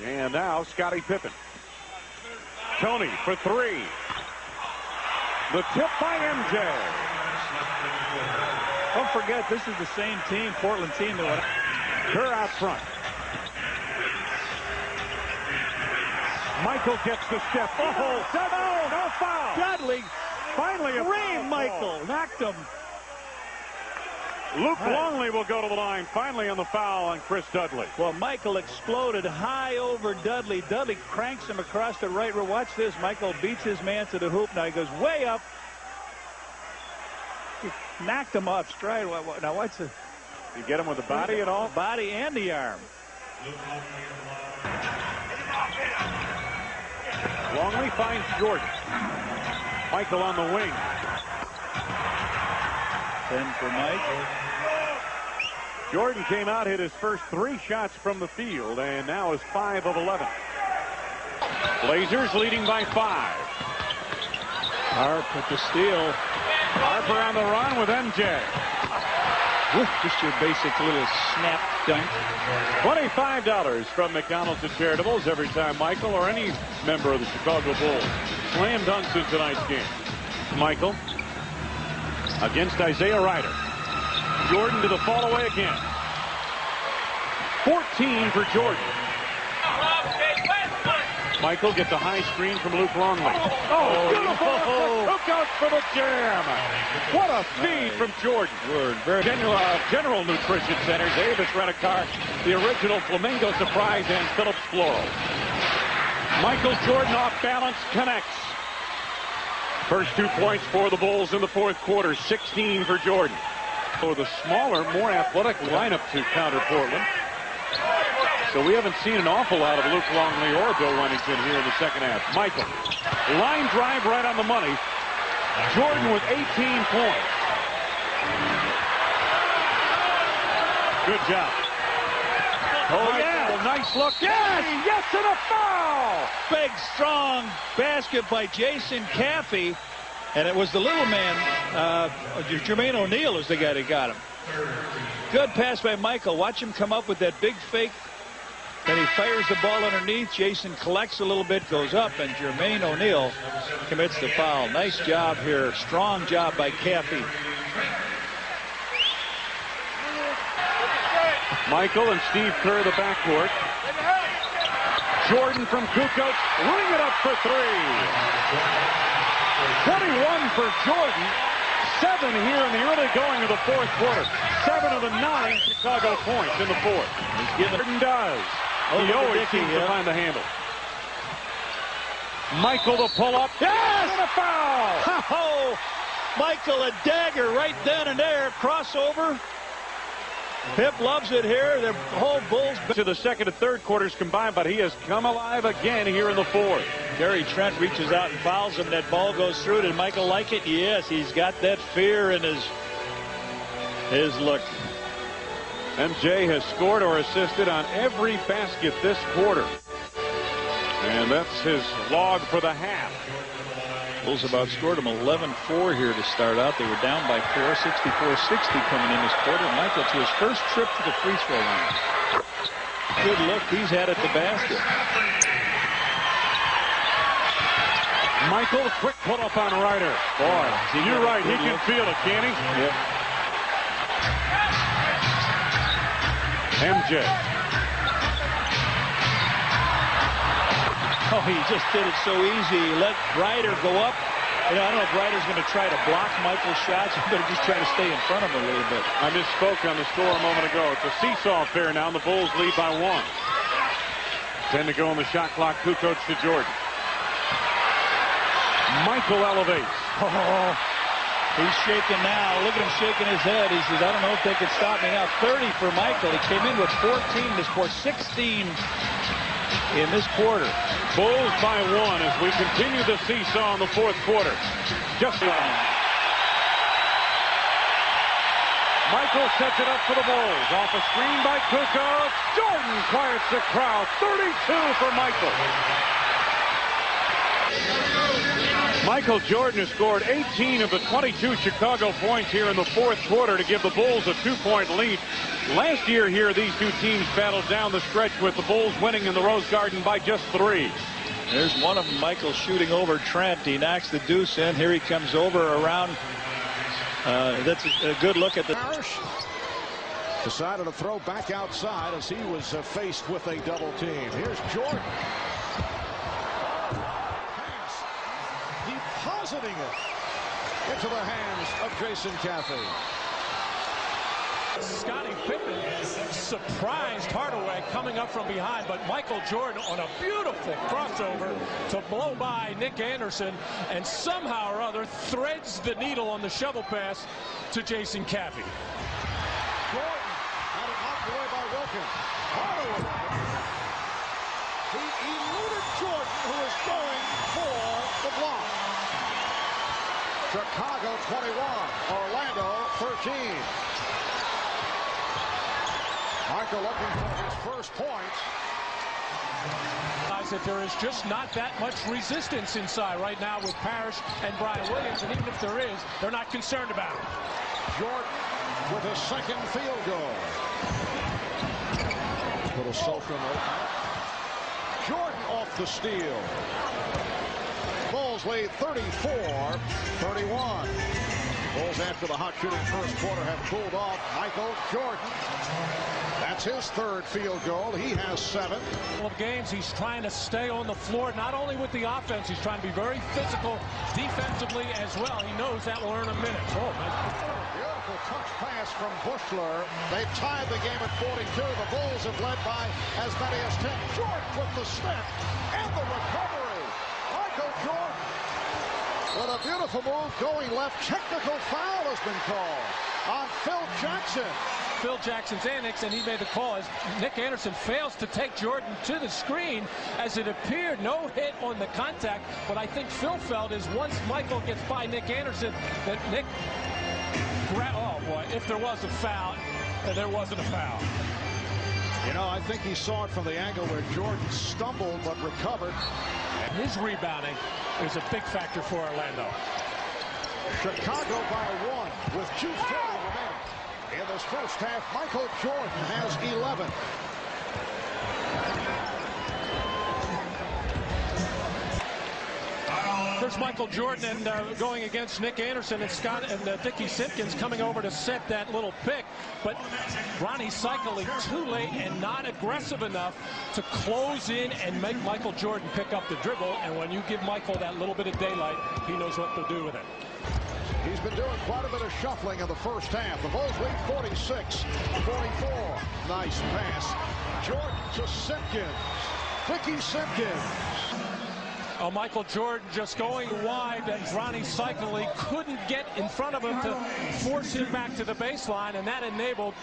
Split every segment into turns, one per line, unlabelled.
And now Scottie Pippen. Tony for three. The tip by MJ.
Don't forget, this is the same team, Portland team that went.
Kerr out front. Michael gets the step. Oh, no foul.
Dudley
Finally a
Ray Michael knocked him.
Luke Longley will go to the line finally on the foul on Chris Dudley.
Well, Michael exploded high over Dudley. Dudley cranks him across the right rear. Watch this. Michael beats his man to the hoop. Now he goes way up. He knocked him off stride. Now what's the...
You get him with the body at all?
Body and the arm.
Longley finds Jordan. Michael on the wing.
10 for Mike.
Jordan came out, hit his first 3 shots from the field, and now is 5 of 11. Blazers leading by 5.
Harp with the steal.
Harper on the run with MJ.
Just your basic little snap dunk.
$25 from McDonald's and Charitables every time Michael or any member of the Chicago Bulls slam dunks in tonight's game. Michael against Isaiah Ryder. Jordan to the fall away again. 14 for Jordan. Michael gets a high screen from Luke Longley. Oh, beautiful! Hook out for the jam. What a feed from Jordan.
Very
General Nutrition Centers, Avis Rent-A-Car, the original Flamingo Surprise, and Phillips Floral. Michael Jordan off balance, connects. First 2 points for the Bulls in the fourth quarter, 16 for Jordan. So the smaller, more athletic lineup to counter Portland. So we haven't seen an awful lot of Luke Longley or Bill Wennington here in the second half. Michael, line drive right on the money. Jordan with 18 points. Good job. Oh, yeah. Nice look. Yes! Yes, and a foul!
big, strong basket by Jason Caffey. And it was the little man, Jermaine O'Neal is the guy that got him. Good pass by Michael. Watch him come up with that big fake. Then he fires the ball underneath. Jason collects a little bit, goes up, and Jermaine O'Neal commits the foul. Nice job here. Strong job by Caffey.
Michael and Steve Kerr, the backcourt. Jordan from Kukoc, ring it up for three. 21 for Jordan. 7 here in the early going of the fourth quarter. 7 of the 9 Chicago points in the fourth. Jordan does. He always seems to find the handle. Michael the pull-up. Yes! And a foul!
Oh, Michael a dagger right then and there. Crossover. Pip loves it here. The whole Bulls
to the second and third quarters combined, but he has come alive again here in the fourth.
Gary Trent reaches out and fouls him. That ball goes through. Did Michael like it? Yes, he's got that fear in his look.
MJ has scored or assisted on every basket this quarter. And that's his log for the half.
Bulls about scored him 11-4 here to start out. They were down by 4, 64-60 coming in this quarter. Michael to his first trip to the free throw line. Good look he's had at the basket.
Michael, quick pull up on Ryder. Boy, you're right. He can feel it, can't he?
Yep.
MJ.
Oh, he just did it so easy. He let Ryder go up. You know, I don't know if Ryder's going to try to block Michael's shots. He's going to just try to stay in front of him a little bit.
I misspoke on the score a moment ago. It's a seesaw affair now, and the Bulls lead by 1. 10 to go on the shot clock. Kukoc to Jordan. Michael elevates.
Oh, he's shaking now. Look at him shaking his head. He says, I don't know if they could stop me now. 30 for Michael. He came in with 14 this quarter, 16 in this quarter.
Bulls by 1 as we continue the seesaw in the fourth quarter. Just Michael sets it up for the Bulls. Off a screen by Kukoc. Jordan quiets the crowd. 32 for Michael. Michael Jordan has scored 18 of the 22 Chicago points here in the fourth quarter to give the Bulls a 2-point lead. Last year here, these two teams battled down the stretch with the Bulls winning in the Rose Garden by just 3.
There's one of them, Michael, shooting over Trent. He knocks the deuce in. Here he comes over around. That's a good look at the.
Parrish decided to throw back outside as he was faced with a double team. Here's Jordan. Pass. Depositing it into the hands of Jason Caffey.
Scottie Pippen surprised Hardaway coming up from behind, but Michael Jordan on a beautiful crossover to blow by Nick Anderson and somehow or other threads the needle on the shovel pass to Jason Caffey.
Jordan had it knocked away by Wilkins. Hardaway. He eluded Jordan, who is going for the block. Chicago 21, Orlando 13. Michael looking for his first point.
That there is just not that much resistance inside right now with Parrish and Brian Williams, and even if there is, they're not concerned about it.
Jordan with his second field goal. Little social note. Jordan off the steal. Bulls lead 34-31. Bulls, after the hot shooting first quarter, have cooled off. Michael Jordan. That's his third field goal. He has 7.
Of games, he's trying to stay on the floor, not only with the offense, he's trying to be very physical defensively as well. He knows that will earn him minutes. Oh, nice.
Beautiful touch pass from Buechler. They've tied the game at 42. The Bulls have led by as many as 10. Jordan with the step and the recovery. Michael Jordan with a beautiful move going left. Technical foul has been called on Phil Jackson.
Phil Jackson's annex, and he made the call as Nick Anderson fails to take Jordan to the screen. As it appeared, no hit on the contact, but I think Phil felt is once Michael gets by Nick Anderson that Nick, oh boy, if there was a foul, there wasn't a foul.
You know, I think he saw it from the angle where Jordan stumbled but recovered.
His rebounding is a big factor for Orlando.
Chicago by 1 with 2:40 remaining. In this first half, Michael Jordan has 11.
There's Michael Jordan and going against Nick Anderson, and Scott and Dickie Simpkins coming over to set that little pick, but Ronnie cycling too late and not aggressive enough to close in and make Michael Jordan pick up the dribble. And when you give Michael that little bit of daylight, he knows what to do with it.
He's been doing quite a bit of shuffling in the first half. The Bulls lead 46-44. Nice pass. Jordan to Simpkins. Dickie Simpkins.
Oh, Michael Jordan just going wide, and Ronnie Cycling couldn't get in front of him to force him back to the baseline, and that enabled.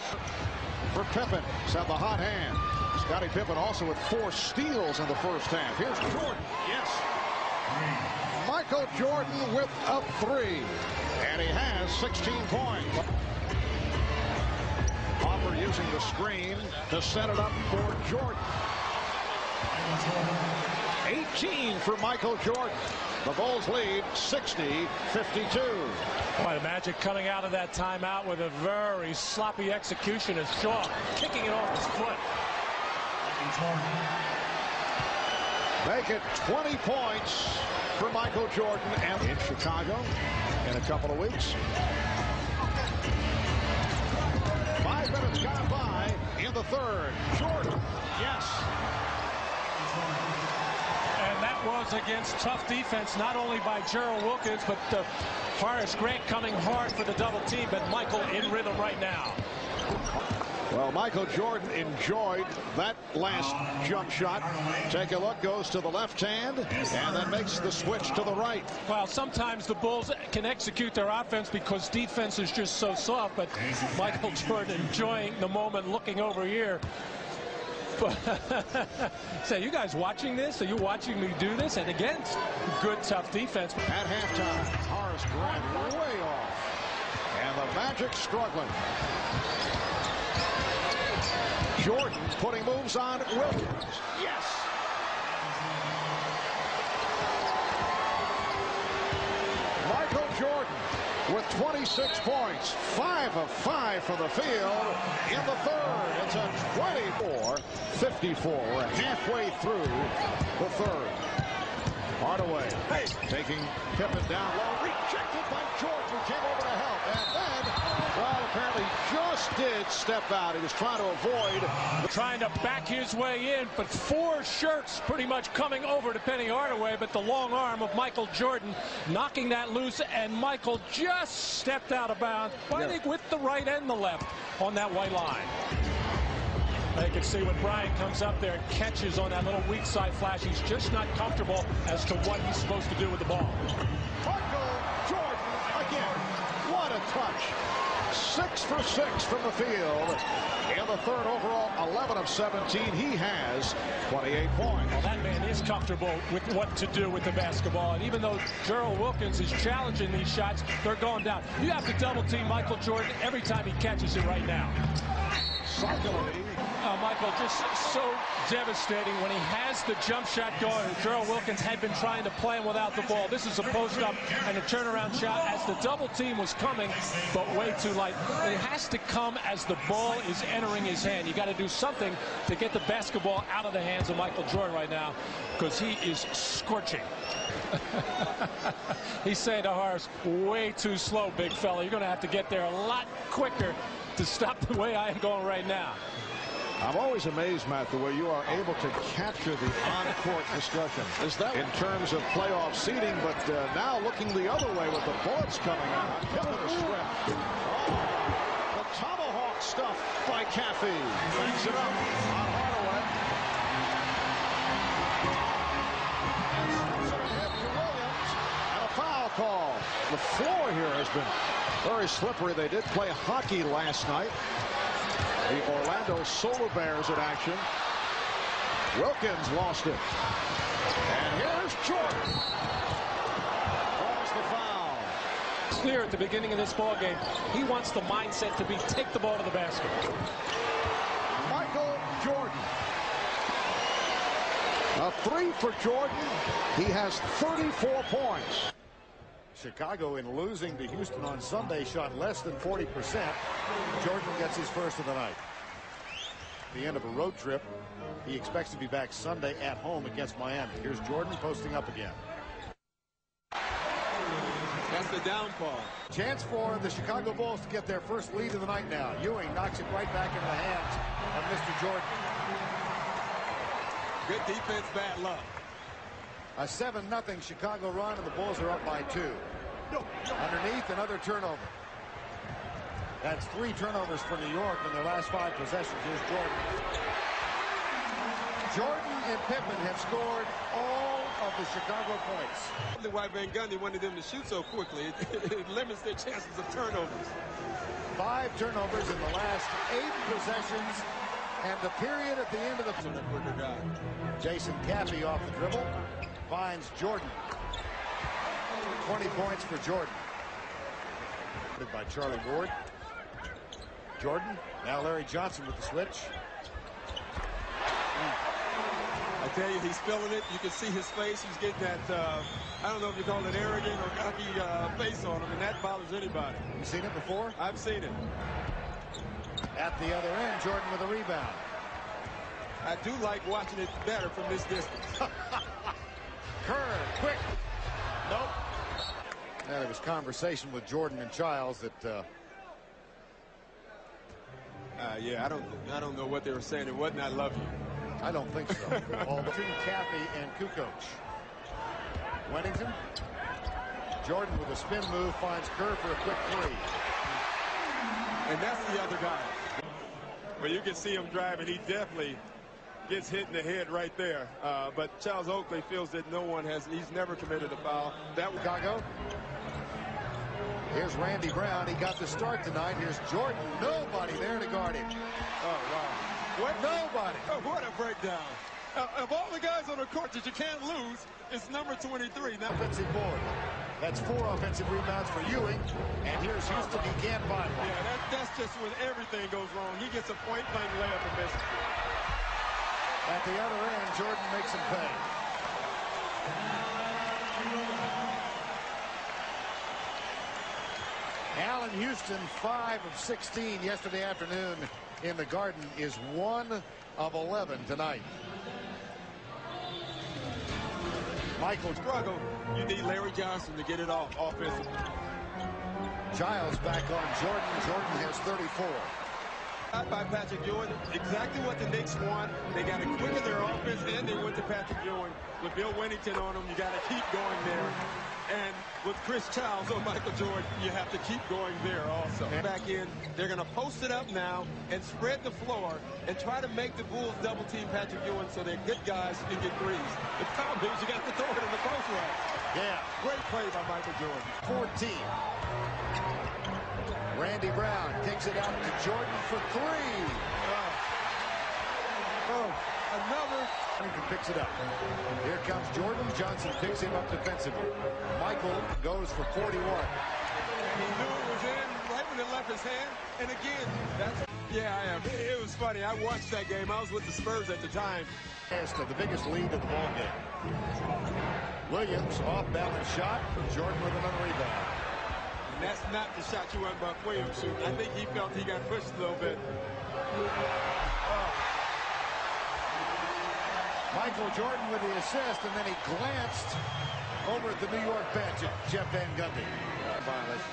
For Pippen, he's had the hot hand. Scottie Pippen also with 4 steals in the first half. Here's Jordan. Yes. Michael Jordan with a 3. And he has 16 points. Hopper using the screen to set it up for Jordan. 18 for Michael Jordan. The Bulls lead 60-52.
Boy, the Magic coming out of that timeout with a very sloppy execution as Shaw kicking it off his foot.
Make it 20 points for Michael Jordan and in Chicago in a couple of weeks. 5 minutes gone by in the third. Jordan, yes.
And that was against tough defense, not only by Gerald Wilkins, but Horace Grant coming hard for the double team, but Michael in rhythm right now.
Well, Michael Jordan enjoyed that last jump shot. Take a look, goes to the left hand, and then makes the switch to the right.
Well, sometimes the Bulls can execute their offense because defense is just so soft, but Michael Jordan enjoying the moment, looking over here. Say, you guys watching this? Are you watching me do this? And again, good, tough defense.
At halftime, Horace Grant way off. And the Magic struggling. Jordan putting moves on Wilkins. Yes. Michael Jordan with 26 points, 5 of 5 from the field in the third. It's a 24-54. We're halfway through the third. Hardaway taking Pippen down low, rejected by George, who came over to help. And then, well, apparently just did step out. He was trying to avoid.
Trying to back his way in, but 4 shirts pretty much coming over to Penny Hardaway, but the long arm of Michael Jordan knocking that loose, and Michael just stepped out of bounds, I think with the right and the left on that white line. You can see when Bryant comes up there and catches on that little weak side flash. He's just not comfortable as to what he's supposed to do with the ball.
Michael Jordan again. What a touch. 6 for 6 from the field. In the third overall, 11 of 17. He has 28 points.
Well, that man is comfortable with what to do with the basketball. And even though Gerald Wilkins is challenging these shots, they're going down. You have to double team Michael Jordan every time he catches it right now.
Cycling.
Michael, just so devastating when he has the jump shot going. Gerald Wilkins had been trying to play him without the ball. This is a post-up and a turnaround shot as the double team was coming, but way too light. It has to come as the ball is entering his hand. You got to do something to get the basketball out of the hands of Michael Jordan right now, because he is scorching. He's saying to Horace, way too slow, big fella. You're going to have to get there a lot quicker to stop the way I am going right now.
I'm always amazed, Matt, the way you are able to capture the on-court discussion in terms of playoff seeding, but now looking the other way with the bullets coming out. Pippen a strip. Oh, the tomahawk stuff by Caffey. Banks it up on Hardaway. Williams, and a foul call. The floor here has been very slippery. They did play hockey last night. The Orlando Solar Bears in action. Wilkins lost it. And here's Jordan. Calls the foul.
Clear at the beginning of this ball game. He wants the mindset to be take the ball to the basket.
Michael Jordan. A 3 for Jordan. He has 34 points.
Chicago, in losing to Houston on Sunday, shot less than 40%. Jordan gets his first of the night. At the end of a road trip, he expects to be back Sunday at home against Miami. Here's Jordan posting up again.
That's the downfall.
Chance for the Chicago Bulls to get their first lead of the night now. Ewing knocks it right back into the hands of Mr. Jordan.
Good defense, bad luck.
A 7-0 Chicago run, and the Bulls are up by 2. Underneath, another turnover. That's 3 turnovers for New York in their last 5 possessions. Here's Jordan. Jordan and Pippen have scored all of the Chicago points.
Probably why Van Gundy wanted them to shoot so quickly. It limits their chances of turnovers.
5 turnovers in the last 8 possessions, and the period at the end of the...
A quicker guy.
Jason Caffey off the dribble. Finds Jordan. 20 points for Jordan. By Charlie Ward. Jordan. Now Larry Johnson with the switch.
I tell you, he's feeling it. You can see his face. He's getting that, I don't know if you call it arrogant or cocky face on him, and that bothers anybody.
You seen it before?
I've seen it.
At the other end, Jordan with a rebound.
I do like watching it better from this distance.
Kerr, quick. Nope. Now there was conversation with Jordan and Childs that
yeah, I don't know what they were saying. It wasn't I love you.
I don't think so. All between Caffey and Kukoc. Wennington. Jordan with a spin move finds Kerr for a quick 3.
And that's the other guy. Well, you can see him driving. He definitely gets hit in the head right there. But Charles Oakley feels that he's never committed a foul. That was
Chicago. Here's Randy Brown. He got the start tonight. Here's Jordan. Nobody there to guard him.
Oh, wow. What?
Nobody.
Oh, what a breakdown. Of all the guys on the court that you can't lose, it's number 23. Now,
offensive board. That's 4 offensive rebounds for Ewing. And here's Houston. He can't find one.
Yeah, that's just when everything goes wrong. He gets a point-blank layup and misses.
At the other end, Jordan makes him pay. Allen Houston, 5 of 16 yesterday afternoon in the Garden, is 1 of 11 tonight.
Michael struggle. You need Larry Johnson to get it off offensively.
Giles back on Jordan. Jordan has 34.
By Patrick Ewing, exactly what the Knicks want. They got to quicken their offense, and they went to Patrick Ewing. With Bill Wennington on them, you got to keep going there. And with Chris Childs on Michael Jordan, you have to keep going there also. Back in, they're going to post it up now and spread the floor and try to make the Bulls double-team Patrick Ewing so their good guys can get threes. The problem is you got to throw it in the post rack.
Yeah.
Great play by Michael Jordan.
14. Randy Brown kicks it out to Jordan for 3.
Another.
Wennington picks it up. Here comes Jordan. Johnson picks him up defensively. Michael goes for 41.
And he knew it was in right when it left his hand. And again, that's... Yeah, I am. It was funny. I watched that game. I was with the Spurs at the time.
The biggest lead of the ball game. Williams, off-balance shot. Jordan with another rebound.
And that's not the shot you want Buck Williams shooting. I think he felt he got pushed a little bit.
Michael Jordan with the assist, and then he glanced over at the New York bench at Jeff Van Gundy. Violation.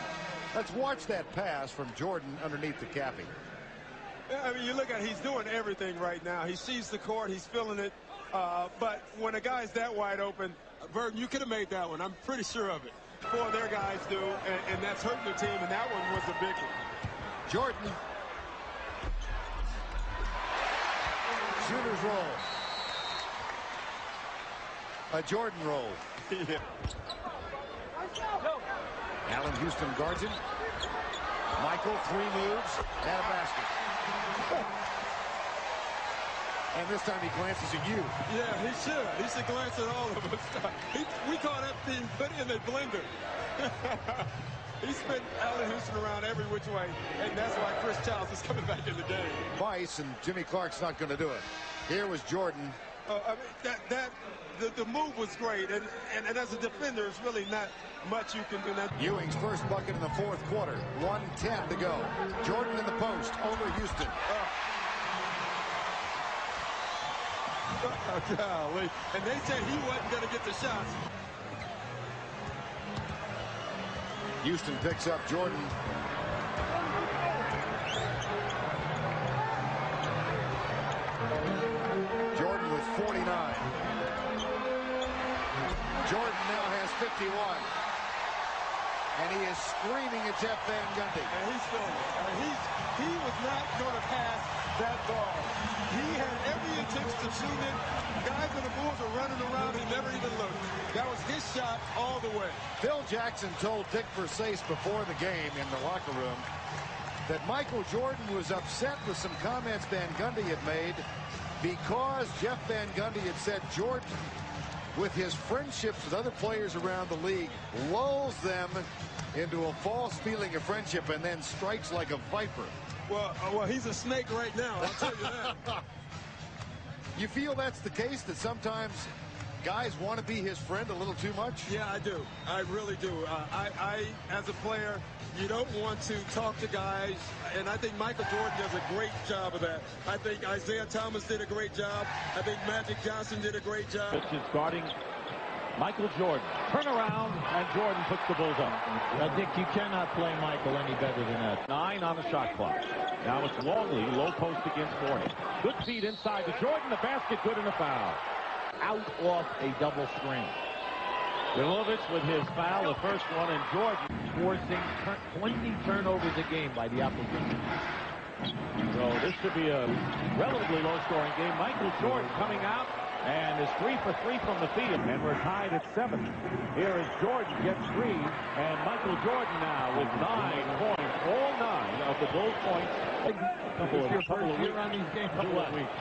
Let's watch that pass from Jordan underneath the Cappy.
I mean, you look at it, he's doing everything right now. He sees the court, he's feeling it. But when a guy's that wide open, Burton, you could have made that one. I'm pretty sure of it. 4 of their guys do, and that's hurting the team, and that one was a big one.
Jordan. Shooter's roll. A Jordan roll.
Yeah.
Allen Houston guards him. Michael, 3 moves, and a basket. And this time he glances at you.
Yeah, he should. He should glance at all of us. We call that thing put in a blender. He spent Allen Houston around every which way, and that's why Chris Childs is coming back in the game.
Vice, and Jimmy Clark's not going to do it. Here was Jordan.
I mean, the move was great, and as a defender, there's really not much you can do.
Ewing's first bucket in the 4th quarter. 1:10 to go. Jordan in the post over Houston.
Golly. And they said he wasn't going to get the shots.
Houston picks up Jordan. Jordan with 49. Jordan now has 51. And he is screaming at Jeff Van Gundy.
And he's feeling it. I mean, he was not going to pass that ball. He had every intention of shooting it. Guys in the Bulls are running around. He never even looked. That was his shot all the way.
Phil Jackson told Dick Versace before the game in the locker room that Michael Jordan was upset with some comments Van Gundy had made because Jeff Van Gundy had said Jordan, with his friendships with other players around the league, lulls them into a false feeling of friendship and then strikes like a viper.
Well, he's a snake right now, I'll tell you that.
You feel that's the case, that sometimes guys want to be his friend a little too much?
Yeah, I do. I really do. I, as a player, you don't want to talk to guys, and I think Michael Jordan does a great job of that. I think Isaiah Thomas did a great job. I think Magic Johnson did a great job.
Pitch is guarding Michael Jordan. Turn around, and Jordan puts the Bulls up.
I think you cannot play Michael any better than that.
9 on the shot clock. Now it's Longley, low post against Morning. Good feed inside to Jordan. The basket, good, and a foul.
Out off a double screen.
Milovic with his foul, the first one, and Jordan
Forcing 20 turnovers a game by the opposition.
So this should be a relatively low-scoring game. Michael Jordan coming out and is 3 for 3 from the field. And we're tied at 7. Here is Jordan, gets 3, and Michael Jordan now with 9 points. All 9 of the Bulls points. Couple of weeks.
On these games.
Couple of weeks.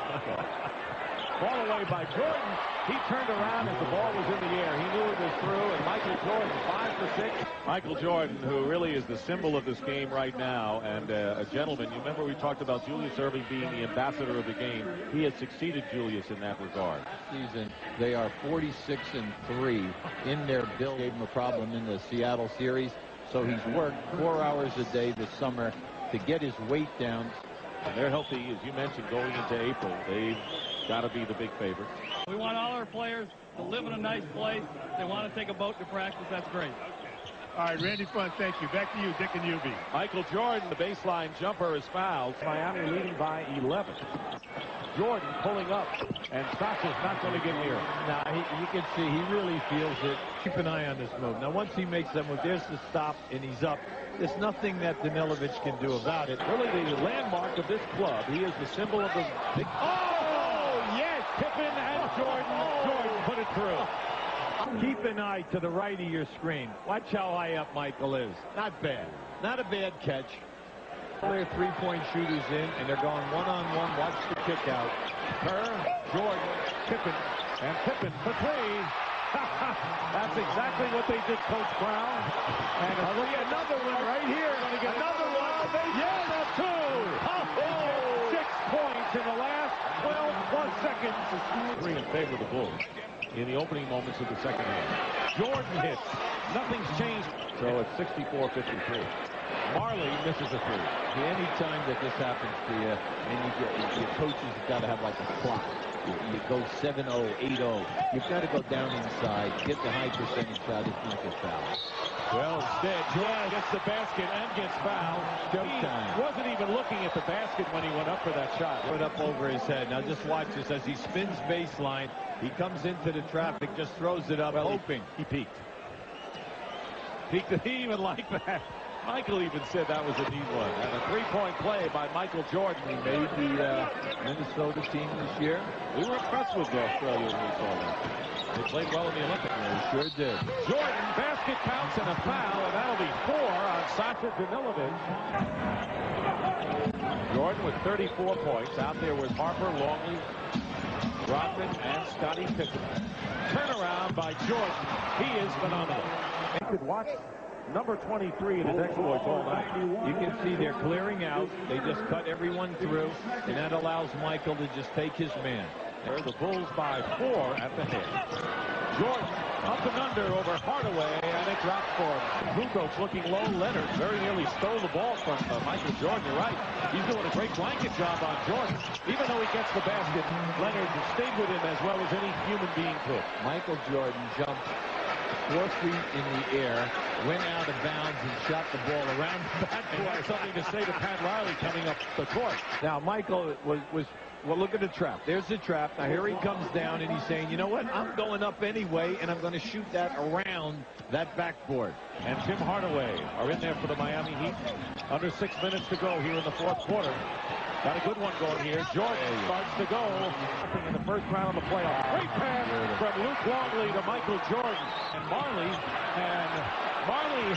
Ball away by Jordan. He turned around as the ball was in the air. He knew it was through, and Michael Jordan 5 for 6. Michael Jordan, who really is the symbol of this game right now, and a gentleman. You remember we talked about Julius Erving being the ambassador of the game. He has succeeded Julius in that regard.
Season, they are 46-3 in their build. Gave him a problem in the Seattle series. So he's worked 4 hours a day this summer to get his weight down.
They're healthy, as you mentioned, going into April. They've got to be the big favorite.
We want all our players to live in a nice place. They want to take a boat to practice. That's great.
All right, Randy Fun, thank you. Back to you, Dick and UB.
Michael Jordan, the baseline jumper, is fouled. Miami leading by 11. Jordan pulling up, and Sasha's not going to get near.
Now, you can see he really feels it. Keep an eye on this move. Now, once he makes that move, there's the stop, and he's up. There's nothing that Danilovic can do about it.
Really the landmark of this club. He is the symbol of the big... Oh, yes! Pippen and Jordan. Jordan put it through.
Keep an eye to the right of your screen. Watch how high up Michael is. Not bad. Not a bad catch. They're three-point shooters in, and they're going one-on-one. Watch the kick out.
Kerr, Jordan, Pippen, and Pippen for three. That's exactly what they did, Coach Brown. And
another one right here.
Another one. Yes, a two. 6 points in the last 12+ seconds. 3 in favor of the Bulls in the opening moments of the second half. Jordan hits. Nothing's changed. So it's 64-53. Marley misses a three.
Any time that this happens to you, and your coaches have got to have like a clock. You go 7-0, 8-0. You've got to go down inside, get the high percentage shot, if not get fouled.
Well, instead, Jordan gets the basket and gets fouled. He wasn't even looking at the basket when he went up for that shot.
Went up over his head. Now just watch this as he spins baseline. He comes into the traffic, just throws it up, hoping.
He peeked. He even liked that. Michael even said that was a neat one. And a three-point play by Michael Jordan.
He made the Minnesota team this year.
We were impressed with Australia when we saw that. They played well in the Olympics.
They sure did.
Jordan, basket counts and a foul, and that'll be 4 on Sasha Danilovic. Jordan with 34 points. Out there with Harper, Longley, Rodman, and Scottie Pippen. Turnaround by Jordan. He is phenomenal. You could watch number 23 in his exploits all night.
You can see they're clearing out. They just cut everyone through, and that allows Michael to just take his man.
They're the Bulls by 4 at the head. Jordan up and under over Hardaway, and it dropped for him. Kukoc looking low. Leonard very nearly stole the ball from Michael Jordan. You're right. He's doing a great blanket job on Jordan. Even though he gets the basket, Leonard stayed with him as well as any human being could.
Michael Jordan jumped 4 feet in the air, went out of bounds, and shot the ball around the back.
He had something to say to Pat Riley coming up the court.
Now, Michael was well, look at the trap. There's the trap. Now, here he comes down, and he's saying, you know what? I'm going up anyway, and I'm going to shoot that around that backboard.
And Tim Hardaway are in there for the Miami Heat. Under 6 minutes to go here in the fourth quarter. Got a good one going here. Jordan starts to go. In the first round of the playoffs. Great pass from Luke Longley to Michael Jordan. And Marley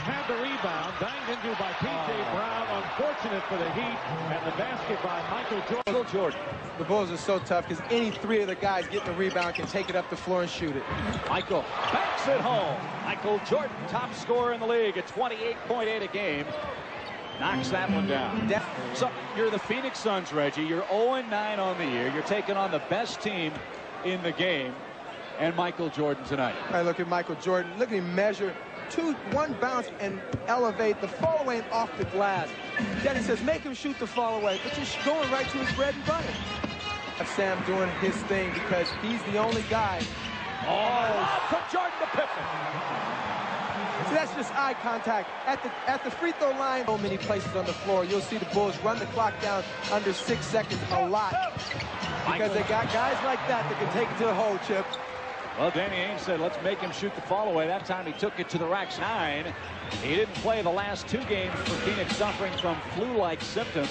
had the rebound. Banged into by P.J. Brown. Unfortunate for the Heat. And the basket by Michael Jordan.
The Bulls are so tough because any 3 of the guys getting the rebound can take it up the floor and shoot it.
Michael backs it home. Michael Jordan, top scorer in the league at 28.8 a game. Knocks that one down. So you're the Phoenix Suns, Reggie. You're 0-9 on the year. You're taking on the best team in the game. And Michael Jordan tonight.
I look at Michael Jordan. Look at him measure. 1 bounce and elevate the fall away off the glass. Then he says, make him shoot the fall away, but just going right to his bread and butter. Sam doing his thing because he's the only guy.
From Jordan to Pippen.
So that's just eye contact. At the free throw line, so many places on the floor, you'll see the Bulls run the clock down under 6 seconds a lot. Because they got guys like that can take it to the hole, Chip.
Well, Danny Ainge said, let's make him shoot the fall away. That time he took it to the racks 9. He didn't play the last 2 games for Phoenix, suffering from flu-like symptoms.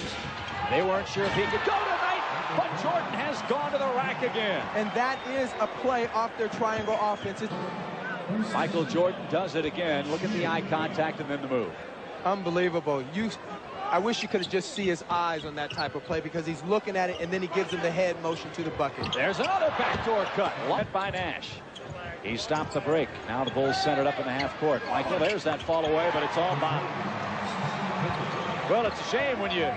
They weren't sure if he could go tonight, but Jordan has gone to the rack again.
And that is a play off their triangle offense.
Michael Jordan does it again. Look at the eye contact and then the move.
Unbelievable. I wish you could have just see his eyes on that type of play because he's looking at it and then he gives him the head motion to the bucket.
There's another backdoor cut. Led by Nash. He stopped the break. Now the Bulls centered up in the half court. Michael, there's that fall away, but it's all bottom. Well, it's a shame when you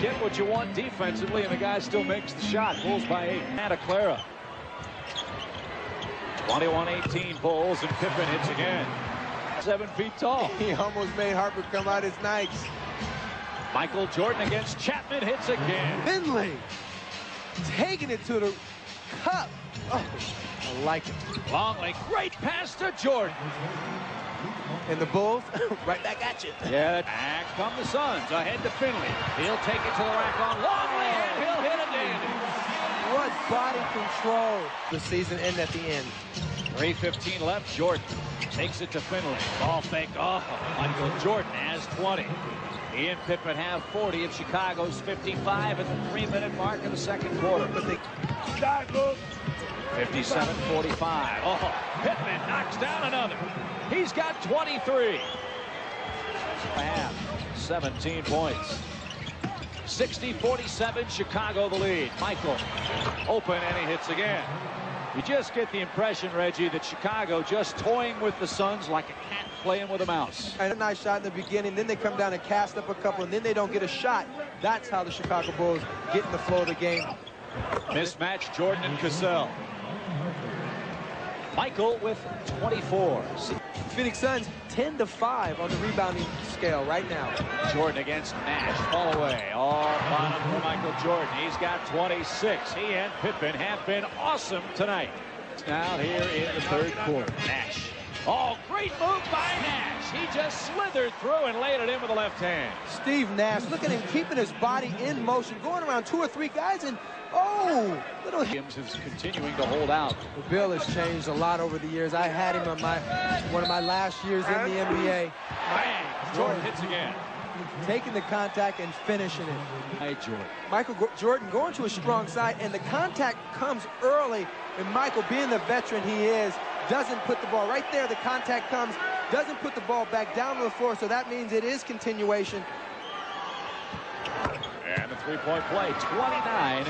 get what you want defensively and the guy still makes the shot. Bulls by 8. Santa Clara. 21-18 Bulls, and Pippen hits again.
7 feet tall.
He almost made Harper come out his Nikes.
Michael Jordan against Chapman, hits again.
Finley taking it to the cup. Oh, I like it.
Longley, great pass to Jordan.
And the Bulls, right back at you.
Yeah, and come the Suns, ahead to Finley. He'll take it to the rack on Longley, and he'll hit a dandy.
What body control. The season end at the end.
3:15 left, Jordan takes it to Finley. Ball fake, oh, Michael Jordan has 20. He and Pippen have 40 of Chicago's 55 at the 3-minute mark of the second quarter. But they 57-45. Oh, Pippen knocks down another. He's got 23. Half, 17 points. 60-47, Chicago the lead. Michael open, and he hits again. You just get the impression, Reggie, that Chicago just toying with the Suns like a cat playing with a mouse.
And a nice shot in the beginning, then they come down and cast up a couple, and then they don't get a shot. That's how the Chicago Bulls get in the flow of the game.
Mismatch, Jordan and Cassell. Michael with 24.
Phoenix Suns 10-5 on the rebounding scale right now.
Jordan against Nash. Fall away. All bottom for Michael Jordan. He's got 26. He and Pippen have been awesome tonight. Now here in the third quarter. Nash. Oh, great move by Nash. He just slithered through and laid it in with the left hand.
Steve Nash, look at him keeping his body in motion, going around 2 or 3 guys, and oh, little
Williams is continuing to hold out.
Well, Bill has changed a lot over the years. I had him on one of my last years in the NBA.
Bang! Jordan hits again.
Taking the contact and finishing it.
Hey, Jordan.
Michael Jordan going to a strong side, and the contact comes early, and Michael, being the veteran he is, doesn't put the ball right there. The contact comes, doesn't put the ball back down to the floor, so that means it is continuation.
And the three-point play, 29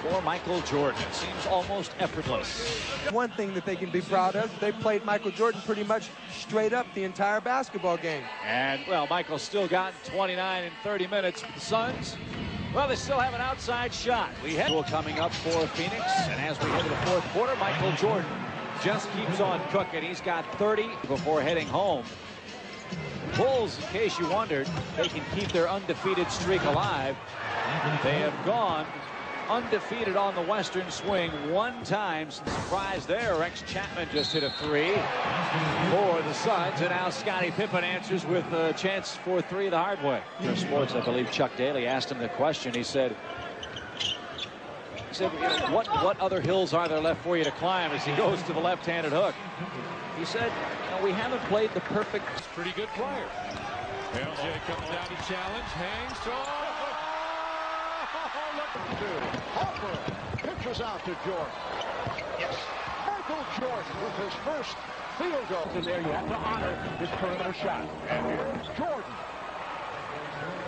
for Michael Jordan. It seems almost effortless.
One thing that they can be proud of, they played Michael Jordan pretty much straight up the entire basketball game.
And, well, Michael's still got 29 in 30 minutes for the Suns. Well, they still have an outside shot. We have coming up for Phoenix, and as we head to the fourth quarter, Michael Jordan just keeps on cooking. He's got 30 before heading home. Bulls, in case you wondered, they can keep their undefeated streak alive. They have gone undefeated on the Western swing one time. Surprise there. Rex Chapman just hit a 3 for the Suns, and now Scottie Pippen answers with a chance for 3 the hard way. In sports, I believe Chuck Daly asked him the question. He said, what other hills are there left for you to climb, as he goes to the left-handed hook? He said, we haven't played the perfect.
Pretty good player. LJ comes down to challenge, hangs,
Harper pitches out to Jordan. Yes. Michael Jordan with his first field goal.
And there you have to honor his perimeter shot.
And here's Jordan.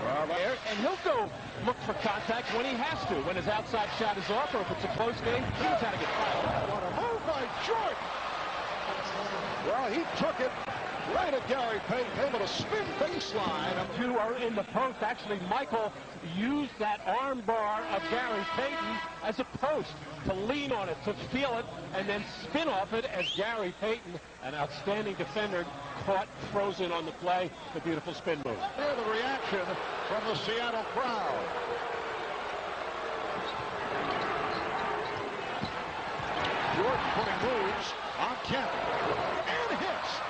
Well, there, and he'll go look for contact when he has to, when his outside shot is off, or if it's a close game, he knows how to get fired.
What a move by Jordan. Well, he took it right at Gary Payton, able to spin baseline.
2 are in the post. Actually, Michael used that arm bar of Gary Payton as a post to lean on it, to feel it, and then spin off it as Gary Payton, an outstanding defender, caught frozen on the play. The beautiful spin move.
Hear the reaction from the Seattle crowd. Jordan putting moves on Kemp. And hits.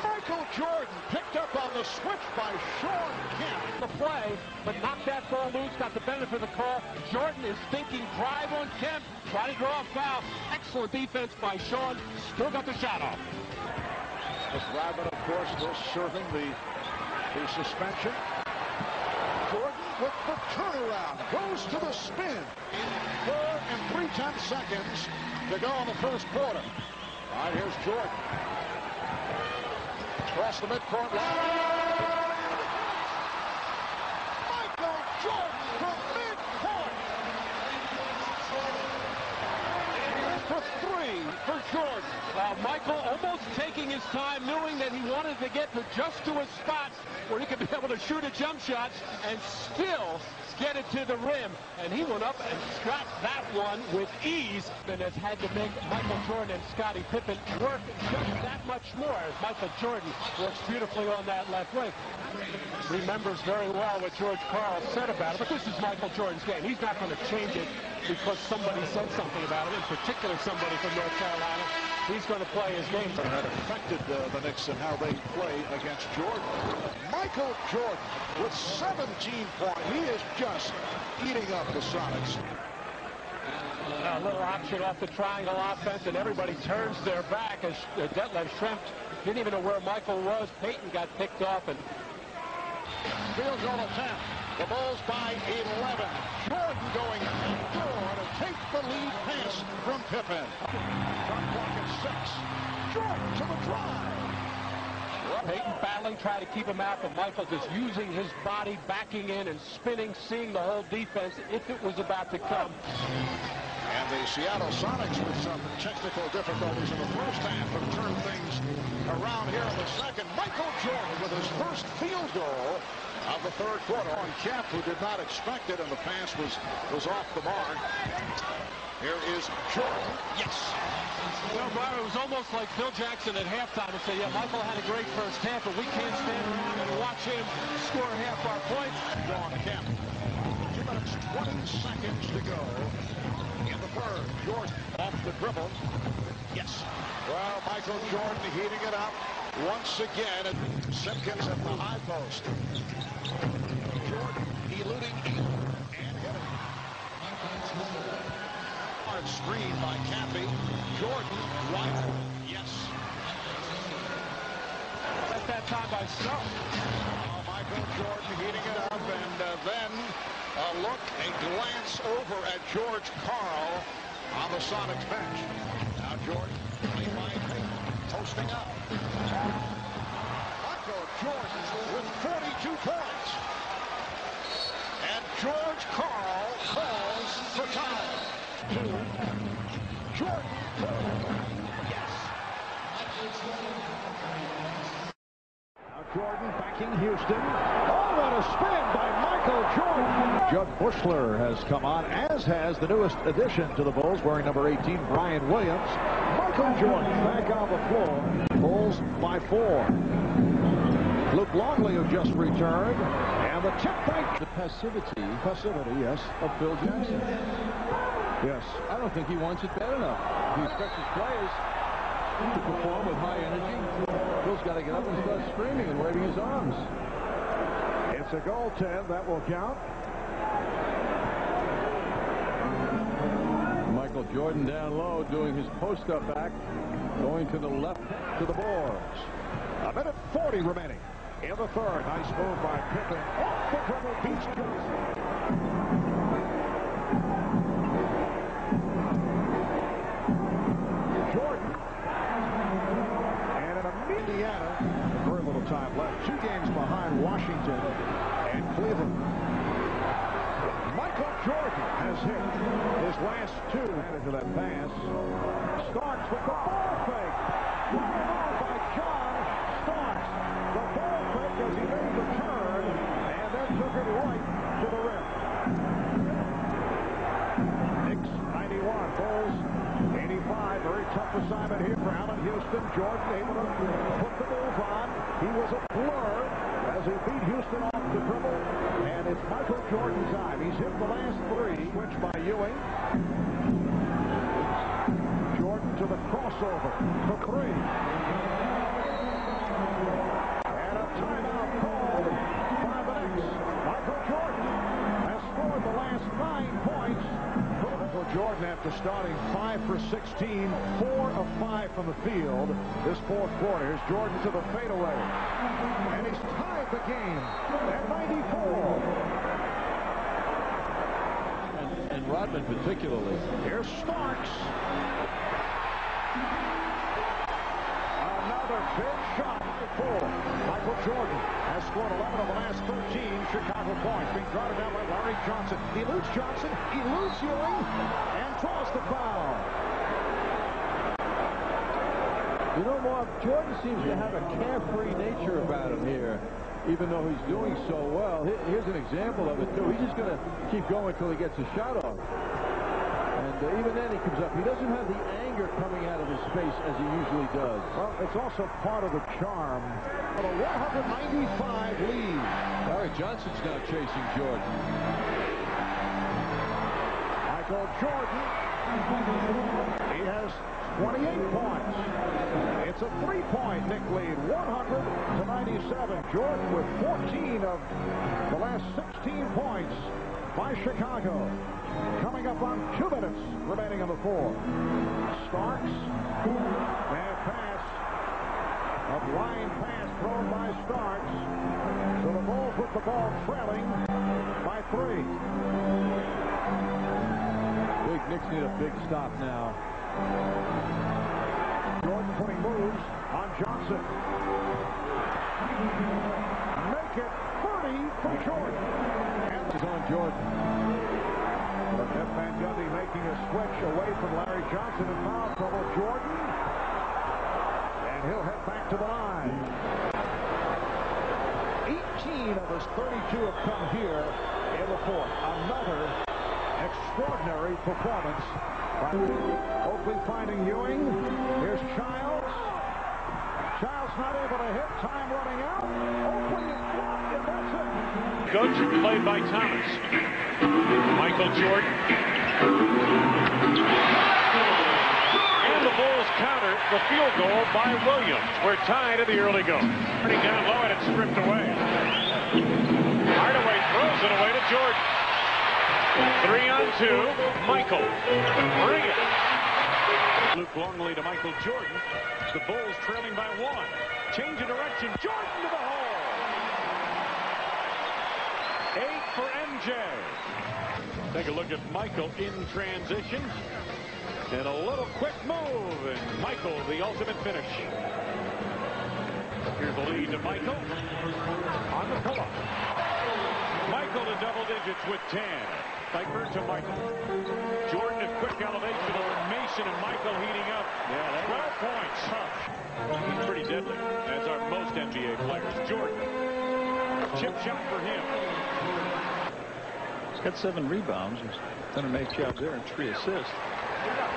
Michael Jordan picked up on the switch by Shawn Kemp.
The play, but knocked that ball loose, got the benefit of the call. Jordan is thinking drive on Kemp, try to draw a foul. Excellent defense by Shawn, still got the shot off.
This Ryman, of course, still serving the suspension. Jordan with the turnaround, goes to the spin. 4 3/10 seconds to go in the first quarter. All right, here's Jordan. Across the midcourt line. Michael Jordan from midcourt. For 3 for Jordan.
Well,
Michael almost taking his time, knowing that he wanted to get just to a spot where he could be able to shoot a jump shot and still get it to the rim. And he went up and got that one with ease, and has had to make Michael Jordan and Scottie Pippen work just that much more, as Michael Jordan works beautifully on that left wing. Remembers very well what George Karl said about it, but this is Michael Jordan's game. He's not going to change it because somebody said something about it, in particular somebody from North Carolina. He's going to play his game.
That affected the Knicks and how they play against Jordan. Michael Jordan with 17 points. He is just eating up the Sonics.
A little option off the triangle offense, and everybody turns their back as Detlef Schrempf didn't even know where Michael was. Payton got picked off, and
Field goal attempt. The Bulls by 11. Jordan going through to take the lead pass from Pippen. Shot clock at 6. Jordan to the drive.
Payton battling, trying to keep him out, but Michael just using his body, backing in and spinning, seeing the whole defense if it was about to come.
And the Seattle Sonics with some technical difficulties in the first half have turned things around here in the second. Michael Jordan with his first field goal of the third quarter on Kemp, who did not expect it, and the pass was off the mark. Here is Jordan. Yes.
You know, Myra, it was almost like Phil Jackson at halftime and said, yeah, Michael had a great first half, but we can't stand around and watch him score half our points.
John Kemp. 2 minutes, 20 seconds to go in the third. Jordan off the dribble. Yes. Well, Michael Jordan heating it up once again. And Simpkins at the high post. Jordan eluding and hitting. Hard screen by Cappy. Jordan right. Yes.
At that time by Snow.
Michael Jordan heating it up, and then a look, a glance over at George Karl on the Sonics bench. Now Jordan, played by Payton, posting up. Michael Jordan with 42 points. And George Karl calls for time. Jordan. Yes. Now Jordan backing Houston. Oh, what a spin by Michael Jordan.
Jud Buechler has come on, as has the newest addition to the Bulls, wearing number 18, Brian Williams. Michael Jordan back on the floor. Bulls by 4. Luke Longley, who just returned, and the tip back.
The passivity, yes, of Phil Jackson.
Yes.
I don't think he wants it bad enough. He expects his players to perform with high energy. Phil's got to get up and start screaming and waving his arms.
It's a goaltend. That will count.
Michael Jordan down low doing his post-up act, going to the left to the boards.
1:40 remaining in the third. Nice move by Pippen. Off the dribble, beats Johnson. Jordan. And in Indiana, very little time left. 2 games behind Washington and Cleveland. Michael Jordan has hit his last 2. Into that pass. Starks with the ball fake. Right on by John Starks. The ball fake as he made the turn and then took it right to the rim. Knicks 91, Bulls 85. Very tough assignment here for Allen Houston. Jordan able to put the Bulls on. He was a blur as he beat Houston off the dribble. And it's Michael Jordan's time. He's hit the last 3. Switch by Ewing. Jordan to the crossover for 3. And a timeout called by the Knicks. Michael Jordan has scored the last 9 points. Michael Jordan, after starting 5 for 16, 4 of 5 from the field this fourth quarter. Here's Jordan to the fadeaway. And he's tied the game at 94.
And Rodman particularly.
Here's Starks. Another big shot. Michael Jordan has scored 11 of the last 13 Chicago points. Being trotted down by Larry Johnson. He eludes Johnson, eludes Ewing, and draws the foul.
You know, Mark, Jordan seems to have a carefree nature about him here, even though he's doing so well. Here's an example of it, too. He's just going to keep going until he gets a shot off. And even then he comes up. He doesn't have the anger coming out of his face as he usually does.
Well, it's also part of the charm of a 195 lead.
Larry Johnson's now chasing Jordan.
Michael Jordan. He has 28 points. It's a 3-point Knick lead, 100-97. Jordan with 14 of the last 16 points by Chicago. Coming up on 2 minutes remaining in the 4. Starks. And pass. A blind pass thrown by Starks. So the Bulls with the ball trailing by 3.
Big Knicks need a big stop now.
Jordan putting moves on Johnson. Make it 30 for Jordan. And
it's on Jordan.
Jeff Van Gundy making a switch away from Larry Johnson in foul trouble. Jordan. And he'll head back to the line. 18 of his 32 have come here in the 4th. Another extraordinary performance. Oakley finding Ewing. Here's Childs. Childs not able to hit. Time running out. Oakley is blocked, and that's it.
Coach played by Thomas. Michael Jordan. And the Bulls counter the field goal by Williams. We're tied in the early going. Pretty down low, and it's stripped away. Hardaway throws it away to Jordan. 3-on-2. Michael. Bring it. Luke Longley to Michael Jordan. The Bulls trailing by 1. Change of direction. Jordan to the hole. 8 for MJ. Take a look at Michael in transition. And a little quick move. And Michael, the ultimate finish. Here's the lead to Michael. On the pull-up. Michael to double digits with 10. Piper to Michael. Jordan at quick elevation over Mason, and Michael heating up. Yeah, 12 points. He's pretty deadly, as are most NBA players. Jordan. Chip shot for him.
He's got 7 rebounds. He's done a nice job there and 3 assists.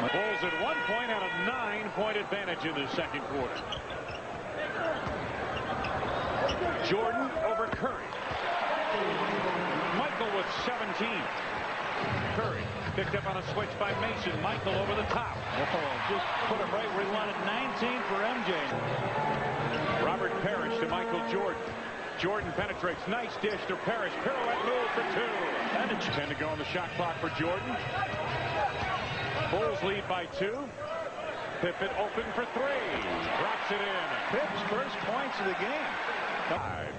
Bulls at 1 point out of 9-point advantage in the second quarter. Jordan over Curry. Michael with 17. Curry picked up on a switch by Mason. Michael over the top.
Just put him right where he wanted. 19 for MJ.
Robert Parrish to Michael Jordan. Jordan penetrates. Nice dish to Parrish. Pirouette move for 2. And it's 10 to go on the shot clock for Jordan. Bulls lead by 2. Pippen open for 3. Drops it in.
Pipp's first points of the game.
5.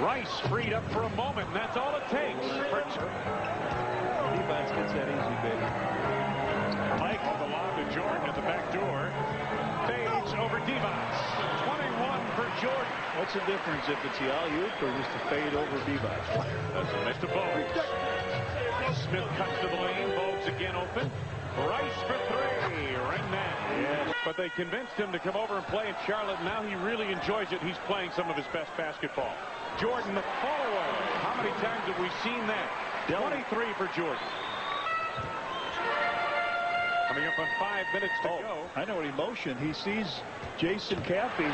Rice freed up for a moment, and that's all it takes.
Divac gets that easy, baby.
Mike the lob to Jordan at the back door. Fades over Divac. 21 for Jordan.
What's the difference if it's the alley-oop or just a fade over Divac?
That's a miss to Bogues. Smith cuts to the lane. Bogues again open. Rice for 3. Ring that.
Yes.
But they convinced him to come over and play in Charlotte. Now he really enjoys it. He's playing some of his best basketball. Jordan, the follow-away. How many times have we seen that? 23 for Jordan. Coming up on 5 minutes to go.
I know what he motioned. He sees Jason Caffey.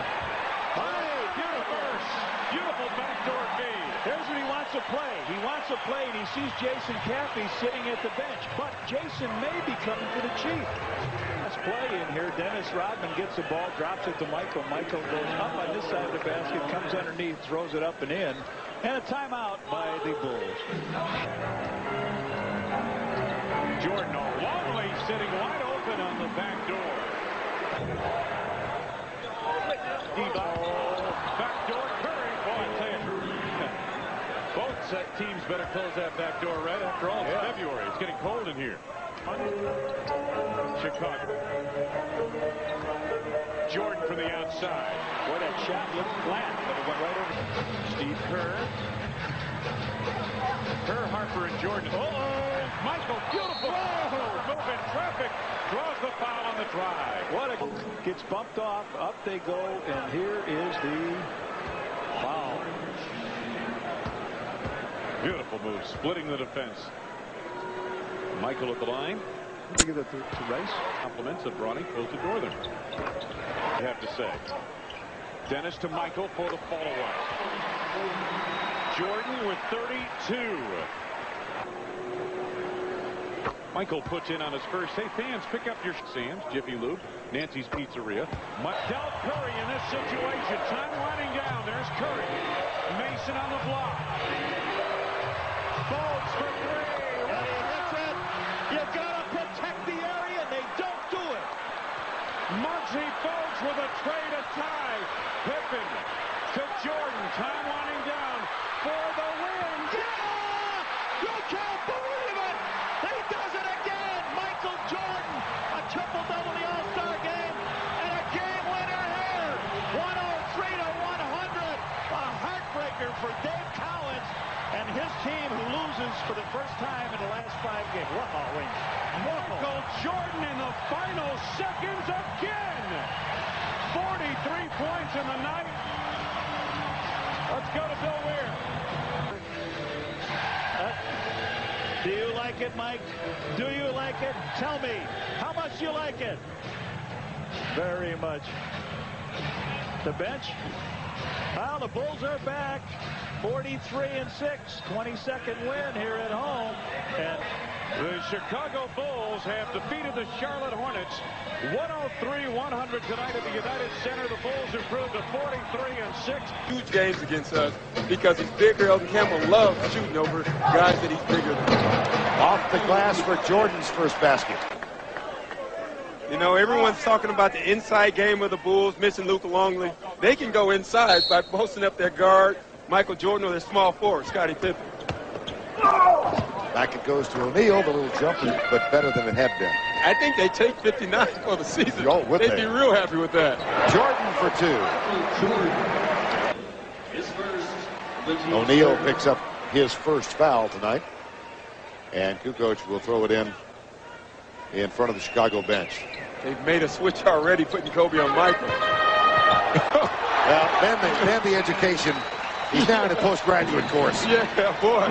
Beautiful backdoor feed.
Here's what he wants to play. He wants to play, and he sees Jason Caffey sitting at the bench. But Jason may be coming for the Chief. Last play in here. Dennis Rodman gets the ball, drops it to Michael. Michael goes up on this side of the basket, comes underneath, throws it up and in. And a timeout by the Bulls.
Jordan Longley sitting wide open on the back door. Backdoor Curry. Boy, I tell you, both teams better close that back door right after all. It's February. It's getting cold in here. Chicago. Jordan from the outside.
Boy, that shot looked flat, but it went right over.
Steve Kerr. Kerr, Harper, and Jordan. Michael, beautiful. Move in traffic. Draws the foul on the drive.
What gets bumped off. Up they go, and here is the foul.
Beautiful move, splitting the defense. Michael at the line.
Look at the race.
Compliments of Bronny close to Northern. I have to say. Dennis to Michael for the follow-up. Jordan with 32. Michael puts in on his first. Hey, fans, pick up your Sam's, Jiffy Lube, Nancy's Pizzeria.
Del Curry in this situation. Time winding down. There's Curry. Mason on the block. Folds for three. That's it. You gotta protect the area, and they don't do it. Muggsy Folds with a tray to tie. Pippen to Jordan. Time winding down for the win. Yeah! You can't believe it. He does it again. Michael Jordan, a triple-double in the All-Star game, and a game winner here. 103 to 100. A heartbreaker for Dave Cowens and his team, who loses for the first time in the last 5 games. Michael Jordan in the final seconds again. 43 points in the night. Let's go to Bill Weir.
Do you like it, Mike? Do you like it? Tell me. How much do you like it? Very much. The bench? Well, the Bulls are back. 43-6. 22nd win here at home. And
the Chicago Bulls have defeated the Charlotte Hornets 103-100 tonight at the United Center. The Bulls improved to 43-6.
Huge games against us because he's bigger. Elton Campbell loves shooting over guys that he's bigger than.
Off the glass for Jordan's first basket.
You know, everyone's talking about the inside game of the Bulls, missing Luke Longley. They can go inside by posting up their guard, Michael Jordan, or their small forward, Scottie Pippen.
Back it goes to O'Neal. The little jump, but better than it had been.
I think they take 59 for the season.
Oh,
They'd be real happy with that.
Jordan for 2. O'Neal picks up his first foul tonight. And Kukoc will throw it in front of the Chicago bench.
They've made a switch already, putting Kobe on Michael.
Well, man the education. He's now in a postgraduate course.
Yeah, boy.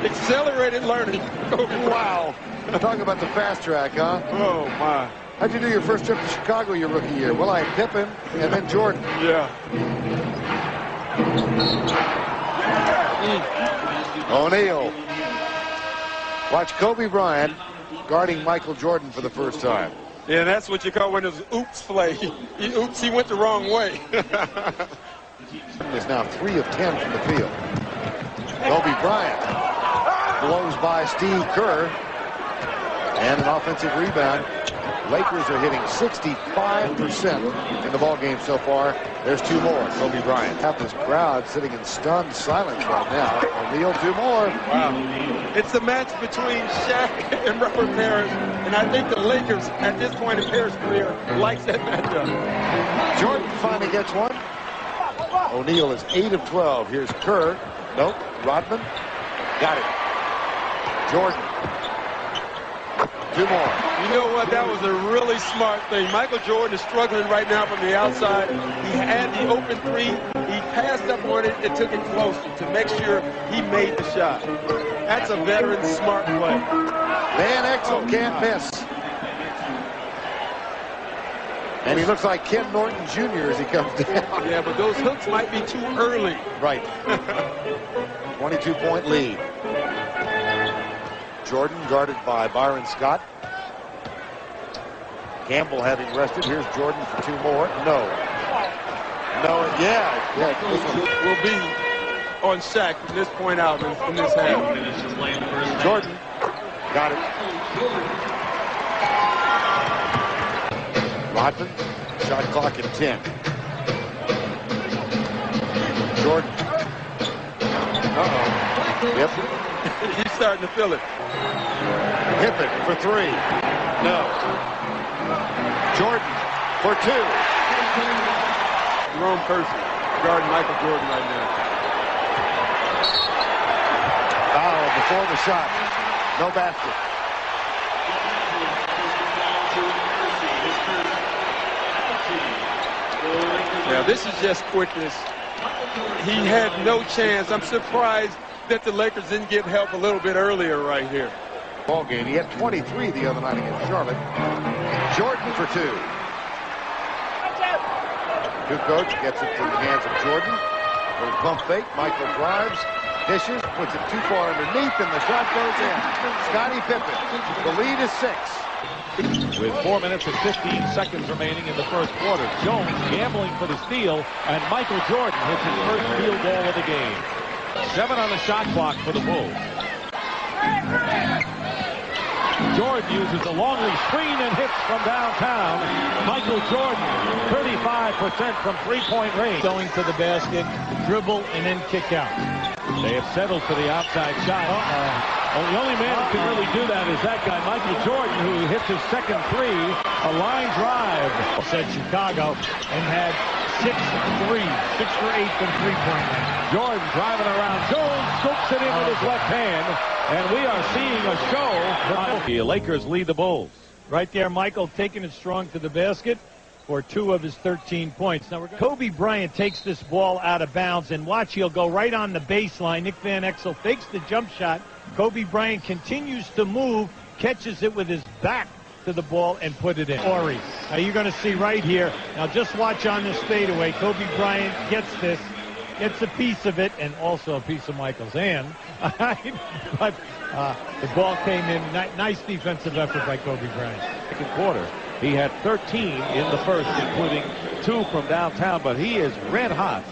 Accelerated learning.
Wow. Talking about the fast track, huh?
Oh, my.
How'd you do your first trip to Chicago your rookie year? Well, I had Pippen and then Jordan.
Yeah.
O'Neal. Watch Kobe Bryant guarding Michael Jordan for the first time.
Yeah, that's what you call one of those oops play. He went the wrong way.
Is now 3 of 10 from the field. Kobe Bryant blows by Steve Kerr. And an offensive rebound. Lakers are hitting 65% in the ballgame so far. There's 2 more. Kobe Bryant. Have this crowd sitting in stunned silence right now. O'Neal, 2 more.
Wow. It's a match between Shaq and Robert Parrish. And I think the Lakers, at this point in Parrish's career, likes that matchup.
Jordan finally gets one. O'Neal is 8 of 12. Here's Kerr. Nope. Rodman. Got it. Jordan. 2 more.
You know what? That was a really smart thing. Michael Jordan is struggling right now from the outside. He had the open 3. He passed up on it and took it closer to make sure he made the shot. That's a veteran smart play.
Van Exel can't miss. And he looks like Ken Norton Jr. as he comes down.
Yeah, but those hooks might be too early.
Right. 22-point lead. Jordan guarded by Byron Scott. Campbell having rested. Here's Jordan for 2 more. No. No, yeah. This one
will be on Shaq from this point out in this half.
Jordan got it. Rodman, shot clock at 10. Jordan. Uh-oh. Yep.
He's starting to feel it.
Pippen for 3. No. Jordan for 2.
Jerome Percy guarding Michael Jordan right now.
Foul before the shot. No basket.
Yeah, this is just quickness. He had no chance. I'm surprised that the Lakers didn't get help a little bit earlier right here.
Ball game. He had 23 the other night against Charlotte. Jordan for two. Kukoc gets it to the hands of Jordan. Little pump fake. Michael drives, dishes, puts it too far underneath, and the shot goes in. Scottie Pippen. The lead is 6.
With 4 minutes and 15 seconds remaining in the first quarter, Jones gambling for the steal, and Michael Jordan hits his first field goal of the game. 7 on the shot clock for the Bulls. Jordan uses a long lead screen and hits from downtown. Michael Jordan, 35% from three-point range.
Going to the basket, dribble, and then kick out.
They have settled for the outside shot. Well, the only man who can really do that is that guy, Michael Jordan, who hits his second three, a line drive.
Said Chicago, and had 6 for 8 from three-point range.
Jordan driving around. Jones scoops it in with his left hand, and we are seeing a show. The Lakers lead the Bulls.
Right there, Michael taking it strong to the basket for 2 of his 13 points. Now Kobe Bryant takes this ball out of bounds, and watch, he'll go right on the baseline. Nick Van Exel fakes the jump shot. Kobe Bryant continues to move, catches it with his back to the ball, and put it in. Now you're going to see right here. Now just watch on this fadeaway. Kobe Bryant gets this, gets a piece of it, and also a piece of Michael's hand. But the ball came in. Nice defensive effort by Kobe Bryant.
Second quarter, he had 13 in the first, including 2 from downtown, but he is red hot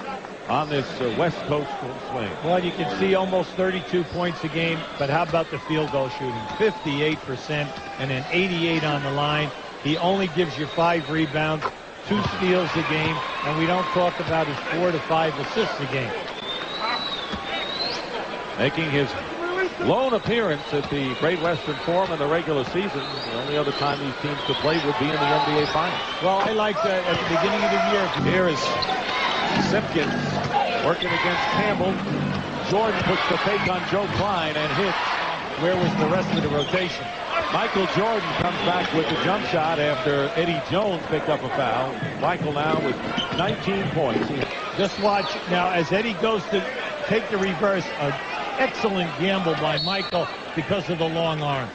on this West Coast swing.
Well, you can see almost 32 points a game, but how about the field goal shooting? 58% and then 88 on the line. He only gives you 5 rebounds, 2 steals a game, and we don't talk about his 4 to 5 assists a game.
Making his lone appearance at the Great Western Forum in the regular season. The only other time these teams could play would be in the NBA Finals.
Well, I liked that at the beginning of the year.
Here is Simpkins working against Campbell. Jordan puts the fake on Joe Klein and hits.
Where was the rest of the rotation?
Michael Jordan comes back with the jump shot after Eddie Jones picked up a foul. Michael now with 19 points.
Just watch now as Eddie goes to take the reverse. An excellent gamble by Michael because of the long arm.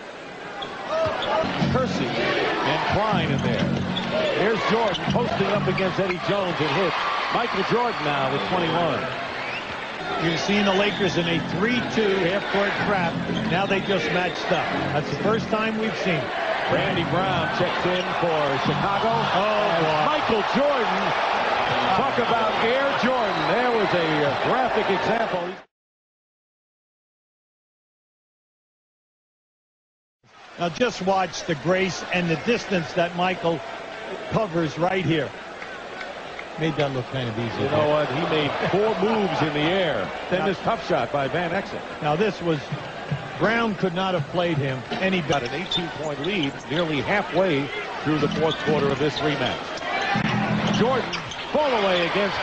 Kersey and Klein in there. Here's Jordan posting up against Eddie Jones and hits. Michael Jordan now with 21.
You're seeing the Lakers in a 3-2 half-court trap. Now they just matched up. That's the first time we've seen it.
Randy Brown checks in for Chicago. Michael Jordan. Talk about Air Jordan. There was a graphic example.
Now just watch the grace and the distance that Michael covers right here. Made that look kind of easy.
You know what? He made 4 moves in the air. Then this tough shot by Van Exel.
Now this was, Brown could not have played him any better.
Got an 18-point lead nearly halfway through the fourth quarter of this rematch. Jordan fall away against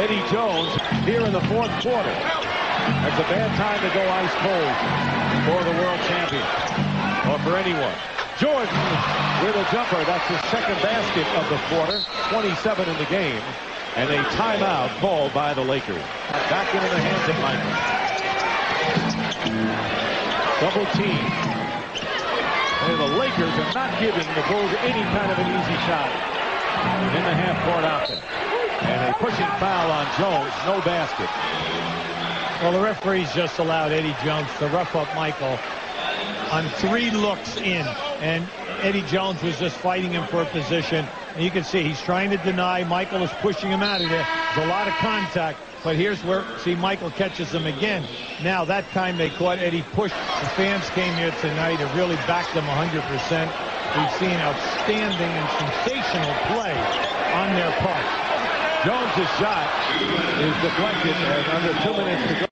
Eddie Jones here in the fourth quarter. That's a bad time to go ice cold for the world champion or for anyone. Jordan with a jumper. That's his second basket of the quarter. 27 in the game. And a timeout called by the Lakers. Back into the hands of Michael. Double team. And the Lakers are not giving the Bulls any kind of an easy shot in the half-court offense. And a pushing foul on Jones. No basket.
Well, the referees just allowed Eddie Jones to rough up Michael on 3 looks in, and Eddie Jones was just fighting him for a position. And you can see he's trying to deny. Michael is pushing him out of there. There's a lot of contact, but here's where, see, Michael catches him again. Now, that time they caught Eddie push. The fans came here tonight and really backed them 100%. We've seen outstanding and sensational play on their part.
Jones' shot is deflected as under 2 minutes to go.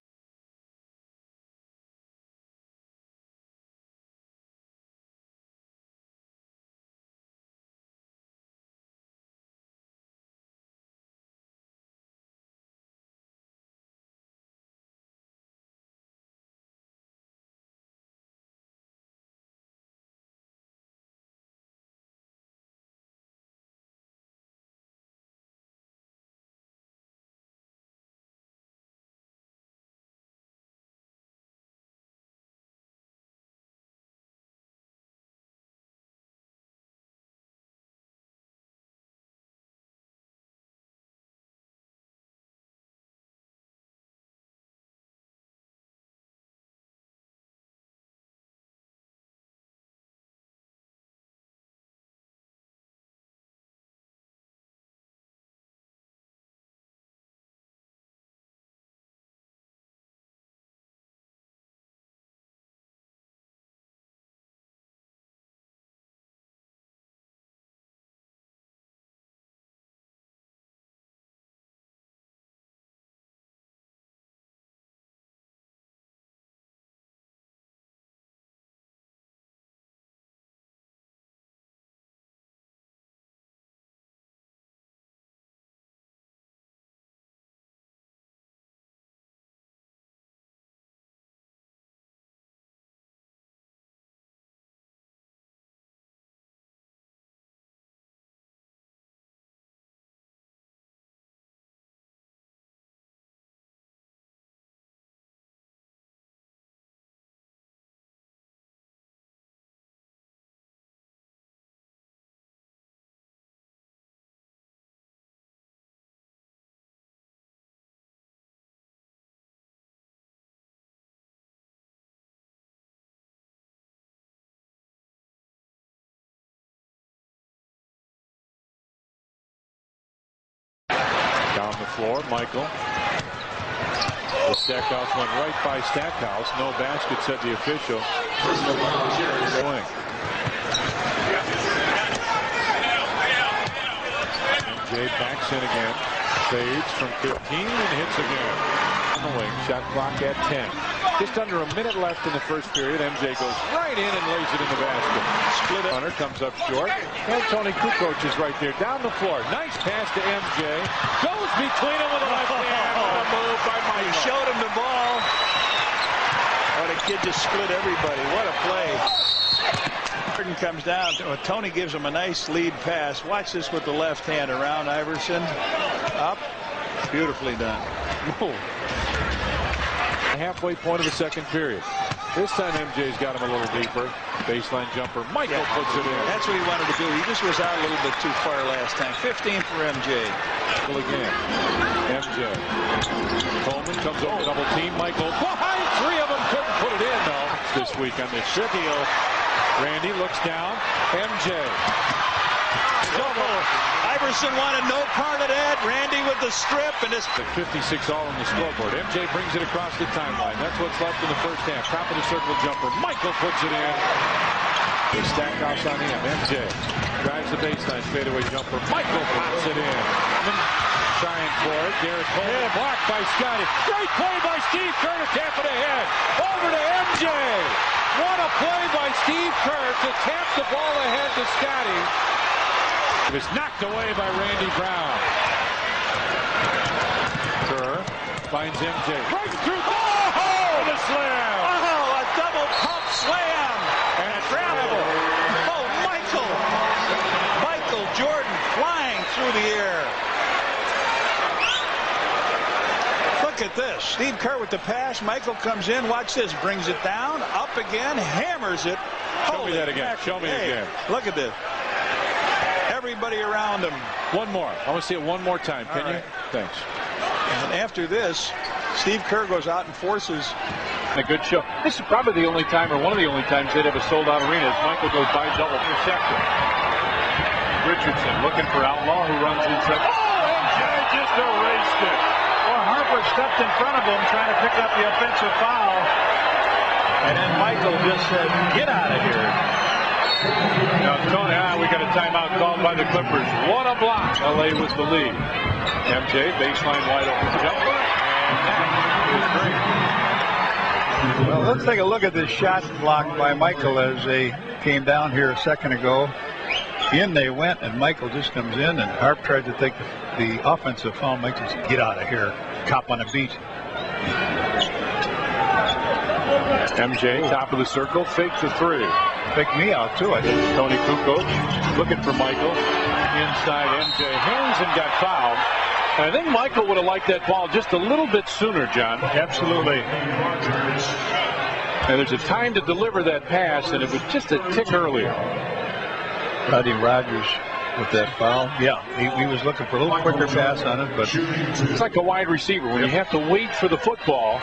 Down the floor, Michael. The Stackhouse went right by Stackhouse. No basket, said the official. Swing. MJ backs in again. Fades from 15 and hits again. On the wing, shot clock at 10. Just under a minute left in the first period. MJ goes right in and lays it in the basket. Split Hunter comes up short. And Tony Kukoc is right there down the floor. Nice pass to MJ. Goes between them with a left hand. What a move by Mike.
He showed him the ball. Oh, the kid just split everybody. What a play. Jordan comes down. Tony gives him a nice lead pass. Watch this with the left hand around Iverson. Up. Beautifully done.
Whoa. Halfway point of the second period. This time MJ's got him a little deeper. Baseline jumper. Michael puts it in.
That's what he wanted to do. He just was out a little bit too far last time. 15 for MJ.
Again. MJ. Coleman comes over double team. Michael behind. Three of them couldn't put it in though. This week on this video. Randy looks down. MJ.
Iverson wanted no part of that. Randy with the strip and his
56 all on the scoreboard. MJ brings it across the timeline. That's what's left in the first half. Top of the circle jumper. Michael puts it in. Stackhouse on him. MJ drives the baseline fadeaway jumper. Michael pops it in. Trying for it. Garrett Cole blocked by Scotty. Great play by Steve Kerr to tap it ahead. Over to MJ. What a play by Steve Kerr to tap the ball ahead to Scotty. It was knocked away by Randy Brown. Kerr finds MJ. Right through. Oh, the slam.
Oh, a double pump slam.
And travel.
Oh, Michael Jordan flying through the air. Look at this. Steve Kerr with the pass. Michael comes in. Watch this. Brings it down. Up again. Hammers it.
Show me that again. Show me again.
Look at this. Everybody around him.
One more. I want to see it one more time. Can you? Thanks.
And after this, Steve Kerr goes out and forces.
A good show. This is probably the only time, or one of the only times they'd have a sold-out arena as Michael goes by double interception. Richardson looking for Outlaw, who runs inside. Oh, MJ just erased it.
Well, Harper stepped in front of him trying to pick up the offensive foul. And then Michael just said, get out of here.
Now, Tony, we got a timeout called by the Clippers. What a block. LA with the lead. MJ, baseline wide open jumper. And that is great.
Well, let's take a look at this shot blocked by Michael as they came down here a second ago. In they went, and Michael just comes in, and Harp tried to take the offensive foul. Michael said, get out of here. Cop on a beat.
MJ, top of the circle, fake the three.
Fake me out, too, I think.
Tony Kukoc looking for Michael. Inside MJ hangs and got fouled. And I think Michael would have liked that ball just a little bit sooner, John.
Absolutely.
And there's a time to deliver that pass, and it was just a tick earlier.
Buddy Rogers with that foul. Yeah, he was looking for a little quicker pass on it, but
it's like a wide receiver when you have to wait for the football.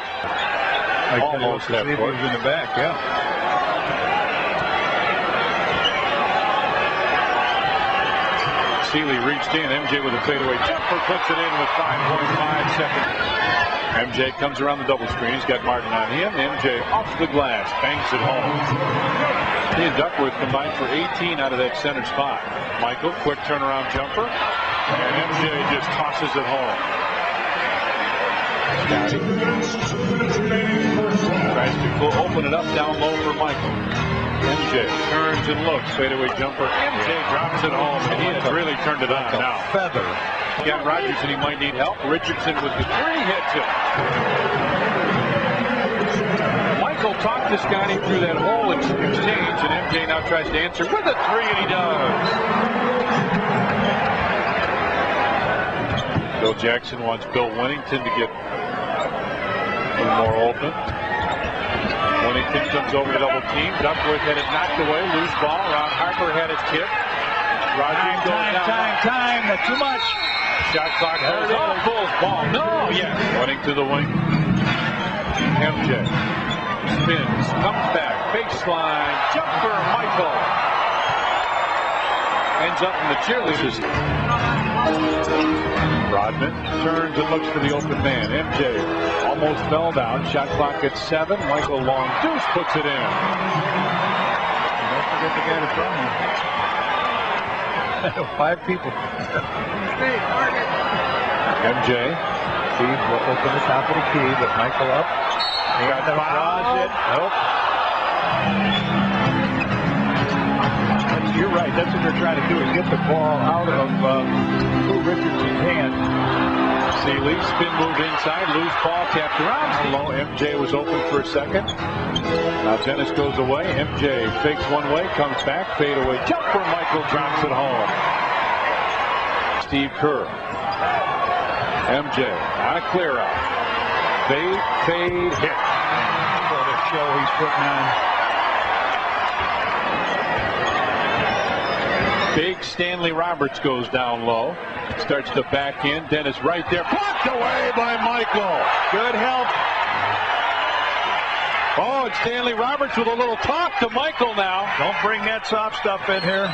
Almost that
he was in the back, yeah.
Seeley reached in. MJ with a fadeaway jumper puts it in with 5.5 seconds. MJ comes around the double screen. He's got Martin on him. MJ off the glass, banks it home. He and Duckworth combined for 18 out of that center spot. Michael, quick turnaround jumper, and MJ just tosses it home. Tries to open it up down low for Michael. MJ turns and looks. Fadeaway jumper. MJ drops it home, and he has really turned it on now.
Feather.
Got Rogers, and he might need help. Richardson with the three hits it. Michael talked to Scotty through that whole exchange, and MJ now tries to answer with a three, and he does. Bill Jackson wants Bill Winnington to get a little more open. Winnington comes over to double team. Duckworth had it knocked away. Loose ball. Ron Harper had it tipped. Rogers
Time. That's too much.
Shot clock goes off. Bulls ball. No. Yes. Running to the wing. MJ spins. Comes back. Baseline. Jumper. Michael. Ends up in the cheerleaders. Rodman turns and looks for the open man. MJ almost fell down. Shot clock at 7. Michael long deuce puts it in.
Don't forget the guy in front of him. 5 people.
MJ.
Steve will open the top of the key, but Michael up. He got the closet. Nope. You're right. That's what they're trying to do, is get the ball out of Lou Richardson's hand.
Seeley, spin move inside, loose ball tapped around. Hello, MJ was open for a second. Now Dennis goes away. MJ fakes one way, comes back, fade away jumper. Michael drops it home. Steve Kerr. MJ on a clear out. Fade, hit.
What a show he's putting on.
Big Stanley Roberts goes down low. Starts to back in. Dennis right there. Blocked away by Michael. Good help. Oh, and Stanley Roberts with a little talk to Michael now.
Don't bring that soft stuff in here.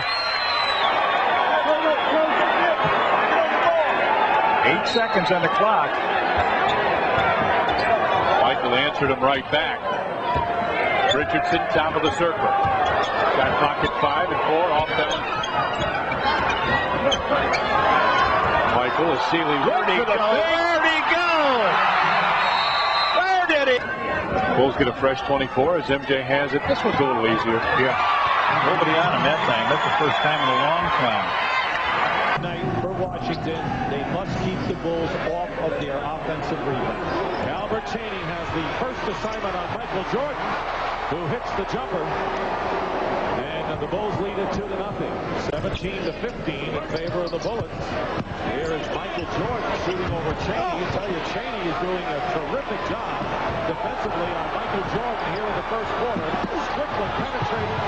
8 seconds on the clock.
Michael answered him right back. Richardson top of the circle. Got clock at 5 and 4 off balance. Michael is Seeley. Where'd he go?
Where'd he go? Where did he?
Bulls get a fresh 24 as MJ has it. This one's a little easier.
Yeah. Nobody on him that time. That's the first time in a long time.
Night for Washington. They must keep the Bulls off of their offensive rebounds.
Albert Chaney has the first assignment on Michael Jordan, who hits the jumper. And the Bulls lead it 2-0. 17-15 in favor of the Bullets. Here is Michael Jordan shooting over Chaney. You tell you, Chaney is doing a terrific job defensively on Michael Jordan here in the first quarter. Strickland penetrating.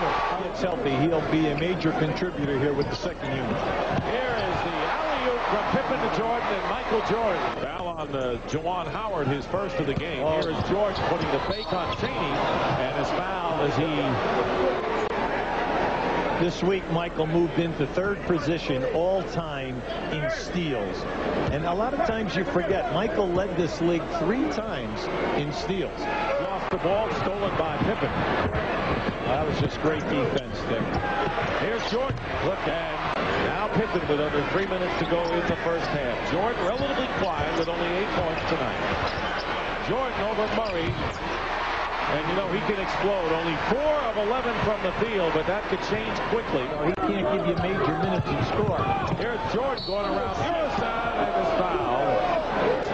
If it's healthy, he'll be a major contributor here with the second unit.
Here is the alley-oop from Pippen to Jordan and Michael Jordan. Foul on Juwan Howard, his first of the game. Here is Jordan putting the fake on Chaney, and is fouled as he...
This week, Michael moved into 3rd position all-time in steals. And a lot of times you forget, Michael led this league 3 times in steals.
Lost the ball, stolen by Pippen.
That was just great defense there.
Here's Jordan. Look, and now Pippen with under 3 minutes to go in the first half. Jordan relatively quiet with only 8 points tonight. Jordan over Murray. And, you know, he can explode. Only 4 of 11 from the field, but that could change quickly.
No, he can't give you major minutes and score.
Here's Jordan going around Urasan and is fouled.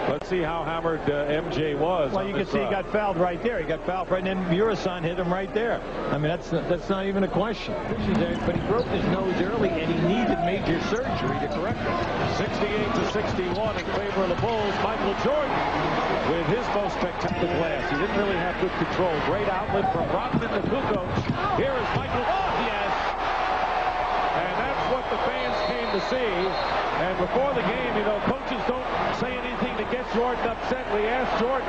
Let's see how hammered MJ was.
Well, you can see he got fouled right there. He got fouled right, and then Urasan hit him right there. I mean, that's not even a question. But he broke his nose early, and he needed major surgery to correct it.
68-61 in favor of the Bulls. Michael Jordan with his most spectacular glass. He didn't really have good control. Great outlet from Rodman to Kukoc. Here is Michael. Oh, yes! And that's what the fans came to see. And before the game, you know, coaches don't say anything to get Jordan upset. We asked Jordan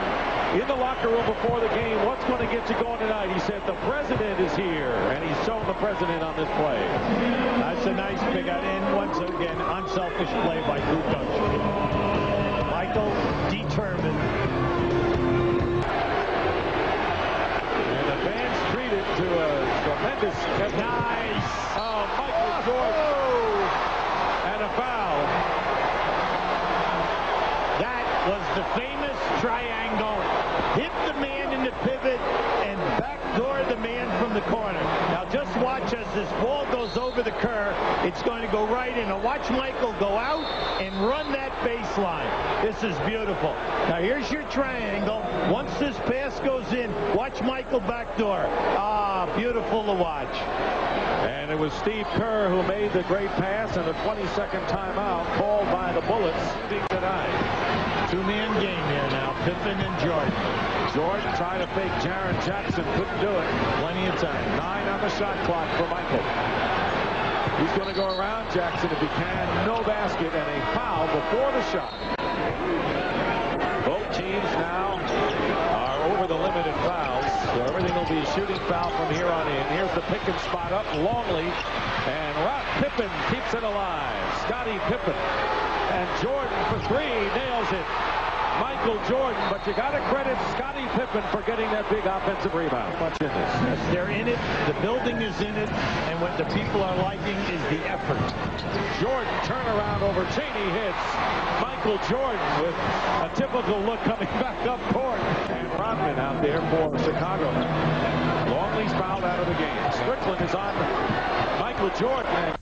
in the locker room before the game, what's going to get you going tonight? He said, the president is here. And he's shown the president on this play.
That's a nice big out. And once again, unselfish play by Kukoc. Michael determined.
To a tremendous nice Michael Jordan and a foul.
That was the famous triangle. Hit the man in the pivot and backdoor the man from the corner. Now just watch as this ball goes over the curve. It's going to go right in. Now watch Michael go out and run that baseline. This is beautiful. Now here's your triangle. Once this pass goes in, watch Michael backdoor. Beautiful to watch.
And it was Steve Kerr who made the great pass, and a 20-second timeout called by the Bullets tonight.
2-man game here now, Pippen and Jordan.
Jordan trying to fake Jaren Jackson, couldn't do it.
Plenty of time.
9 on the shot clock for Michael. He's going to go around Jackson if he can. No basket and a foul before the shot. Both teams now are over the limit.
committed fouls, so everything will be a shooting foul from here on in. Here's the pick and spot up. Longley, and Pippen keeps it alive. Scottie Pippen. And Jordan for three, nails it. Michael Jordan, but you got to credit Scottie Pippen for getting that big offensive rebound. Much in this.
Yes, they're in it. The building is in it. And what the people are liking is the effort.
Jordan turnaround over Cheney hits. Michael Jordan with a typical look coming back up court. And Rodman out there for Chicago. Longley's fouled out of the game. Strickland is on Michael Jordan. And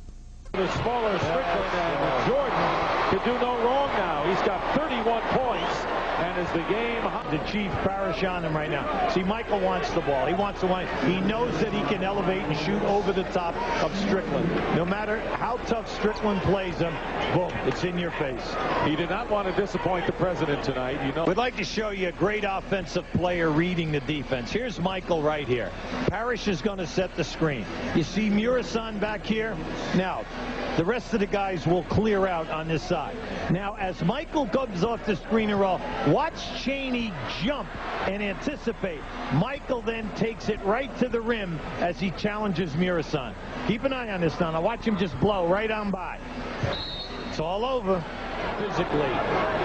the smaller Strickland and Jordan could do no wrong now. He's got 31 points. And as the game...
The Chief Parrish on him right now. See, Michael wants the ball. He wants to win. He knows that he can elevate and shoot over the top of Strickland. No matter how tough Strickland plays him, boom, it's in your face.
He did not want to disappoint the president tonight. You know.
We'd like to show you a great offensive player reading the defense. Here's Michael right here. Parrish is going to set the screen. You see Murasan back here? Now, the rest of the guys will clear out on this side. Now, as Michael comes off the screen and roll, watch Cheney jump and anticipate. Michael then takes it right to the rim as he challenges Murasan. Keep an eye on this now. Now watch him just blow right on by. It's all over.
Physically.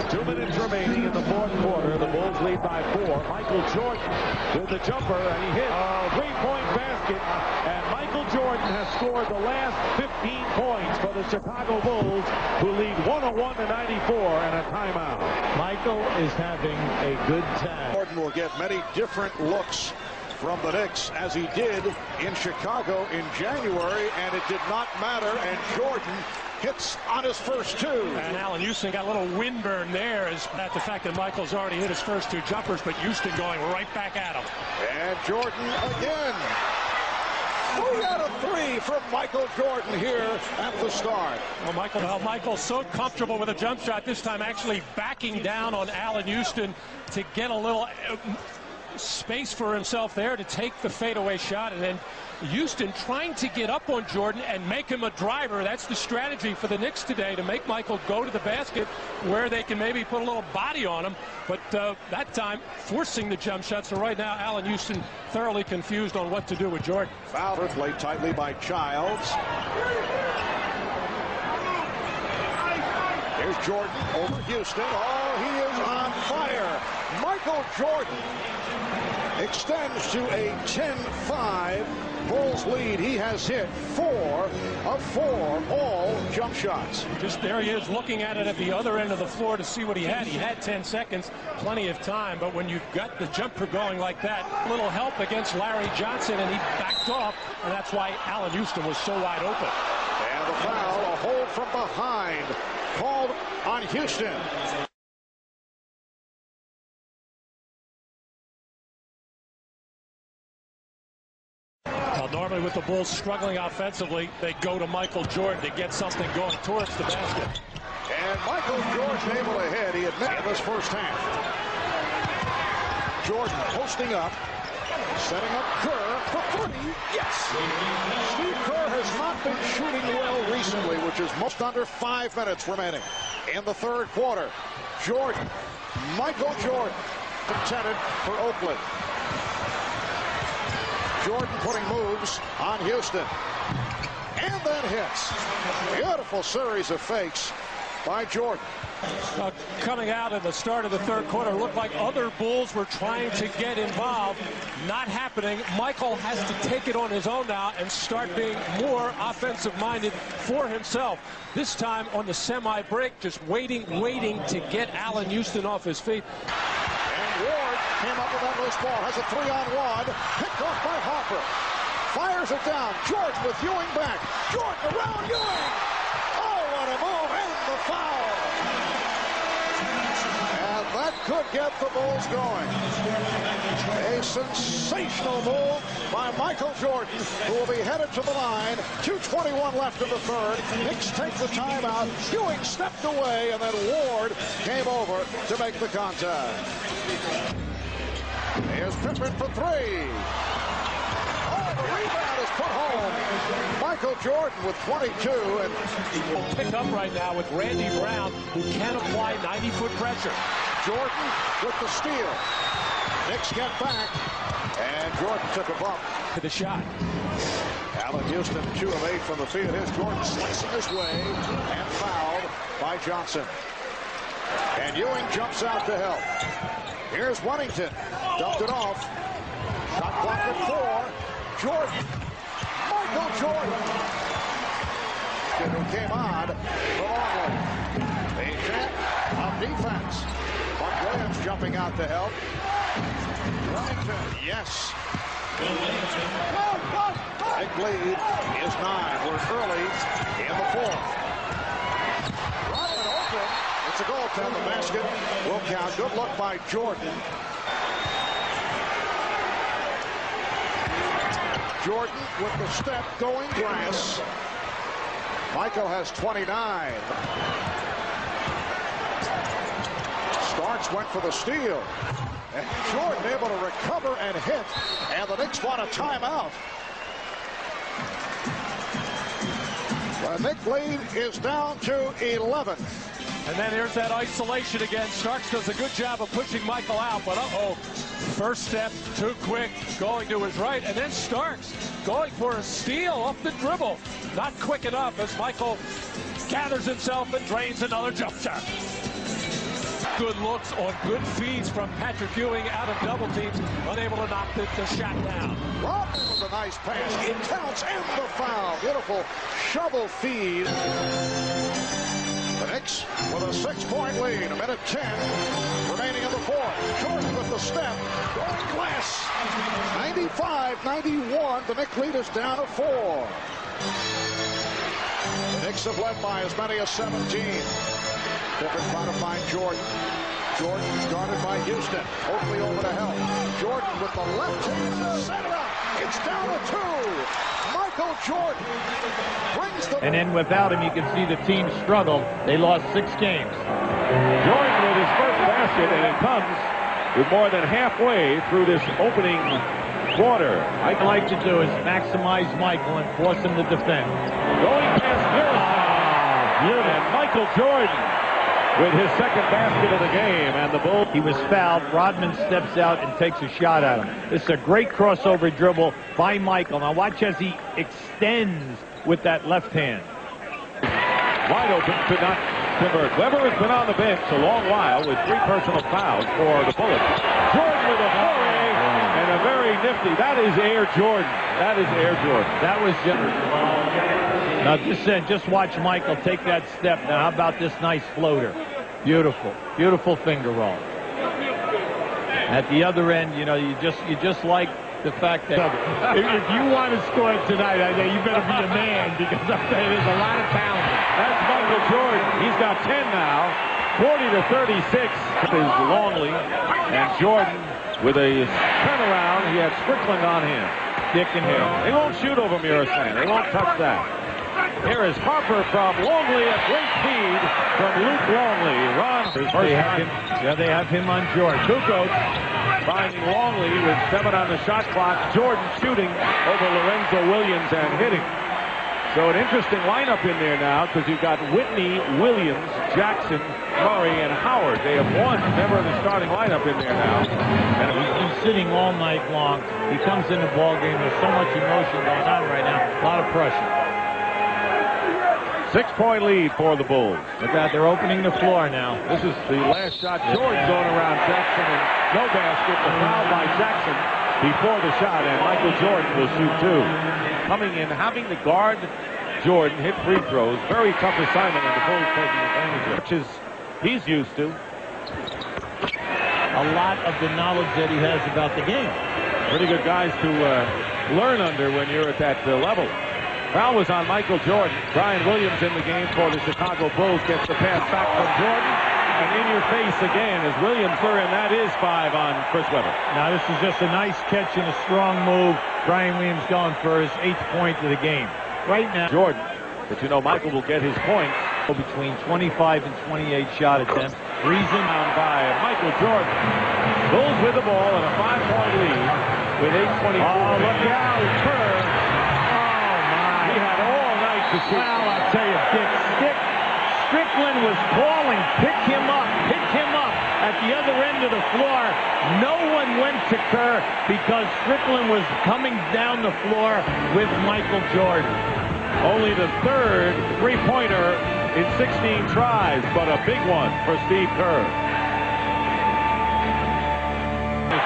2 minutes remaining in the fourth quarter. The Bulls lead by 4. Michael Jordan with the jumper, and he hit a three-point basket. And Michael Jordan has scored the last 15 points for the Chicago Bulls, who lead 101-94 and a timeout.
Michael is having a good time.
Jordan will get many different looks from the Knicks, as he did in Chicago in January, and it did not matter, and Jordan hits on his first two.
And Allan Houston got a little windburn there at the fact that Michael's already hit his first two jumpers, but Houston going right back at him.
And Jordan again. 3 out of 3 from Michael Jordan here at the start.
Well, Michael's so comfortable with a jump shot this time, actually backing down on Allan Houston to get a little space for himself there to take the fadeaway shot, and then Houston trying to get up on Jordan and make him a driver. That's the strategy for the Knicks today, to make Michael go to the basket where they can maybe put a little body on him, but that time forcing the jump shot. So right now Allan Houston thoroughly confused on what to do with Jordan.
Fowler played tightly by Childs. Here's Jordan over Houston. Oh, he is on fire. Michael Jordan extends to a 10-5 Bulls lead. He has hit 4 of 4 all jump shots.
Just there he is looking at it at the other end of the floor to see what he had. He had 10 seconds, plenty of time, but when you've got the jumper going like that, little help against Larry Johnson, and he backed off, and that's why Allan Houston was so wide open.
And the foul, a hold from behind, called on Houston.
Normally with the Bulls struggling offensively, they go to Michael Jordan to get something going towards the basket.
And Michael Jordan able to hit, he admitted in this first half. Jordan posting up, setting up Kerr for 3. Yes! Steve Kerr has not been shooting well recently, which is most under 5 minutes remaining in the third quarter. Jordan, Michael Jordan, intended for Oakland. Jordan putting moves on Houston. And then hits. Beautiful series of fakes by Jordan.
Coming out at the start of the third quarter, looked like other Bulls were trying to get involved. Not happening. Michael has to take it on his own now and start being more offensive-minded for himself. This time on the semi-break, just waiting to get Allan Houston off his feet.
Ward came up with that loose ball, has a 3-on-1, picked off by Harper. Fires it down. Jordan with Ewing back. Jordan around Ewing. Oh, what a move, and the foul. And that could get the Bulls going. A sensational move by Michael Jordan, who will be headed to the line. 2:21 left in the third. Knicks take the timeout. Ewing stepped away, and then Ward came over to make the contact. Here's Pippen for 3. Oh, the rebound is put home. Michael Jordan with 22. And
he will pick up right now with Randy Brown, who can apply 90-foot pressure.
Jordan with the steal. Knicks get back, and Jordan took a bump.
To the shot.
Allen Houston, 2 of 8 from the field. Here's Jordan slicing his way and fouled by Johnson. And Ewing jumps out to help. Here's Wennington. Dumped it off. Shot clock at 4. Jordan. Michael Jordan. Who came on the long way. A jet of defense. Buck Williams jumping out to help. Wennington, yes. Big lead is 9. We're early in the 4th. Rodman open. It's a goal. The basket will count. Good look by Jordan. Jordan with the step going glass. Michael has 29. Starks went for the steal. And Jordan able to recover and hit. And the Knicks want a timeout. The Knicks lead is down to 11.
And then here's that isolation again. Starks does a good job of pushing Michael out, but first step too quick, going to his right, and then Starks going for a steal off the dribble. Not quick enough as Michael gathers himself and drains another jump shot. Good looks on good feeds from Patrick Ewing out of double teams, unable to knock the shot down.
Rodman with a nice pass. It counts and the foul. Beautiful shovel feed. The Knicks with a 6-point lead. A minute 10 remaining in the 4th. Jordan with the step. Going glass. 95-91. The Knicks lead is down to 4. The Knicks have led by as many as 17. Pippen trying to find Jordan. Jordan guarded by Houston. Oakley over to help. Jordan with the left hand. Set it up. It's down to 2. Michael Jordan brings the...
And then without him, you can see the team struggled. They lost 6 games.
Jordan with his first basket, and it comes with more than halfway through this opening quarter.
What I'd like to do is maximize Michael and force him to defend.
Going past Harrison. And Michael Jordan with his second basket of the game, and the Bulls.
He was fouled. Rodman steps out and takes a shot at him. This is a great crossover dribble by Michael. Now watch as he extends with that left hand.
Wide open, could not convert. Weber has been on the bench a long while with 3 personal fouls for the Bullets. Jordan with a foray and a very nifty. That is Air Jordan. That is Air Jordan.
That was now just watch Michael take that step. Now how about this nice floater? Beautiful, beautiful finger roll. At the other end, you know, you just like the fact that if you want to score tonight, I think you better be a man, because I'm saying there's a lot of talent.
That's Michael Jordan. He's got 10 now. 40-36 is Longley, and Jordan with a turnaround. He had Strickland on him.
Dick and Hill.
They won't shoot over Murasan. They won't touch that. Here is Harper from Longley, a great feed from Luke Longley.
They have him on Jordan.
Kukoc finding Longley with 7 on the shot clock. Jordan shooting over Lorenzo Williams and hitting. So an interesting lineup in there now, because you've got Whitney, Williams, Jackson, Murray, and Howard. They have 1 member of the starting lineup in there now.
And he's been sitting all night long. He comes in the ball game. There's so much emotion going on right now. A lot of pressure.
6-point lead for the Bulls.
Look out, they're opening the floor now.
This is the last shot. Jordan going around Jackson, and no basket. The foul by Jackson before the shot, and Michael Jordan will shoot 2. Coming in, having to guard Jordan, hit free throws. Very tough assignment, and the Bulls taking advantage of it, which is he's used to.
A lot of the knowledge that he has about the game.
Pretty good guys to learn under when you're at that level. Foul was on Michael Jordan. Brian Williams in the game for the Chicago Bulls gets the pass back from Jordan. And in your face again is Williams, and that is 5 on Chris Webber.
Now this is just a nice catch and a strong move. Brian Williams going for his 8th point of the game. Right now,
Jordan. But you know Michael will get his points.
Between 25 and 28 shot attempts.
Reason on by Michael Jordan. Bulls with the ball and a 5-point lead with 8:24.
Oh, look out, Kerr.
He had all night to shoot.
Well, I'll tell you, Strickland was calling, pick him up, At the other end of the floor, no one went to Kerr because Strickland was coming down the floor with Michael Jordan.
Only the third three-pointer in 16 tries, but a big one for Steve Kerr.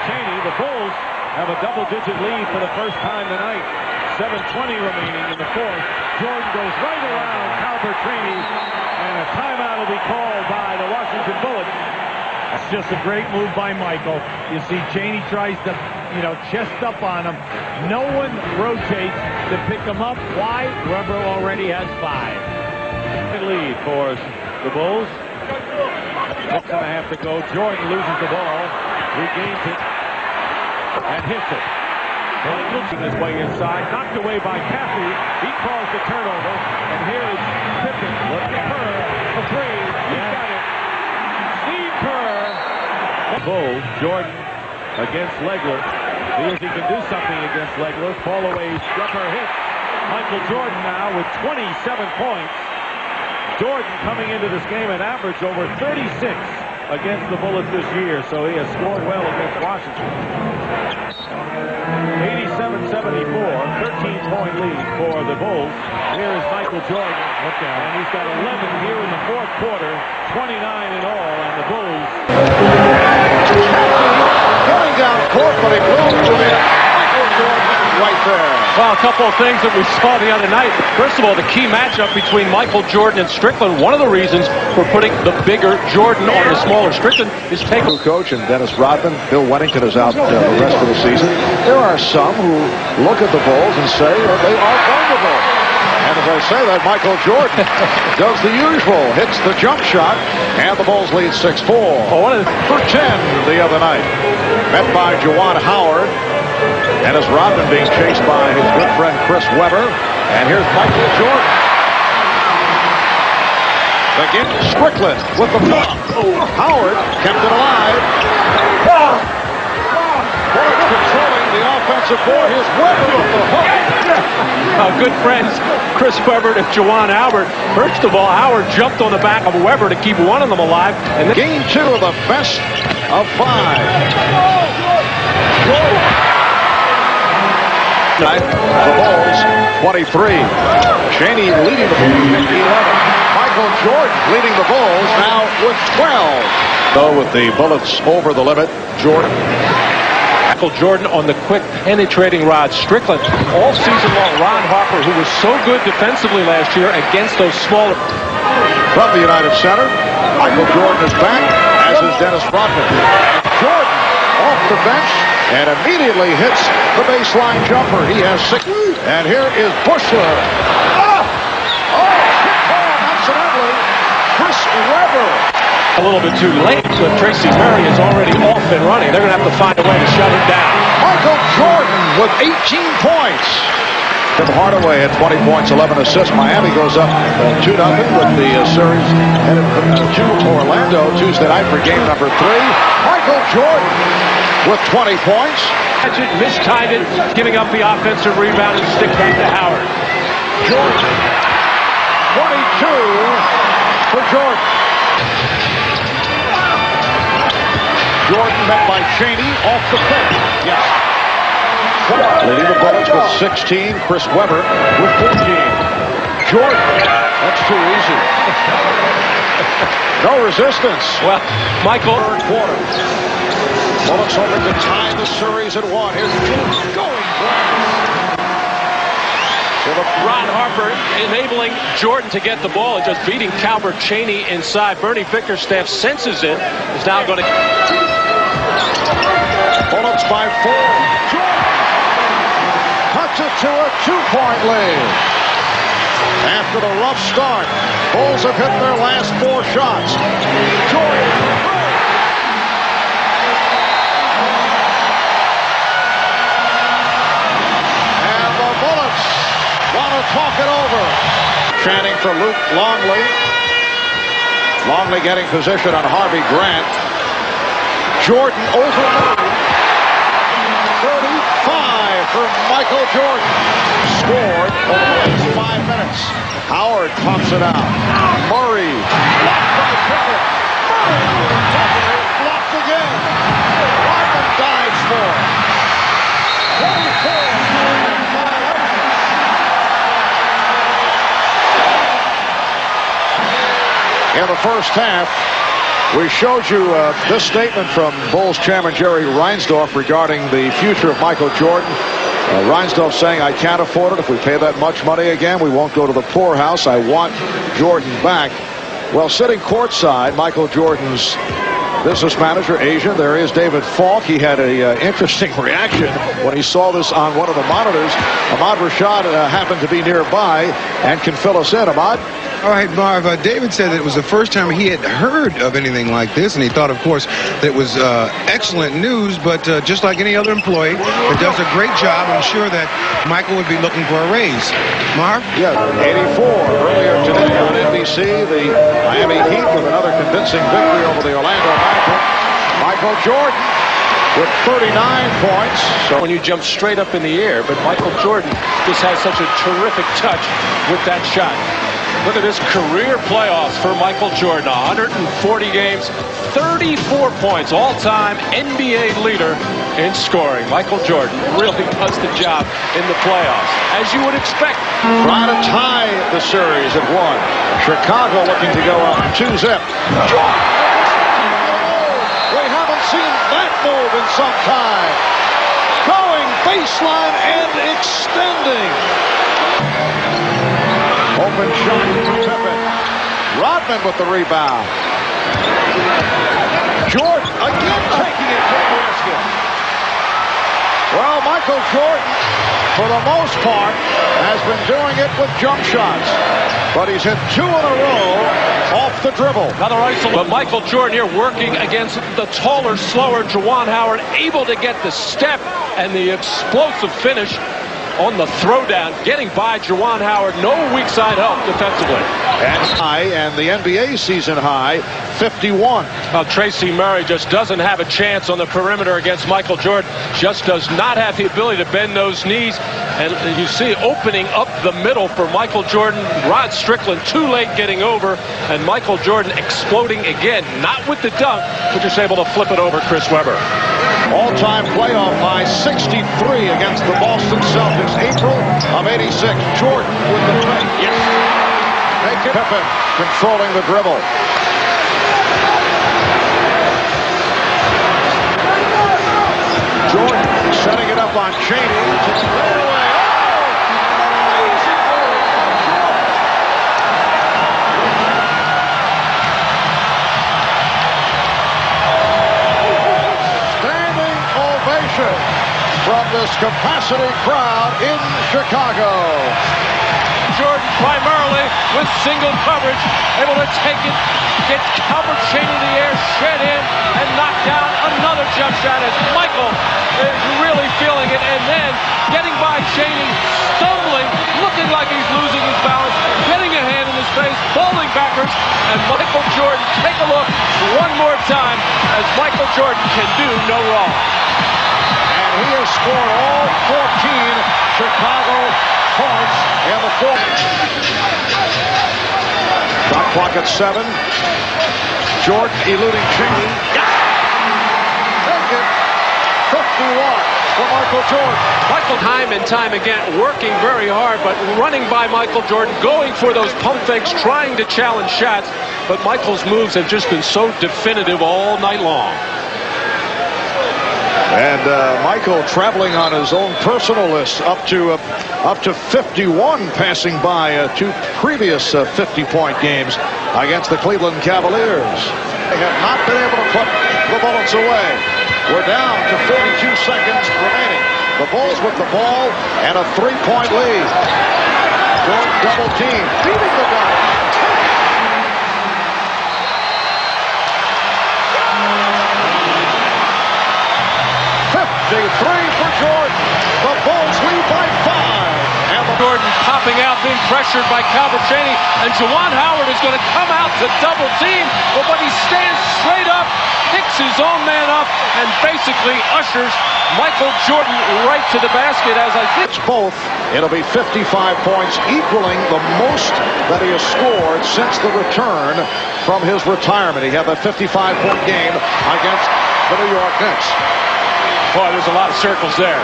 Chaney, the Bulls have a double-digit lead for the first time tonight. 7:20 remaining in the fourth. Jordan goes right around Calbert Chaney, and a timeout will be called by the Washington Bullets.
That's just a great move by Michael. You see Chaney tries to, chest up on him. No one rotates to pick him up. Why? Weber already has 5.
Lead for the Bulls. 6.5 to go. Jordan loses the ball, regains it, and hits it. Looking his way inside, knocked away by Caffey. He caused the turnover, and here is Pippen. Look at Kerr for 3. He's got it. Steve Kerr. Bulls. Jordan against Legler. Feels he can do something against Legler. Fall away. Jumper hit. Michael Jordan now with 27 points. Jordan coming into this game an average over 36 against the Bullets this year, so he has scored well against Washington. 87-74, 13-point lead for the Bulls. Here is Michael Jordan, and he's got 11 here in the fourth quarter, 29 in all, and the Bulls.
Going down court, but he moves to the Michael Jordan right there.
Well, a couple of things that we saw the other night. First of all, the key matchup between Michael Jordan and Strickland. One of the reasons for putting the bigger Jordan on the smaller Strickland is taking.
Coach and Dennis Rodman. Bill Wennington is out the rest of the season. There are some who look at the Bulls and say they are vulnerable. And as I say that, Michael Jordan does the usual, hits the jump shot, and the Bulls lead 6-4. For 10 the other night. Met by Juwan Howard. And as Rodman being chased by his good friend Chris Webber. And here's Michael Jordan. Again, Strickland with the block. Howard kept it alive. Controlling the offensive board. Here's Webber with the hook.
Good friends, Chris Webber and Juwan Howard. First of all, Howard jumped on the back of Webber to keep one of them alive. And then
Game 2 of the best of 5. The Bulls, 23. Chaney leading the Bulls with 11. Michael Jordan leading the Bulls now with 12. So with the Bullets over the limit, Jordan.
Michael Jordan on the quick penetrating Rod Strickland. All season long, Ron Harper, who was so good defensively last year against those smaller.
From the United Center, Michael Jordan is back, as is Dennis Rodman. Jordan off the bench and immediately hits the baseline jumper. He has 6. And here is Bushler. Incidentally, Chris Webber.
A little bit too late, but Tracy Murray is already off and running. They're going to have to find a way to shut him down.
Michael Jordan with 18 points. Tim Hardaway had 20 points, 11 assists. Miami goes up 2-0 with the series headed to Orlando Tuesday night for game number 3. Michael Jordan with 20 points.
Mistimed it, giving up the offensive rebound and stick back to Howard.
Jordan, 22 for Jordan. Jordan met by Chaney off the pick. Yes. Leading the Bullets with 16. Chris Webber with 14. Jordan. That's too easy. No resistance.
Well, Michael.
Third quarter. Bullets hoping to tie the series at 1. Here's Jordan going blind.
Ron Harper enabling Jordan to get the ball and just beating Calbert Chaney inside. Bernie Bickerstaff senses it. Is now going to.
Bullets by 4. Jordan cuts it to a 2-point lead. After the rough start, Bulls have hit their last 4 shots. Jordan. And the Bullets want to talk it over. Chanting for Luke Longley. Longley getting position on Harvey Grant. Jordan over 35 for Michael Jordan. Scored over the last 5 minutes. Howard pumps it out. Murray blocked by Pickett. Murray
Jordan again. Rodman dives for it. 24. In the first half, we showed you this statement from Bulls chairman Jerry Reinsdorf regarding the future of Michael Jordan. Reinsdorf saying, I can't afford it. If we pay that much money again, we won't go to the poorhouse. I want Jordan back. Well, sitting courtside, Michael Jordan's business manager, Asia, there is David Falk. He had a interesting reaction when he saw this on one of the monitors. Ahmad Rashad happened to be nearby and can fill us in. Ahmad?
All right, Marv, David said that it was the first time he had heard of anything like this, and he thought, of course, that it was excellent news, but just like any other employee that does a great job, I'm sure that Michael would be looking for a raise. Marv?
Yeah, 84 earlier today on NBC, the Miami Heat with another convincing victory over the Orlando Magic. Michael Jordan with 39 points.
So when you jump straight up in the air, but Michael Jordan just has such a terrific touch with that shot. Look at this career playoffs for Michael Jordan. 140 games, 34 points, all-time NBA leader in scoring. Michael Jordan really does the job in the playoffs, as you would expect.
Trying to tie the series at 1. Chicago looking to go up 2-zip. Jordan! We haven't seen that move in some time. Going baseline and extending. Open shot from Pippen. Rodman with the rebound. Jordan again taking it to the basket. Well, Michael Jordan, for the most part, has been doing it with jump shots. But he's hit 2 in a row off the dribble.
Another isolation. But Michael Jordan here working against the taller, slower Juwan Howard, able to get the step and the explosive finish on the throwdown, getting by Juwan Howard. No weak side help defensively.
And the NBA season high, 51.
Well, Tracy Murray just doesn't have a chance on the perimeter against Michael Jordan. Just does not have the ability to bend those knees. And you see opening up the middle for Michael Jordan. Rod Strickland too late getting over. And Michael Jordan exploding again. Not with the dunk, but just able to flip it over Chris Webber.
All-time playoff high, 63 against the Boston Celtics. April of 86. Jordan with the fake. Yes. Make it. Pippen controlling the dribble. Jordan setting it up on Chaney. Standing ovation from this capacity crowd in Chicago.
Jordan primarily with single coverage, able to take it, get Albert Chaney in the air, shed in, and knock down another jump shot as Michael is really feeling it, and then getting by Chaney, stumbling, looking like he's losing his balance, getting a hand in his face, falling backwards, and Michael Jordan, take a look one more time as Michael Jordan can do no wrong.
And he has scored all 14 Chicago points in the fourth. Shot clock at 7. Jordan eluding Chaney. Take it. 51 for Michael Jordan.
Michael time and time again working very hard, but running by Michael Jordan, going for those pump fakes, trying to challenge shots. But Michael's moves have just been so definitive all night long.
And Michael traveling on his own personal list up to 51, passing by 2 previous 50-point games against the Cleveland Cavaliers. They have not been able to put the bullets away. We're down to 42 seconds remaining. The Bulls with the ball and a 3-point lead. Jordan double team, beating the guy. 53 for Jordan. The Bulls lead by 5. And
Jordan popping dropping out, being pressured by Calvert Cheney, and Juwan Howard is going to come out to double team, but he stands straight up, picks his own man up, and basically ushers Michael Jordan right to the basket. As I think
both, it'll be 55 points, equaling the most that he has scored since the return from his retirement. He had that 55-point game against the New York Knicks.
Boy, there's a lot of circles there.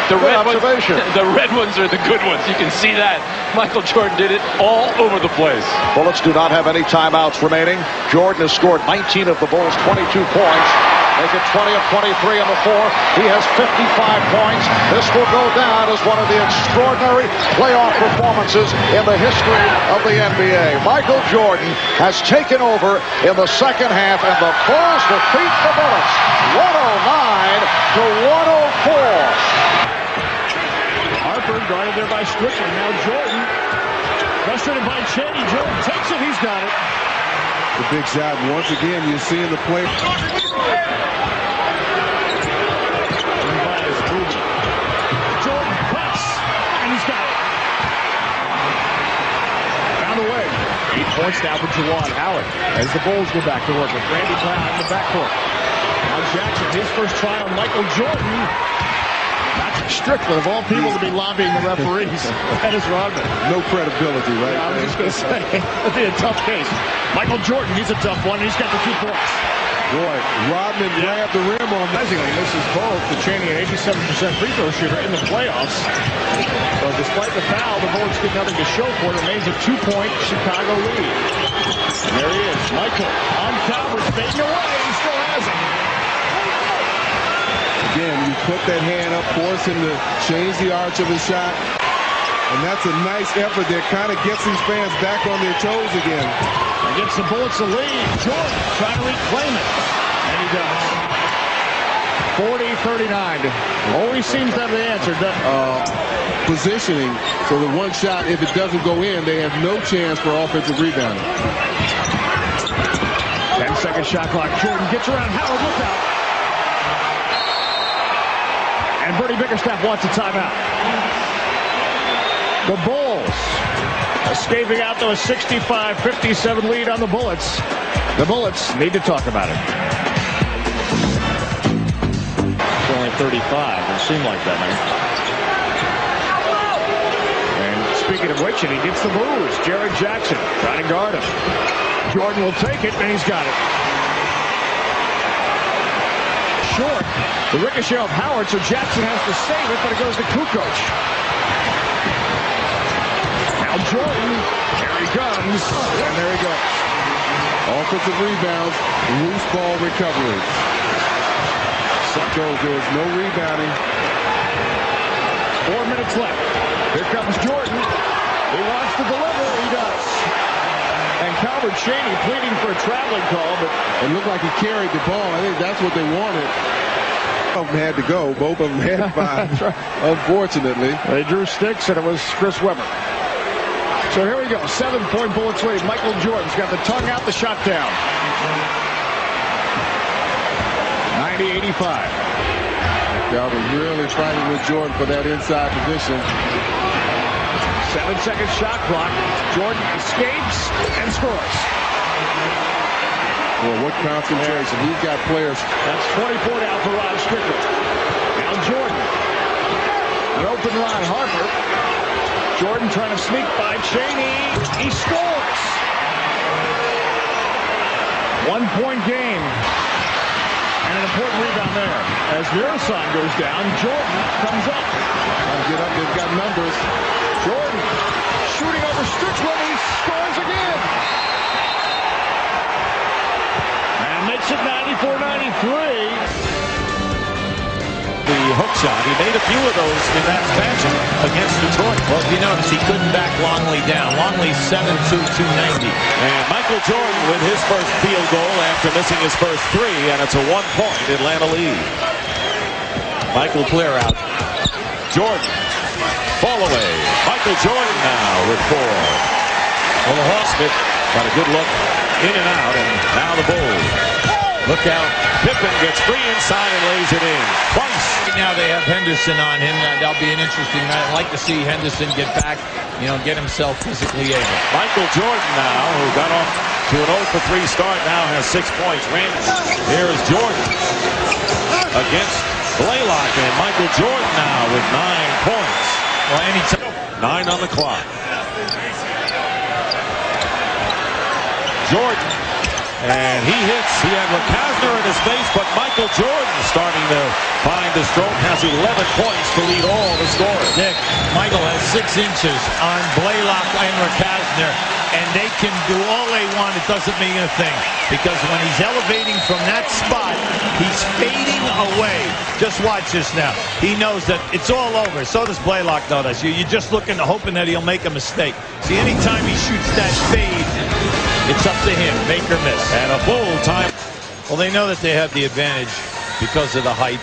The
red ones are the good ones. You can see that. Michael Jordan did it all over the place.
Bullets do not have any timeouts remaining. Jordan has scored 19 of the Bulls' 22 points. Make it 20 of 23 on the floor. He has 55 points. This will go down as one of the extraordinary playoff performances in the history of the NBA. Michael Jordan has taken over in the second half, and the Bulls defeat the Bullets 109 to 104.
Harper guarded there by Strickland. Now Jordan, frustrated by Cheney. Jordan takes it. He's got it.
The big shot. Once again, you're seeing the play.
Jordan cuts, and he's got it. Found a way. 8 points now for Juwan Howard as the Bulls go back to work with Randy Brown in the backcourt. Now Jackson, his first try on Michael Jordan. Not Strickland, of all people, to be lobbying the referees. Dennis Rodman.
No credibility, right?
I was just going to say, that'd be a tough case. Michael Jordan, he's a tough one. He's got the 2 points.
Boy, Rodman grabbed the rim on that.
Amazingly, this is both the Cheney, an 87% free throw shooter in the playoffs. So despite the foul, the Bullets get nothing to show for it. Remains a 2-point Chicago lead. And there he is, Michael on Calvert, fading away. He still has it.
Again, you put that hand up, force him to change the arch of his shot. And that's a nice effort that kind of gets these fans back on their toes again.
And gets the Bullets a lead. Jordan trying to reclaim it. And he does. 40-39. Always seems to have the answer, doesn't it?
Positioning so that one shot, if it doesn't go in, they have no chance for offensive rebounding.
10-second shot clock. Jordan gets around Howard. Look out. And Bernie Bickerstaff wants a timeout. The Bulls escaping out to a 65-57 lead on the Bullets. The Bullets need to talk about it.
It's only 35. It seemed like that, man.
And speaking of which, and he gets the moves. Jared Jackson trying to guard him. Jordan will take it, and he's got it. Short. The ricochet of Howard, so Jackson has to save it, but it goes to Kukoc. Now Jordan, here he comes, and there he goes.
Offensive rebounds, loose ball recovery. So there's no rebounding.
4 minutes left. Here comes Jordan. He wants to deliver. He does. And Calvert Cheney pleading for a traveling call, but
it looked like he carried the ball. I think that's what they wanted. Both of them had to go. Both of them had 5.
Right.
Unfortunately.
They drew sticks, and it was Chris Webber. So here we go. 7-point Bullets lead. Michael Jordan's got the tongue out, the shot down. 90-85.
Y'all was really fighting with Jordan for that inside position.
7-second shot clock. Jordan escapes and scores.
Well, what concentration. He's got players.
That's 24 now for Rod Strickland. Now Jordan. An open line, Harper. Jordan trying to sneak by Cheney. He scores. 1-point game. And an important rebound there. As Mirasan goes down, Jordan comes up.
Trying to get up. They've got numbers.
Jordan shooting over Strickland. He scores again. And makes it 94-93.
The hook shot. He made a few of those in that fashion against Detroit.
Well, if you notice, he couldn't back Longley down. Longley 7'2", 290.
And Michael Jordan with his first field goal after missing his first 3, and it's a 1-point Atlanta lead. Michael clear out. Jordan. Ball away. Michael Jordan now with 4. Well, the Hawks got a good look in and out, and now the Bulls.
Look out. Pippen gets free inside and lays it in. Twice. Now they have Henderson on him. That'll be an interesting night. I'd like to see Henderson get back, get himself physically able. Michael Jordan now, who got off to an 0-for-3 start, now has 6 points. Here is Jordan against Blaylock, and Michael Jordan now with 9 points. Well, anytime. 9 on the clock. Jordan. And he hits. He had LeCasner in his face, but Michael Jordan starting to find the stroke. Has 11 points to lead all the scorers.
Nick, Michael has 6 inches on Blaylock and LeCasner, and they can do all they want. It doesn't mean a thing, because when he's elevating from that spot, he's fading away. Just watch this now. He knows that it's all over. So does Blaylock know that. You're just looking, hoping that he'll make a mistake. See, anytime he shoots that fade, it's up to him, make or miss.
And a full time.
Well, they know that they have the advantage because of the height.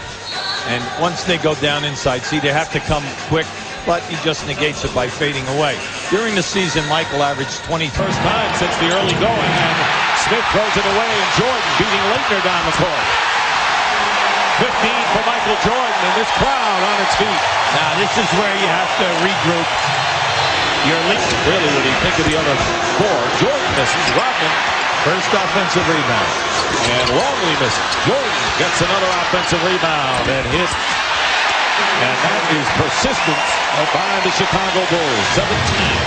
And once they go down inside, see, they have to come quick, but he just negates it by fading away. During the season, Michael averaged 20.
First time since the early going, and Smith throws it away, and Jordan beating Leitner down the court. 15 for Michael Jordan, and this crowd on its feet.
Now, this is where you have to regroup.
Really, when you think of the other 4, Jordan misses. Rodman,
first offensive rebound.
And Longley misses. Jordan gets another offensive rebound and hit. And that is persistence by the Chicago Bulls. 17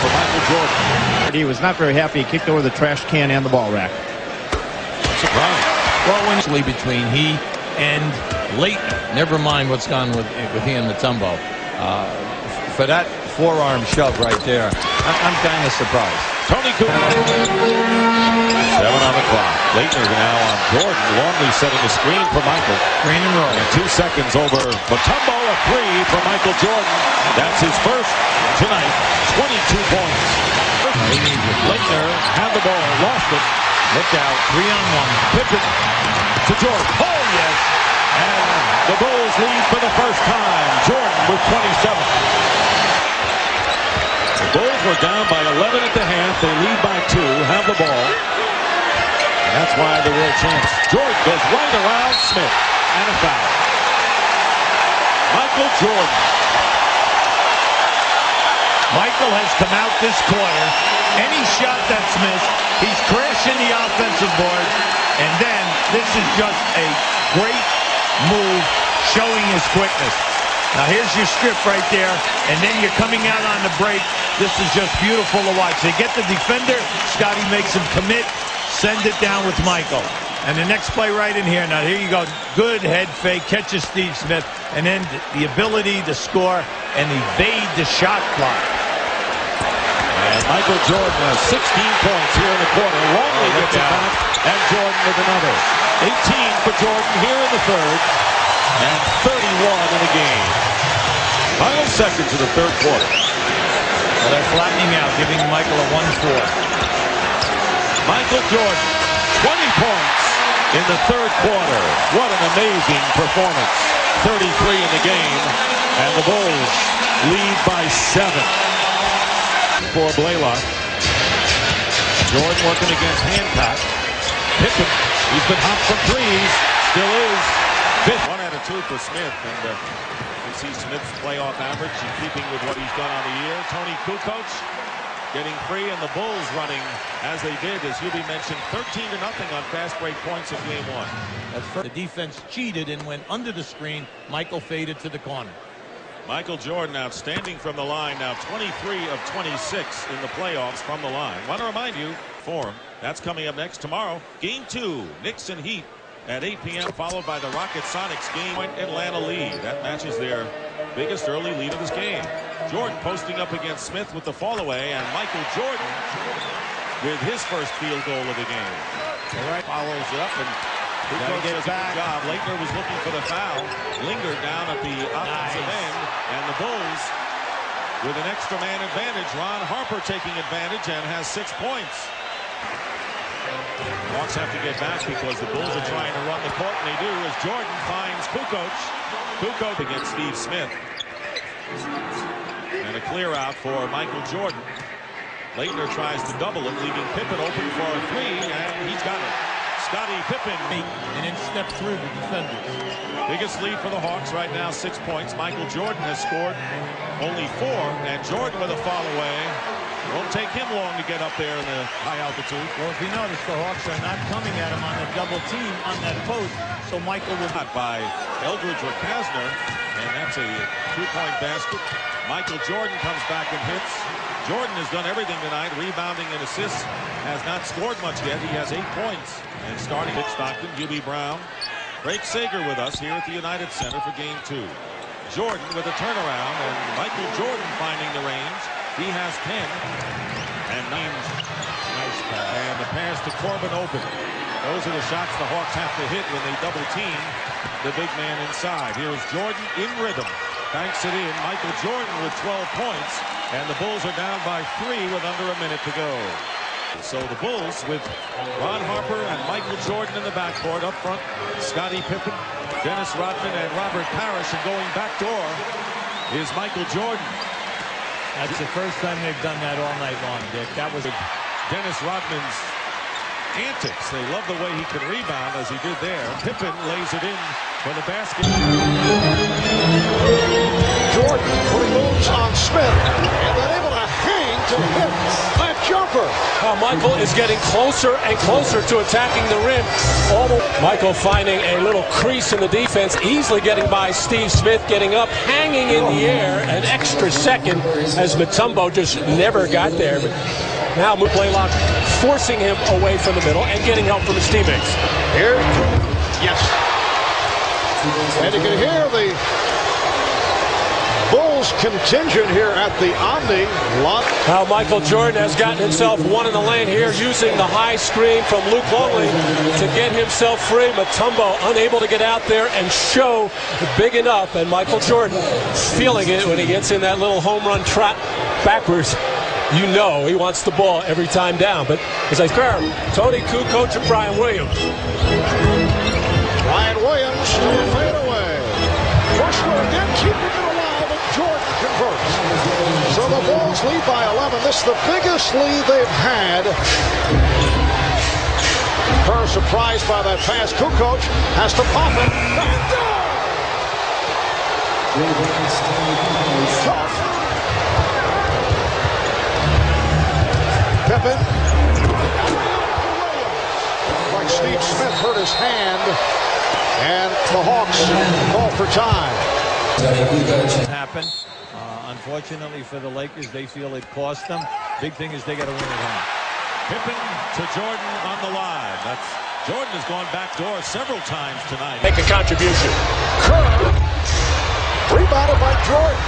for Michael Jordan.
He was not very happy. He kicked over the trash can and the ball rack.
Surprise.
Well, when between he and Leitner, never mind what's gone with he and Mutombo. For that forearm shove right there, I'm kind of surprised.
Tony Kukoc. 7 on the clock. Leitner now on Jordan. Longley setting the screen for Michael.
Green and roll.
And 2 seconds over Mutombo. A 3 for Michael Jordan. That's his first tonight. 22 points. Leitner had the ball. Lost it.
Look out. 3-on-1.
Pippen to Jordan. Oh, yes. And the Bulls lead for the first time. Jordan with 27. The Bulls were down by 11 at the half. They lead by 2, have the ball. And that's why the world champs. Jordan goes right around Smith. And a foul. Michael Jordan.
Michael has come out this quarter. Any shot that's missed, he's crashing the offensive board. And then this is just a great move showing his quickness. Now here's your strip right there, and then you're coming out on the break. This is just beautiful to watch. They get the defender, Scotty makes him commit, send it down with Michael. And the next play right in here. Now here you go, good head fake, catches Steve Smith, and then the ability to score and evade the shot clock.
And Michael Jordan has 16 points here in the quarter. Longley gets it back, and Jordan with another. 18 for Jordan here in the third. And 31 in the game. Final seconds of the third quarter.
Well, they're flattening out, giving Michael a 1-4.
Michael Jordan, 20 points in the third quarter. What an amazing performance. 33 in the game, and the Bulls lead by 7. For Blaylock. Jordan working against Hancock. Pippen, he's been hot from 3s, still is. 1 out of 2 for Smith, and you see Smith's playoff average in keeping with what he's done on the year. Tony Kukoc getting free, and the Bulls running as they did, as Hubie mentioned, 13-0 on fast break points in game 1.
The defense cheated and went under the screen. Michael faded to the corner.
Michael Jordan outstanding from the line, now 23 of 26 in the playoffs from the line. Want to remind you, for him, that's coming up next tomorrow. Game 2, Knicks and Heat at 8 p.m. followed by the Rockets Sonics game. Atlanta lead. That matches their biggest early lead of this game. Jordan posting up against Smith with the fall away, and Michael Jordan with his first field goal of the game. All right, follows it up, and Kukoc does a good job. Leitner was looking for the foul. Lingered down at the offensive end, and the Bulls with an extra man advantage. Ron Harper taking advantage and has 6 points. Hawks have to get back because the Bulls are trying to run the court, and they do as Jordan finds Kukoc. Kukoc against Steve Smith. And a clear out for Michael Jordan. Leitner tries to double it, leaving Pippen open for a 3, and he's got it. Scottie Pippen.
And then step through the defenders.
Biggest lead for the Hawks right now, 6 points. Michael Jordan has scored only 4, and Jordan with a foul away. Won't take him long to get up there in the high altitude.
Well, if you notice, the Hawks are not coming at him on the double team on that post, so Michael will
not by Eldridge or Kasner, and that's a 2-point basket. Michael Jordan comes back and hits. Jordan has done everything tonight, rebounding and assists. Has not scored much yet. He has 8 points. And starting Dick Stockton, Hubie Brown. Craig Sager with us here at the United Center for Game 2. Jordan with a turnaround, and Michael Jordan finding the range. He has 10. And nice pass. And the pass to Corbin open. Those are the shots the Hawks have to hit when they double team the big man inside. Here is Jordan in rhythm. Banks it in. Michael Jordan with 12 points. And the Bulls are down by 3 with under a minute to go. So the Bulls with Ron Harper and Michael Jordan in the backcourt. Up front, Scottie Pippen, Dennis Rodman, and Robert Parrish. And going backdoor is Michael Jordan.
That's the first time they've done that all night long, Dick. That was
Dennis Rodman's antics. They love the way he can rebound as he did there. Pippen lays it in for the basket.
Jordan putting moves on Smith and then able to hang to hit that jumper.
Michael is getting closer and closer to attacking the rim. Michael finding a little crease in the defense, easily getting by Steve Smith, getting up, hanging in the air, an extra second as Mutombo just never got there. But now Blaylock forcing him away from the middle and getting help from his teammates.
Here, yes. And you can hear the Bulls contingent here at the Omni lot.
Now Michael Jordan has gotten himself one in the lane here, using the high screen from Luke Longley to get himself free. Mutombo unable to get out there and show big enough, and Michael Jordan feeling it when he gets in that little home run trap backwards. You know he wants the ball every time down. But as I said, Tony Kukoc and Brian Williams.
Brian Williams to a fadeaway. Bushler again keeping it alive, and Jordan converts. So the Bulls lead by 11. This is the biggest lead they've had. Kerr surprised by that pass. Kukoc has to pop it. Tough. Pippen. Like Steve Smith hurt his hand, and the Hawks call for time.
Happen. Unfortunately for the Lakers, they feel it cost them. Big thing is they got to win at home.
Pippen to Jordan on the line. Jordan has gone backdoor several times tonight.
Make a contribution.
Kerr rebounded by Jordan.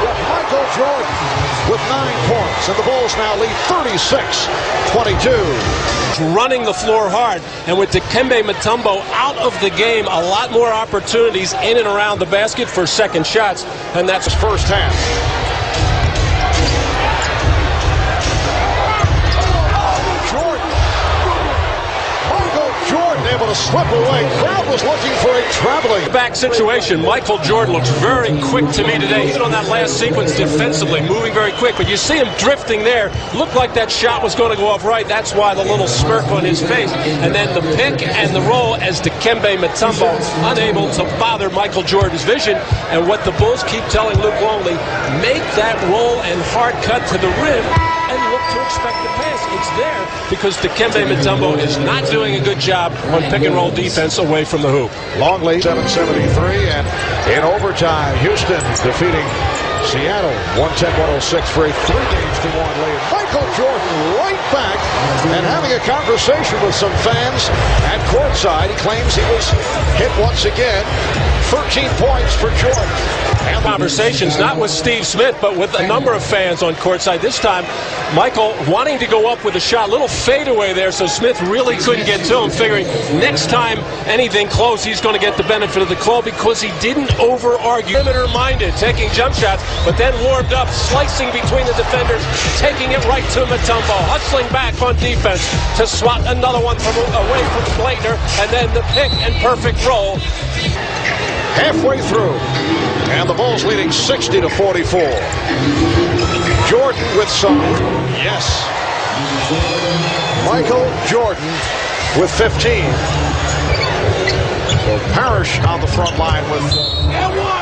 Michael Jordan with 9 points, and the Bulls now lead 36-22.
Running the floor hard, and with Dikembe Mutombo out of the game, a lot more opportunities in and around the basket for second shots, and that's
his first half. Jordan able to slip away. Crowd was looking for a traveling
back situation. Michael Jordan looks very quick to me today. He's on that last sequence defensively, moving very quick. But you see him drifting there. Looked like that shot was going to go off right. That's why the little smirk on his face. And then the pick and the roll as Dikembe Mutombo unable to bother Michael Jordan's vision. And what the Bulls keep telling Luke Longley, make that roll and hard cut to the rim and look to expect the pass. It's there because Dikembe Mutombo is not doing a good job on pick and roll defense away from the hoop.
Longley 7-73, and in overtime, Houston defeating Seattle 110-106 for a 3-1 lead. Michael Jordan right back and having a conversation with some fans at courtside. He claims he was hit once again. 13 points for Jordan.
And conversations not with Steve Smith, but with a number of fans on courtside. This time, Michael wanting to go up with a shot, little fadeaway there, so Smith really couldn't get to him, figuring next time anything close, he's going to get the benefit of the call because he didn't over-argue. Perimeter-minded, taking jump shots, but then warmed up, slicing between the defenders, taking it right to Mutombo, hustling back on defense to swat another one from away from Blaitner, and then the pick and perfect roll.
Halfway through, and the Bulls leading 60-44. Jordan with some, yes. Michael Jordan with 15. So Parrish on the front line with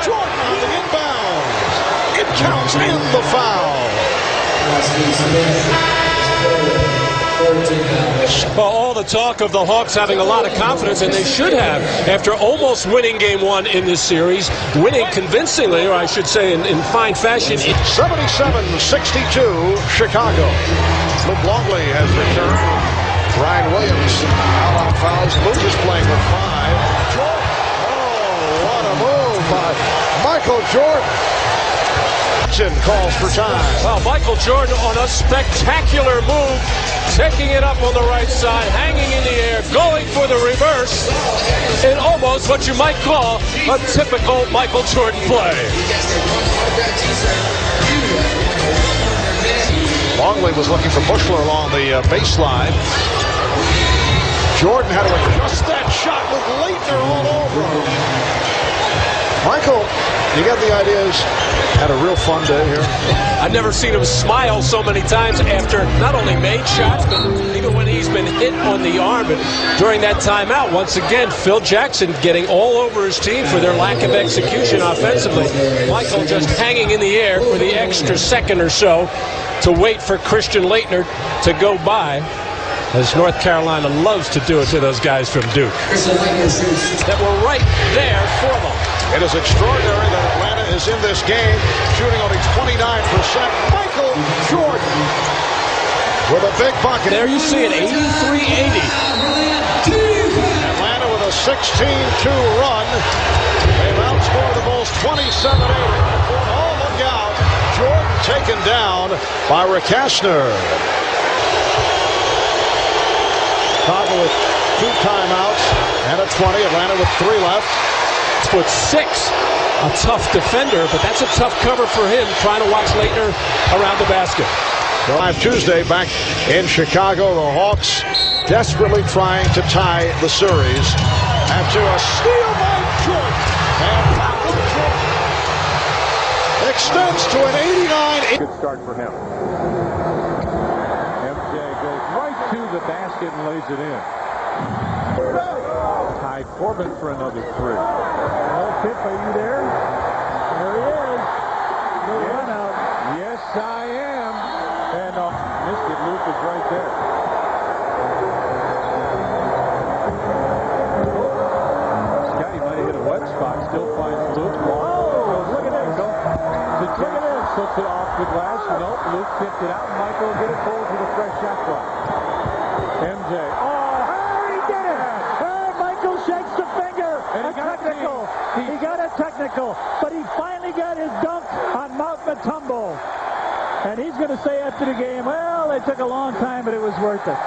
Jordan on the inbound. It counts in the foul.
Well, all the talk of the Hawks having a lot of confidence, and they should have, after almost winning game one in this series, winning convincingly, or I should say in fine fashion.
77-62, Chicago. Luke Longley has returned. Ryan Williams out on fouls. Luke is playing with 5. Jordan. Oh, what a move by Michael Jordan. Calls for time.
Well, Michael Jordan on a spectacular move, taking it up on the right side, hanging in the air, going for the reverse, in almost what you might call a typical Michael Jordan play.
Longley was looking for Bushler along the baseline. Jordan had to adjust that shot with Leitner all over him. Michael, you got the ideas. Had a real fun day here.
I've never seen him smile so many times after not only made shots, but even when he's been hit on the arm. And during that timeout, once again, Phil Jackson getting all over his team for their lack of execution offensively. Michael just hanging in the air for the extra second or so to wait for Christian Laettner to go by, as North Carolina loves to do it to those guys from Duke that were right there for them.
It is extraordinary that Atlanta is in this game, shooting only 29%. Michael Jordan with a big bucket.
There you see it, 83-80.
Atlanta with a 16-2 run. They've outscored the Bulls 27-8. Oh, look out. Jordan taken down by Rick Kastner. Chicago with 2 timeouts and a 20. Atlanta with 3 left.
6'6", a tough defender, but that's a tough cover for him, trying to watch Laettner around the basket.
Live Tuesday back in Chicago. The Hawks desperately trying to tie the series after a steal by Jordan. And Michael Jordan extends to an 89.
Good start for him. MJ goes right to the basket and lays it in. Ty Corbin for another 3.
Oh, Pip, are you there? There he is. Good run out.
Yes, I am. And missed it. Luke was right there. Scotty might have hit a wet spot. Still finds Luke.
Oh, look at this.
Look at this. Puts it off the glass. Nope. Luke tipped it out. And Michael get it forward with a fresh shot clock. MJ.
Shakes the finger. A technical. He got a technical, but he finally got his dunk on Mount Matumbo. And he's going to say after the game, well, it took a long time, but it was worth it.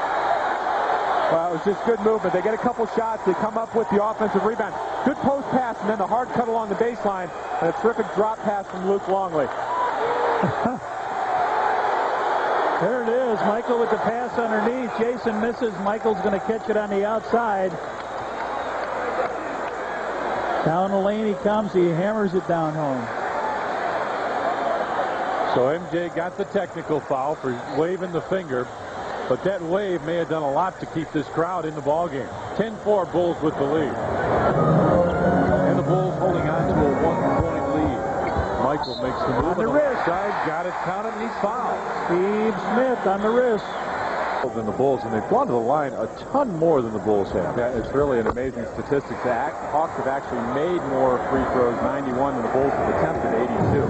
Well, it was just good movement. They get a couple shots. They come up with the offensive rebound. Good post pass, and then the hard cut along the baseline, and a terrific drop pass from Luke Longley.
There it is. Michael with the pass underneath. Jason misses. Michael's going to catch it on the outside. Down the lane he comes. He hammers it down home.
So MJ got the technical foul for waving the finger, but that wave may have done a lot to keep this crowd in the ballgame. 10-4 Bulls with the lead. And the Bulls holding on to a 1-point lead. Michael makes the move
on the wrist.
Side, got it counted, and he's fouled.
Steve Smith on the wrist.
Than the Bulls, and they've gone to the line a ton more than the Bulls have. Yeah, it's really an amazing statistic. The Hawks have actually made more free throws, 91, than the Bulls have attempted, 82. The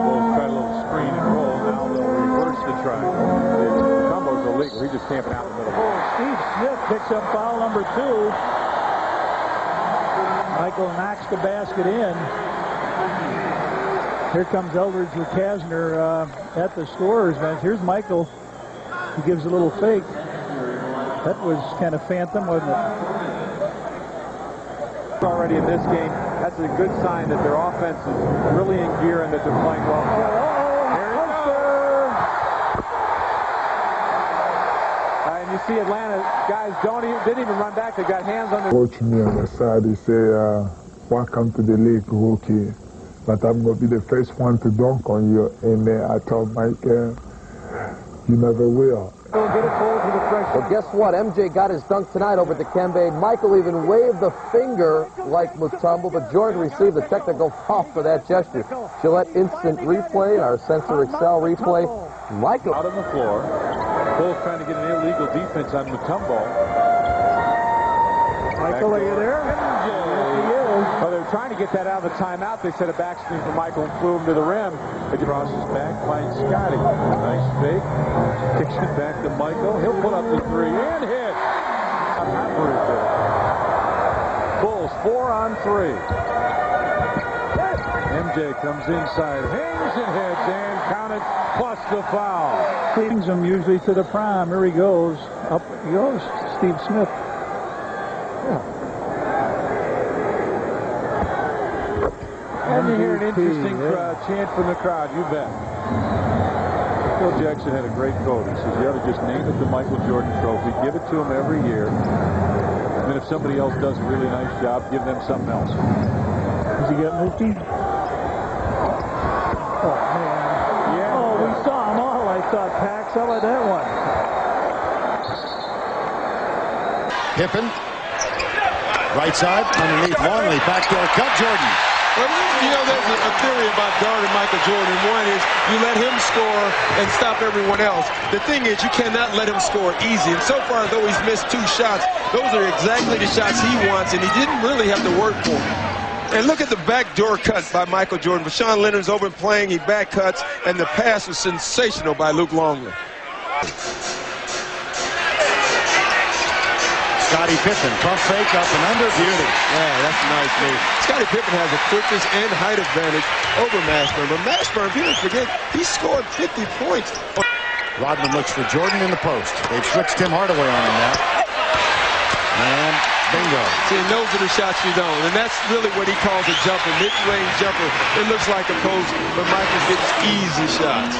Bulls tried a little screen and roll. Now they'll reverse the try. Combo's illegal. He's just camping out in the middle.
Steve Smith picks up foul number 2. Michael knocks the basket in. Here comes Eldridge with Kastner at the scorer's bench. Here's Michael. He gives a little fake. That was kind of phantom, wasn't it?
Already in this game, that's a good sign that their offense is really in gear and that they're playing well. And you see Atlanta guys didn't even run back. They got hands on their...
Coach me on the side. He say, welcome to the league, rookie. But I'm going to be the first one to dunk on you. And I told Mike, You never will.
Well, guess what? MJ got his dunk tonight over at Dikembe. Michael even waved the finger like Mutombo, but Jordan received a technical foul for that gesture. Gillette Instant Replay, our Sensor Excel replay. Michael
out on the floor. Bulls trying to get an illegal defense on Mutombo.
Michael, are you there?
Well, they're trying to get that out of the timeout. They set a back screen for Michael and flew him to the rim.
He crosses back, finds Scotty. Nice fake. Kicks it back to Michael. He'll put up the three and hit. Not very good. Bulls 4 on 3. MJ comes inside, hangs and hits, and counted plus the foul.
Brings him usually to the prime. Here he goes. Up he goes. Steve Smith.
And you hear an interesting chant from the crowd, you bet. Phil Jackson had a great quote. He says, you ought to just name it the Michael Jordan Trophy, give it to him every year, and then if somebody else does a really nice job, give them something else.
Does he get Mookie? Oh, man.
Yeah.
Oh, we saw them all, I thought, Pax. How about that one?
Pippen. Right side, underneath Longley. Backdoor cut, Jordan.
Well, you know, there's a theory about guarding Michael Jordan. One is you let him score and stop everyone else. The thing is you cannot let him score easy. And so far, though he's missed 2 shots, those are exactly the shots he wants, and he didn't really have to work for them. And look at the backdoor cut by Michael Jordan. Sean Leonard's open playing, he back cuts, and the pass was sensational by Luke Longley.
Scottie Pippen, pump fake up and under, beauty.
Yeah, that's a nice move. Scottie Pippen has a quickness and height advantage over Mashburn. But Mashburn, people forget, he scored 50 points.
Rodman looks for Jordan in the post. They've switched Tim Hardaway on him now. And bingo.
See, those are the shots you don't. And that's really what he calls a jumper, mid-range jumper. It looks like a post, but Michael gets easy shots.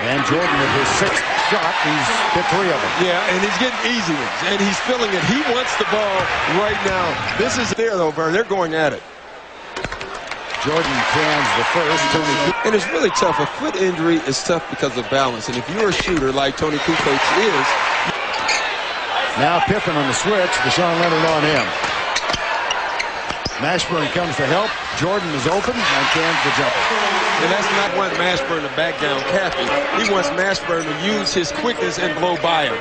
And Jordan with his 6th shot, he's hit 3 of them.
Yeah, and he's getting easy ones, and he's feeling it. He wants the ball right now. This is there, though, Vern. They're going at it.
Jordan cans the first.
And it's really tough. A foot injury is tough because of balance. And if you're a shooter like Tony Kukoc is.
Now Pippen on the switch. Deshaun Leonard on him. Mashburn comes to help. Jordan is open and cans the jumper.
And that's not what Mashburn to back down Cappy. He wants Mashburn to use his quickness and blow by him.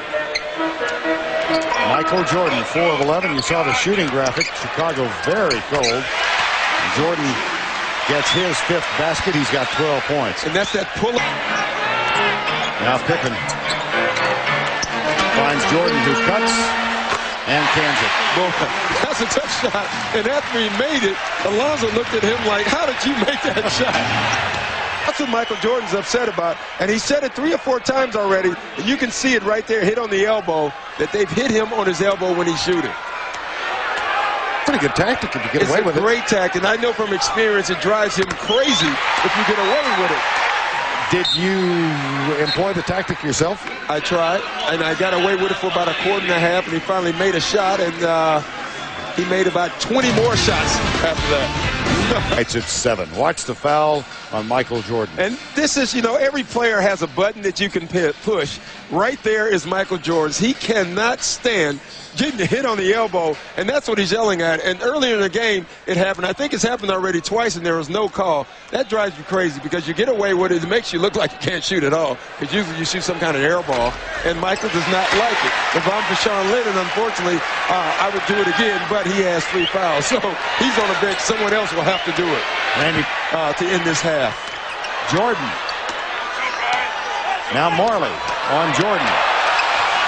Michael Jordan, 4 of 11. You saw the shooting graphic. Chicago very cold. Jordan gets his 5th basket. He's got 12 points.
And that's that pull-up.
Now Pippen finds Jordan, who cuts and cans it.
Boy, that's a tough shot. And after he made it, Alonzo looked at him like, how did you make that shot? That's what Michael Jordan's upset about. And he said it 3 or 4 times already. And you can see it right there, hit on the elbow, that they've hit him on his elbow when he's shooting.
Pretty good tactic if you get away with it.
It's a great tactic. And I know from experience it drives him crazy if you get away with it.
Did you employ the tactic yourself?
I tried, and I got away with it for about a quarter and a half, and he finally made a shot, and he made about 20 more shots after that.
It's at 7. Watch the foul on Michael Jordan.
And this is, you know, every player has a button that you can push. Right there is Michael Jordan's. He cannot stand getting hit on the elbow, and that's what he's yelling at. And earlier in the game, it happened. I think it's happened already twice, and there was no call. That drives you crazy because you get away with it. It makes you look like you can't shoot at all because usually you shoot some kind of air ball, and Michael does not like it. If I'm Deshaun Leonard, unfortunately, I would do it again, but he has 3 fouls. So he's on the bench. Someone else will have to do it to end this half.
Jordan. Now Morley on Jordan.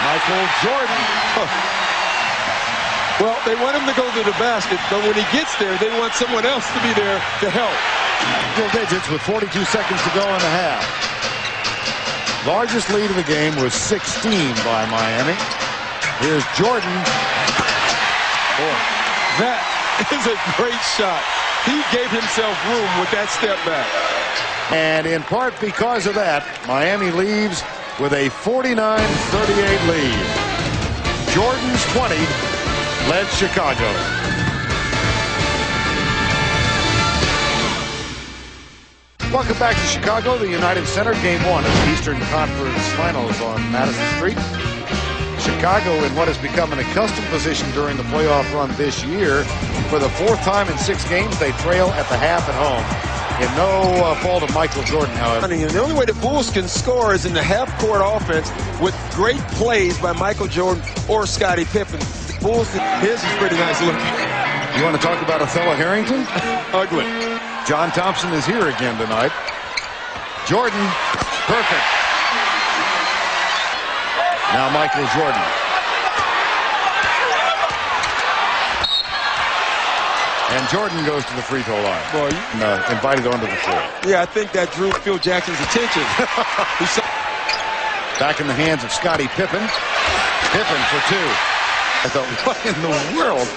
Michael Jordan.
Well, they want him to go to the basket, but when he gets there, they want someone else to be there to help.
Double digits with 42 seconds to go in the half. Largest lead of the game was 16 by Miami. Here's Jordan.
Boy, that is a great shot. He gave himself room with that step back.
And in part because of that, Miami leaves with a 49-38 lead. Jordan's 20 led Chicago. Welcome back to Chicago, the United Center, Game 1 of the Eastern Conference Finals on Madison Street. Chicago in what has become an accustomed position during the playoff run this year. For the 4th time in 6 games, they trail at the half at home. In no fault of Michael Jordan, however.
The only way the Bulls can score is in the half-court offense with great plays by Michael Jordan or Scottie Pippen. The Bulls, his is pretty nice looking.
You want to talk about Othello Harrington?
Ugly.
John Thompson is here again tonight. Jordan, perfect. Now Michael Jordan. And Jordan goes to the free throw line.
Boy,
invited onto the floor.
Yeah, I think that drew Phil Jackson's attention.
Back in the hands of Scottie Pippen. Pippen for 2. I thought, what in the world?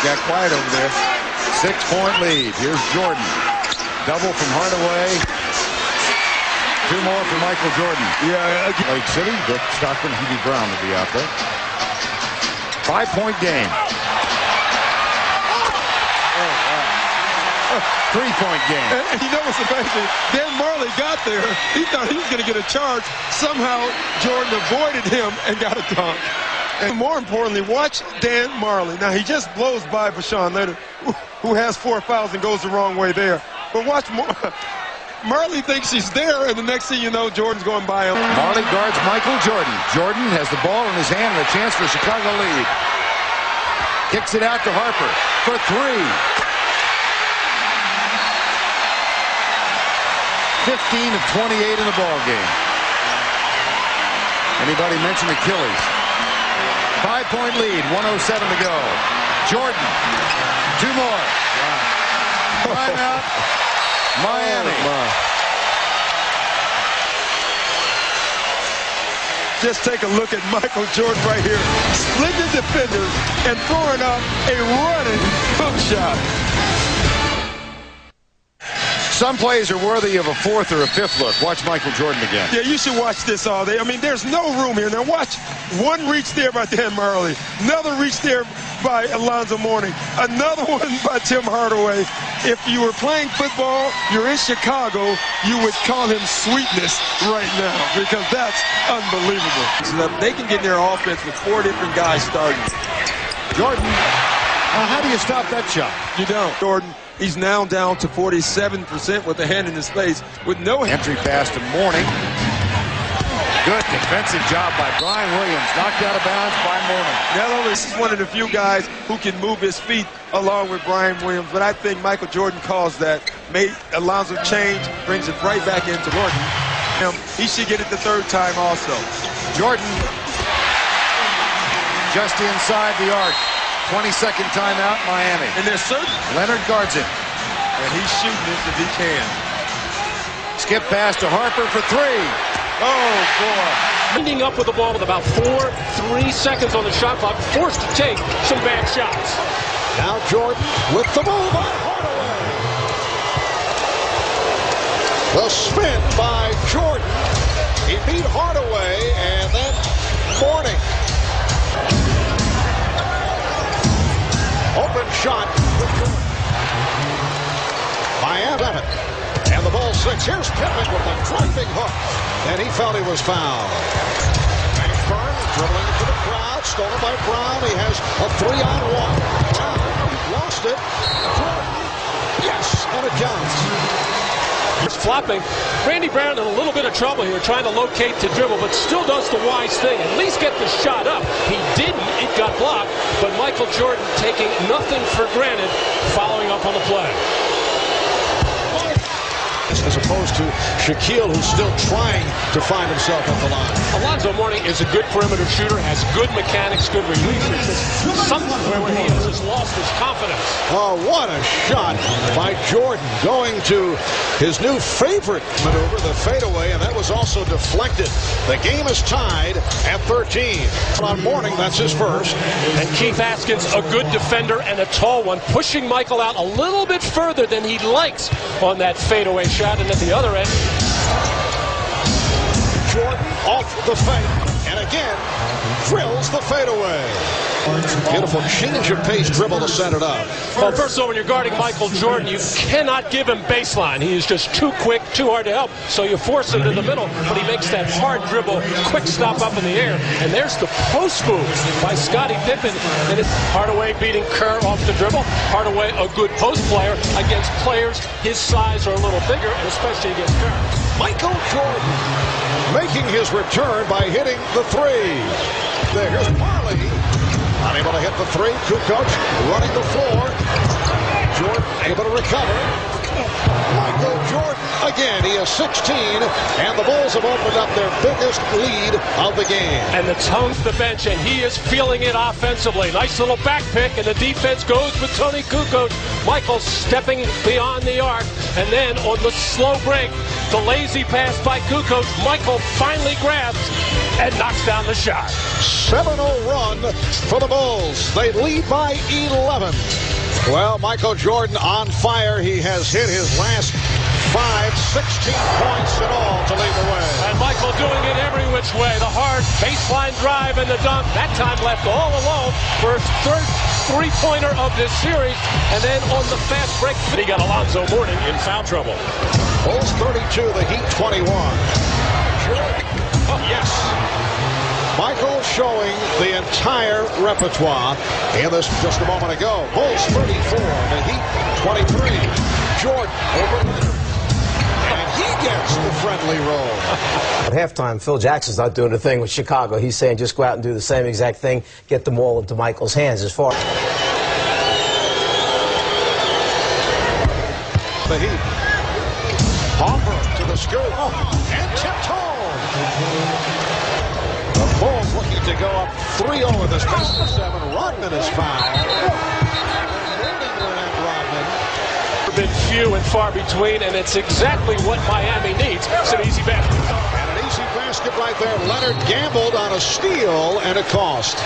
Got quiet over there. 6-point lead. Here's Jordan. Double from Hardaway. 2 more for Michael Jordan.
Yeah.
Lake City. Dick Stockton, Hubie Brown will be out there. 5-point game. 3-point game.
And you know what's amazing? Dan Marley got there. He thought he was going to get a charge. Somehow, Jordan avoided him and got a dunk. And more importantly, watch Dan Marley. Now, he just blows by Vashawn Leonard, who has 4 fouls and goes the wrong way there. But watch Marley thinks he's there, and the next thing you know, Jordan's going by him.
Marley guards Michael Jordan. Jordan has the ball in his hand and a chance for a Chicago lead. Kicks it out to Harper for 3. 15 of 28 in the ball game. Anybody mention Achilles? 5-point lead, 1:07 to go. Jordan, 2 more. Timeout, Miami.
Just take a look at Michael Jordan right here, splitting defenders and throwing up a running hook shot.
Some plays are worthy of a 4th or a 5th look. Watch Michael Jordan again.
Yeah, you should watch this all day. I mean, there's no room here. Now watch one reach there by Dan Marley, another reach there by Alonzo Mourning, another one by Tim Hardaway. If you were playing football, you're in Chicago, you would call him sweetness right now because that's unbelievable. So that they can get in their offense with 4 different guys starting.
Jordan, how do you stop that shot?
You don't. Jordan. He's now down to 47% with a hand in his face with no
entry pass to Mourning. Good defensive job by Brian Williams. Knocked out of bounds by Mourning.
Now, this is one of the few guys who can move his feet along with Brian Williams, but I think Michael Jordan calls that. Made Alonzo change, brings it right back into Jordan. He should get it the 3rd time also.
Jordan just inside the arc. 22nd timeout, Miami.
And there's certain.
Leonard guards it.
And he's shooting this if he can.
Skip pass to Harper for 3. Oh, boy.
Ending up with the ball with about 3 seconds on the shot clock, forced to take some bad shots.
Now Jordan with the move on Hardaway. The spin by Jordan. He beat Hardaway and then Mourning. Open shot by Evan. And the ball 6. Here's Pippen with a driving hook. And he felt he was fouled. Mashburn dribbling into the crowd. Stolen by Brown. He has a 3-on-1. Brown lost it. Yes, and it counts.
It's flopping. Randy Brown in a little bit of trouble here trying to locate to dribble, but still does the wise thing. At least get the shot up. He didn't. It got blocked. But Michael Jordan taking nothing for granted following up on the play.
As opposed to Shaquille, who's still trying to find himself at the line.
Alonzo Mourning is a good perimeter shooter, has good mechanics, good release. Somewhere where he has just lost his confidence.
Oh, what a shot by Jordan, going to his new favorite maneuver, the fadeaway, and that was also deflected. The game is tied at 13. On Mourning, that's his first.
And Keith Haskins, a good defender and a tall one, pushing Michael out a little bit further than he likes on that fadeaway shot. And at the other end,
Jordan off the fake, and again drills the fadeaway. Beautiful change of pace dribble to set it up.
Well, first of all, when you're guarding Michael Jordan, you cannot give him baseline. He is just too quick, too hard to help. So you force him to the middle, but he makes that hard dribble, quick stop up in the air. And there's the post move by Scottie Pippen. And it's Hardaway beating Kerr off the dribble. Hardaway, a good post player against players his size or a little bigger, and especially against Kerr.
Michael Jordan making his return by hitting the three. There's Marley. Unable to hit the three. Kukoc running the floor. Jordan able to recover. Michael Jordan again. He is 16, and the Bulls have opened up their biggest lead of the game.
And the tone's the bench, and he is feeling it offensively. Nice little back pick, and the defense goes with Toni Kukoc. Michael stepping beyond the arc, and then on the slow break, the lazy pass by Kukoc. Michael finally grabs and knocks down the shot.
7-0 run for the Bulls. They lead by 11. Well, Michael Jordan on fire. He has hit his last 16 points in all to lead the way.
And Michael doing it every which way. The hard baseline drive and the dunk. That time left all alone for his third three-pointer of this series. And then on the fast break, he got Alonzo Mourning in foul trouble.
Bulls 32, the Heat 21. Jordan. Oh, yes. Michael showing the entire repertoire in this just a moment ago. Bulls 34, the Heat 23. Jordan over Leonard. And he gets the friendly roll.
At halftime, Phil Jackson's not doing a thing with Chicago. He's saying just go out and do the same exact thing, get the ball into Michael's hands as far.
The Heat. Palmer to the scoop. And tipped home. The Bulls looking to go up 3-0 in this best of 7. Rodman is fouled.
Been few and far between, and it's exactly what Miami needs. It's an easy basket.
And an easy basket right there. Leonard gambled on a steal and a cost.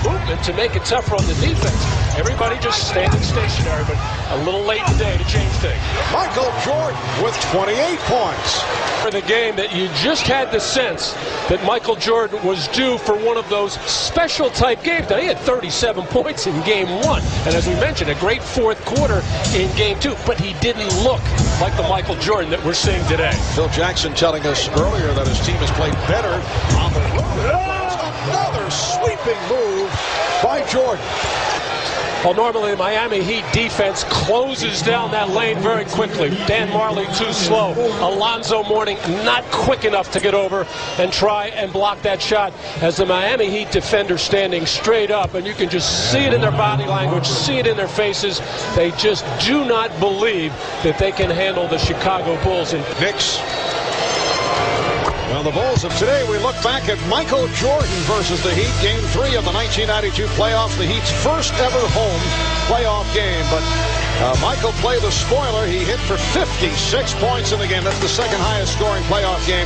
Movement to make it tougher on the defense. Everybody just standing stationary, but a little late today to change things.
Michael Jordan with 28 points.
For the game that you just had the sense that Michael Jordan was due for one of those special type games. Now, he had 37 points in game 1. And as we mentioned, a great fourth quarter in game 2. But he didn't look like the Michael Jordan that we're seeing today.
Phil Jackson telling us earlier that his team has played better on the road. Another sweeping move by Jordan.
Well, normally the Miami Heat defense closes down that lane very quickly. Dan Marley too slow. Alonzo Mourning not quick enough to get over and try and block that shot. As the Miami Heat defender standing straight up, and you can just see it in their body language, see it in their faces. They just do not believe that they can handle the Chicago Bulls. And
Knicks. Well, the Bulls of today, we look back at Michael Jordan versus the Heat, Game 3 of the 1992 playoffs, the Heat's first ever home playoff game. But Michael played the spoiler. He hit for 56 points in the game. That's the second highest scoring playoff game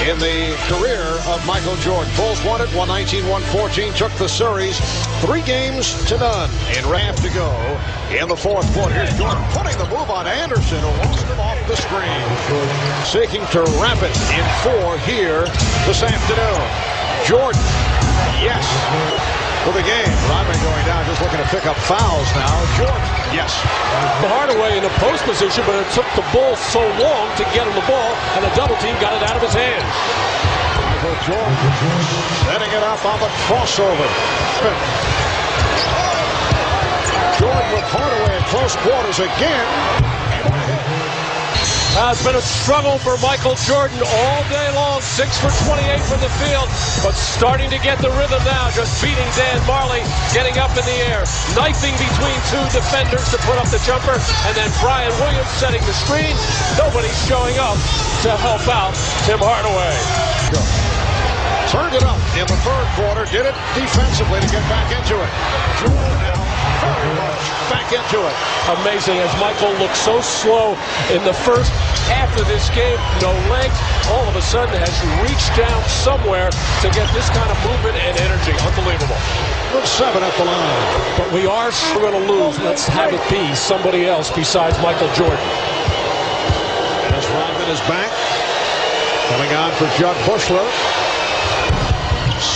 in the career of Michael Jordan. Bulls won it, 119-114, took the series 3-0. And half to go in the fourth quarter. Here's Jordan putting the move on Anderson, who lost him off the screen. Seeking to wrap it in 4 here this afternoon. Jordan, yes, for the game. Rodman going down, just looking to pick up fouls now. Jordan, yes.
Hardaway in a post position, but it took the Bulls so long to get him the ball, and the double team got it out of his hands.
Michael Jordan setting it up on the crossover. Jordan with Hardaway at close quarters again.
It's been a struggle for Michael Jordan all day long. 6 for 28 from the field, but starting to get the rhythm now. Just beating Dan Marley, getting up in the air, knifing between 2 defenders to put up the jumper, and then Brian Williams setting the screen. Nobody's showing up to help out Tim Hardaway.
Turned it up in the third quarter, did it defensively to get back into it. Jordan now very much back into it.
Amazing, as Michael looked so slow in the first half of this game, no legs, all of a sudden has reached down somewhere to get this kind of movement and energy. Unbelievable.
7 at the line.
But we are going to lose. Let's have it be somebody else besides Michael Jordan.
As Rodman is back, coming on for Judd Bushler.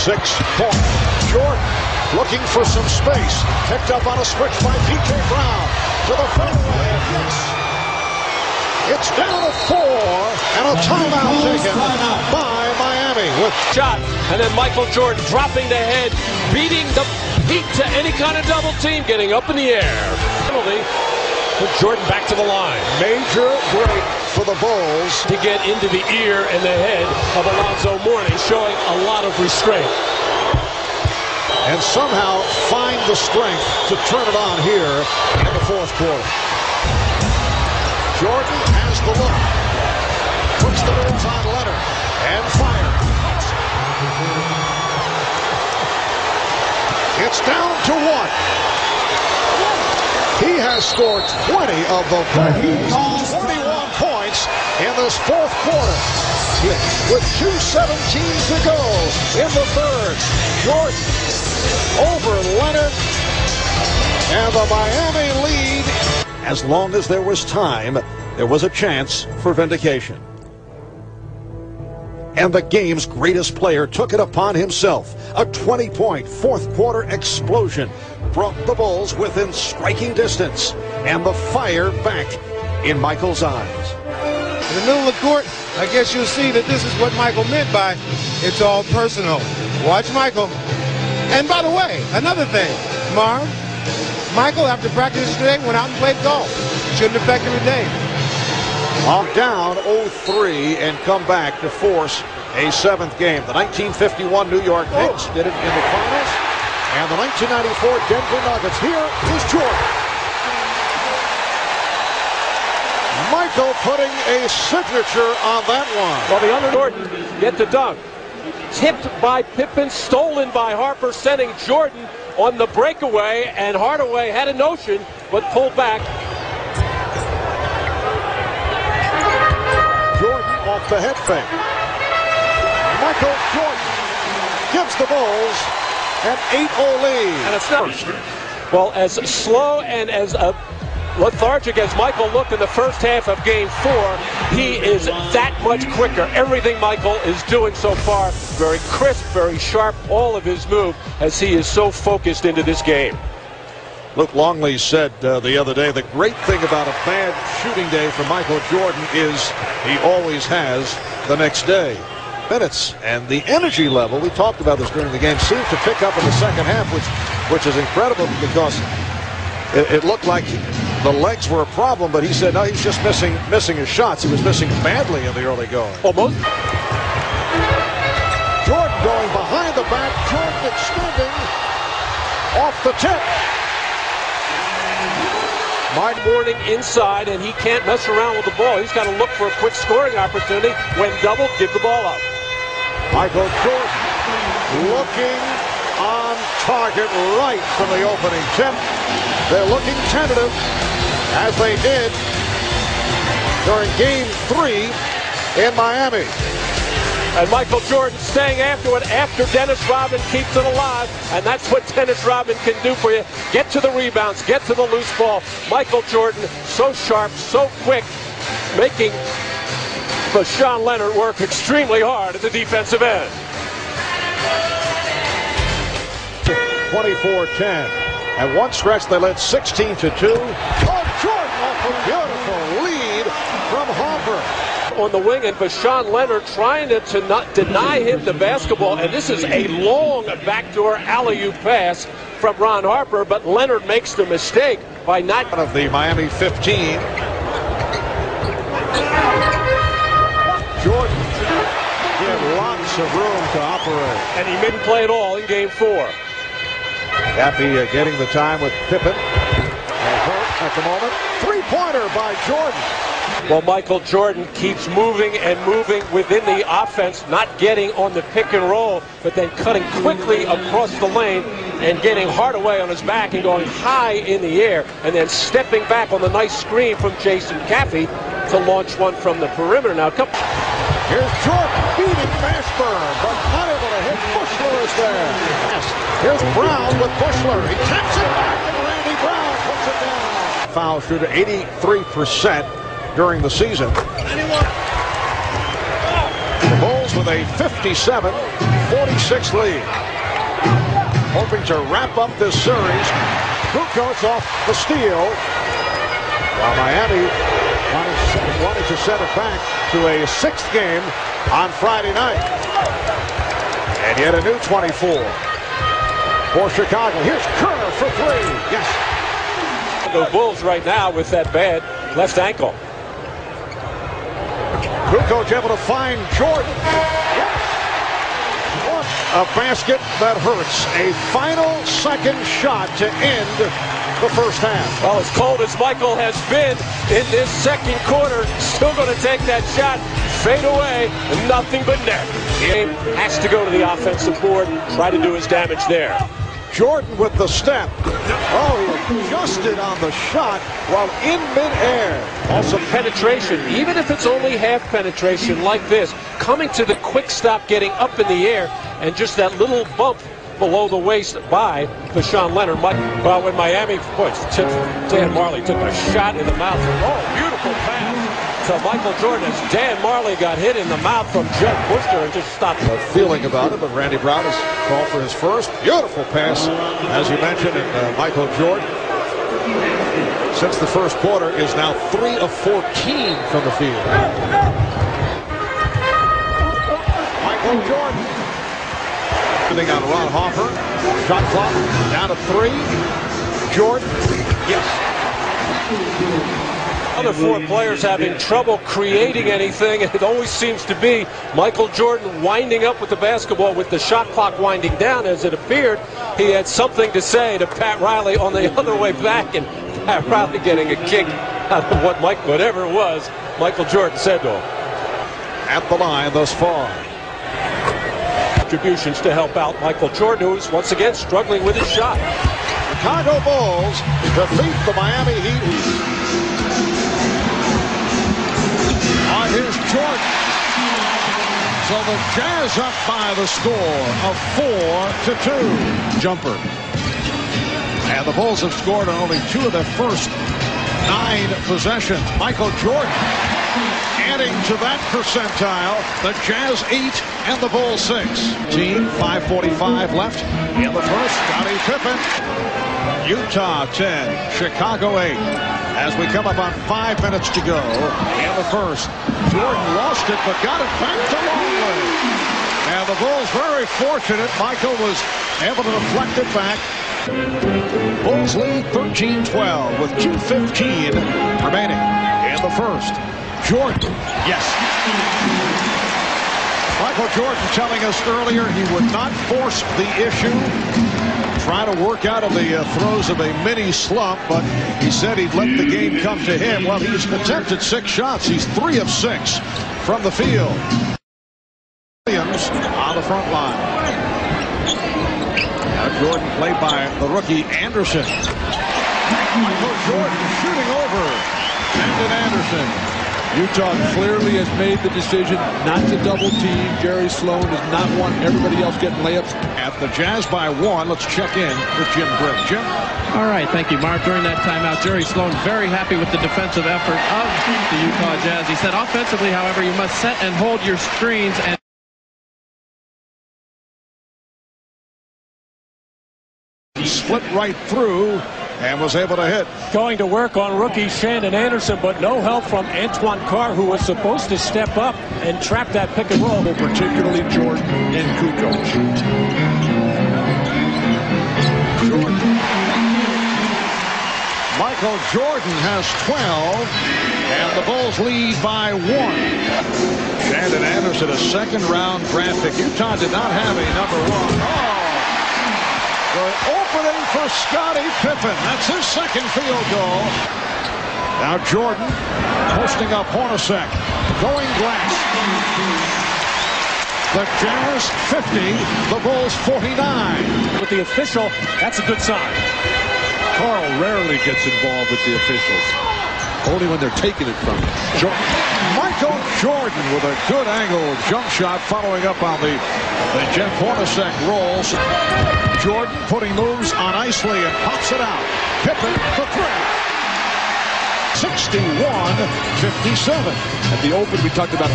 6 points. Jordan looking for some space. Picked up on a switch by P.K. Brown to the fairway. Yes. It's down to 4 and a timeout taken by Miami. With
shot, and then Michael Jordan dropping the head, beating the Heat to any kind of double team, getting up in the air. Penalty. Put Jordan back to the line.
Major break for the Bulls
to get into the ear and the head of Alonzo Mourning, showing a lot of restraint.
And somehow find the strength to turn it on here in the fourth quarter. Jordan has the look. Puts the moves on Leonard and fire. It's down to 1. He has scored 20 of the 21 points in this fourth quarter. With 2:17 to go in the third. Jordan over Leonard. And the Miami lead. As long as there was time, there was a chance for vindication. And the game's greatest player took it upon himself. A 20-point fourth quarter explosion brought the Bulls within striking distance, and the fire back in Michael's eyes.
In the middle of the court, I guess you'll see that this is what Michael meant by it's all personal. Watch Michael. And by the way, another thing, Marv, Michael, after practice today, went out and played golf. Shouldn't affect him today.
Down 0-3 and come back to force a seventh game. The 1951 New York Knicks did it in the finals. And the 1994 Denver Nuggets. Here is Jordan. Michael putting a signature on that one.
Well, the other Jordan get the dunk. Tipped by Pippen, stolen by Harper, sending Jordan on the breakaway, and Hardaway had a notion, but pulled back.
Jordan off the head fake. Michael Jordan gives the Bulls an 8-0 lead.
And it's not. Well, as slow and as lethargic as Michael looked in the first half of Game 4, he is that much quicker. Everything Michael is doing so far, very crisp, very sharp, all of his move as he is so focused into this game.
Luke Longley said the other day, the great thing about a bad shooting day for Michael Jordan is he always has the next day. Minutes and the energy level, we talked about this during the game, seems to pick up in the second half, which is incredible because it looked like the legs were a problem, but he said no, he's just missing his shots. He was missing badly in the early going.
Almost.
Jordan going behind the back, Jordan extending off the tip.
Mike Mourning inside, and he can't mess around with the ball. He's got to look for a quick scoring opportunity. When doubled, give the ball up.
Michael Jordan looking on target right from the opening tip. They're looking tentative, as they did during Game 3 in Miami.
And Michael Jordan staying after it after Dennis Rodman keeps it alive. And that's what Dennis Rodman can do for you. Get to the rebounds, get to the loose ball. Michael Jordan, so sharp, so quick, making Sean Leonard work extremely hard at the defensive end.
24-10. At one stretch, they led 16-2. Oh, Jordan off a beautiful lead from Harper.
On the wing, and Sean Leonard trying to not deny him the basketball, and this is a long backdoor alley-oop pass from Ron Harper, but Leonard makes the mistake by not.
Out of the Miami 15. Jordan had lots of room to operate.
And he didn't play at all in Game 4.
Cappy getting the time with Pippen. Hurt at the moment. Three-pointer by Jordan.
Well, Michael Jordan keeps moving and moving within the offense, not getting on the pick and roll, but then cutting quickly across the lane and getting Hardaway on his back and going high in the air, and then stepping back on the nice screen from Jason Caffey to launch one from the perimeter. Now,
here's Jordan beating Mashburn, but not able to hit. Bushler is there. Yes. Here's Brown with Bushler. He taps it back, and Randy Brown puts it down. Foul shooter 83% during the season. The Bulls with a 57-46 lead. hoping to wrap up this series. Kukoc off the steal, while Miami wanted to set it back to a 6th game on Friday night. And yet a new 24 for Chicago. Here's Kerr for 3. Yes.
The Bulls right now with that bad left ankle.
Kukoc able to find Jordan. What a basket that hurts. A final second shot to end the first half.
Well, as cold as Michael has been in this second quarter, still going to take that shot, fade away, and nothing but net. Game has to go to the offensive board, try to do his damage there.
Jordan with the step. Oh, he adjusted on the shot while in midair.
Also penetration, even if it's only half penetration like this, coming to the quick stop, getting up in the air, and just that little bump below the waist by Deshaun Leonard. Well, when Miami, Dan Marley took a shot in the mouth. Oh, beautiful pass to Michael Jordan as Dan Marley got hit in the mouth from Jeb Bushner and just stopped.
Feeling about it, but Randy Brown has called for his first. Beautiful pass, as you mentioned, and Michael Jordan, since the first quarter, is now 3 of 14 from the field. Michael Jordan. On Ron Hoffer. Shot clock down to 3. Jordan. Yes.
Other 4 players having trouble creating anything. It always seems to be Michael Jordan winding up with the basketball with the shot clock winding down. As it appeared, he had something to say to Pat Riley on the other way back, and Pat Riley getting a kick out of whatever it was Michael Jordan said to him.
At the line thus far.
Contributions to help out Michael Jordan, who's once again struggling with his shot.
Chicago Bulls defeat the Miami Heat. Here's Jordan. So the Jazz up by the score of 4-2. Jumper. And the Bulls have scored on only 2 of their first 9 possessions. Michael Jordan adding to that percentile. The Jazz 8 and the Bulls 6. 5:45 left in the first. Scottie Pippen. Utah 10, Chicago 8. As we come up on 5 minutes to go in the first. Jordan lost it, but got it back to Longley. And the Bulls very fortunate. Michael was able to deflect it back. Bulls lead 13-12 with 2:15 remaining in the first. Jordan. Yes. Michael Jordan telling us earlier he would not force the issue. Try to work out of the throes of a mini slump, but he said he'd let the game come to him. Well, he's attempted 6 shots. He's 3 of 6 from the field. Williams on the front line. Now Jordan played by the rookie Anderson. Michael Jordan shooting over Brandon Anderson.
Utah clearly has made the decision not to double team. Jerry Sloan does not want everybody else getting layups.
At the Jazz by 1, let's check in with Jim Britt. Jim?
All right, thank you, Mark. During that timeout, Jerry Sloan very happy with the defensive effort of the Utah Jazz. He said offensively, however, you must set and hold your screens and
he split right through and was able to hit.
Going to work on rookie Shandon Anderson, but no help from Antoine Carr, who was supposed to step up and trap that pick and roll.
Particularly Jordan and Kukoc.
Jordan. Michael Jordan has 12, and the Bulls lead by 1. Shandon Anderson, a second-round draft pick. Utah did not have a number 1. The opening for Scottie Pippen. That's his second field goal. Now Jordan posting up Hornacek. Going glass. The Jazz 50, the Bulls 49.
With the official, that's a good sign.
Carl rarely gets involved with the officials. Only when they're taking it from him.
Michael Jordan with a good angle jump shot following up on the Jeff Hornacek rolls. Jordan putting moves on Isley and pops it out. Pippen for 3. 61-57.
At the open, we talked about,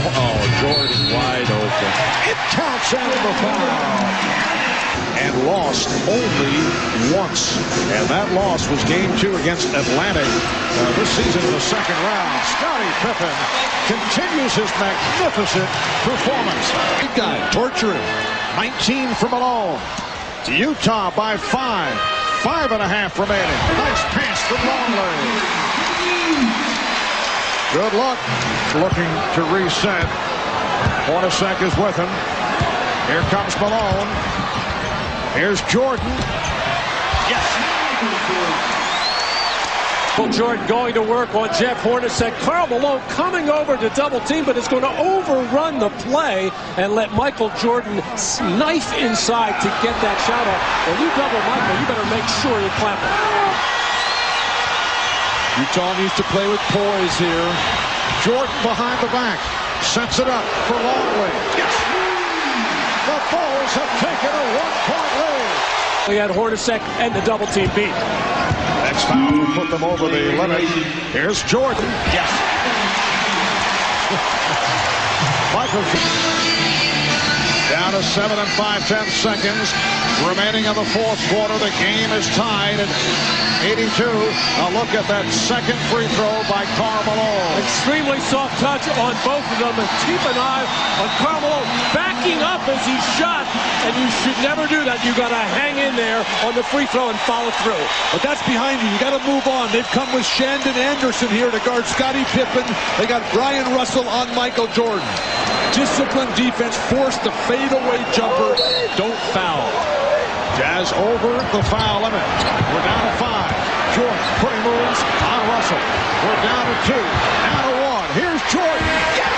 Jordan wide open.
It counts out the foul.
and lost only once. And that loss was game 2 against Atlantic this season in the second round. Scottie Pippen continues his magnificent performance. Big guy, torture him. 19 for Malone. Utah by 5. 5.5 remaining. Nice pass from Longley. Good luck. Looking to reset. Hornacek is with him. Here comes Malone. Here's Jordan. Yes.
Michael Jordan going to work on Jeff Hornacek. Karl Malone coming over to double team, but is going to overrun the play and let Michael Jordan knife inside to get that shot off. When you double Michael, you better make sure you clap it.
Utah needs to play with poise here. Jordan behind the back. Sets it up for Longley. Yes. The Bulls have taken a 1-point lead.
We had Hornacek and the double team beat.
Next foul will put them over the limit. Here's Jordan. Yes. Michael down to 7 5/10 seconds remaining in the fourth quarter. The game is tied at 82. A look at that second free throw by Karl Malone.
Extremely soft touch on both of them, and keep an eye on Karl Malone backing up as he shot, and you should never do that. You got to hang in there on the free throw and follow through.
But that's behind you. You got to move on. They've come with Shandon Anderson here to guard Scottie Pippen. They got Brian Russell on Michael Jordan. Disciplined defense, forced the fadeaway jumper. Don't foul.
Jazz over the foul limit. We're down to 5. Jordan putting moves on Russell. We're down to 2. Now to 1. Here's Jordan. Yes!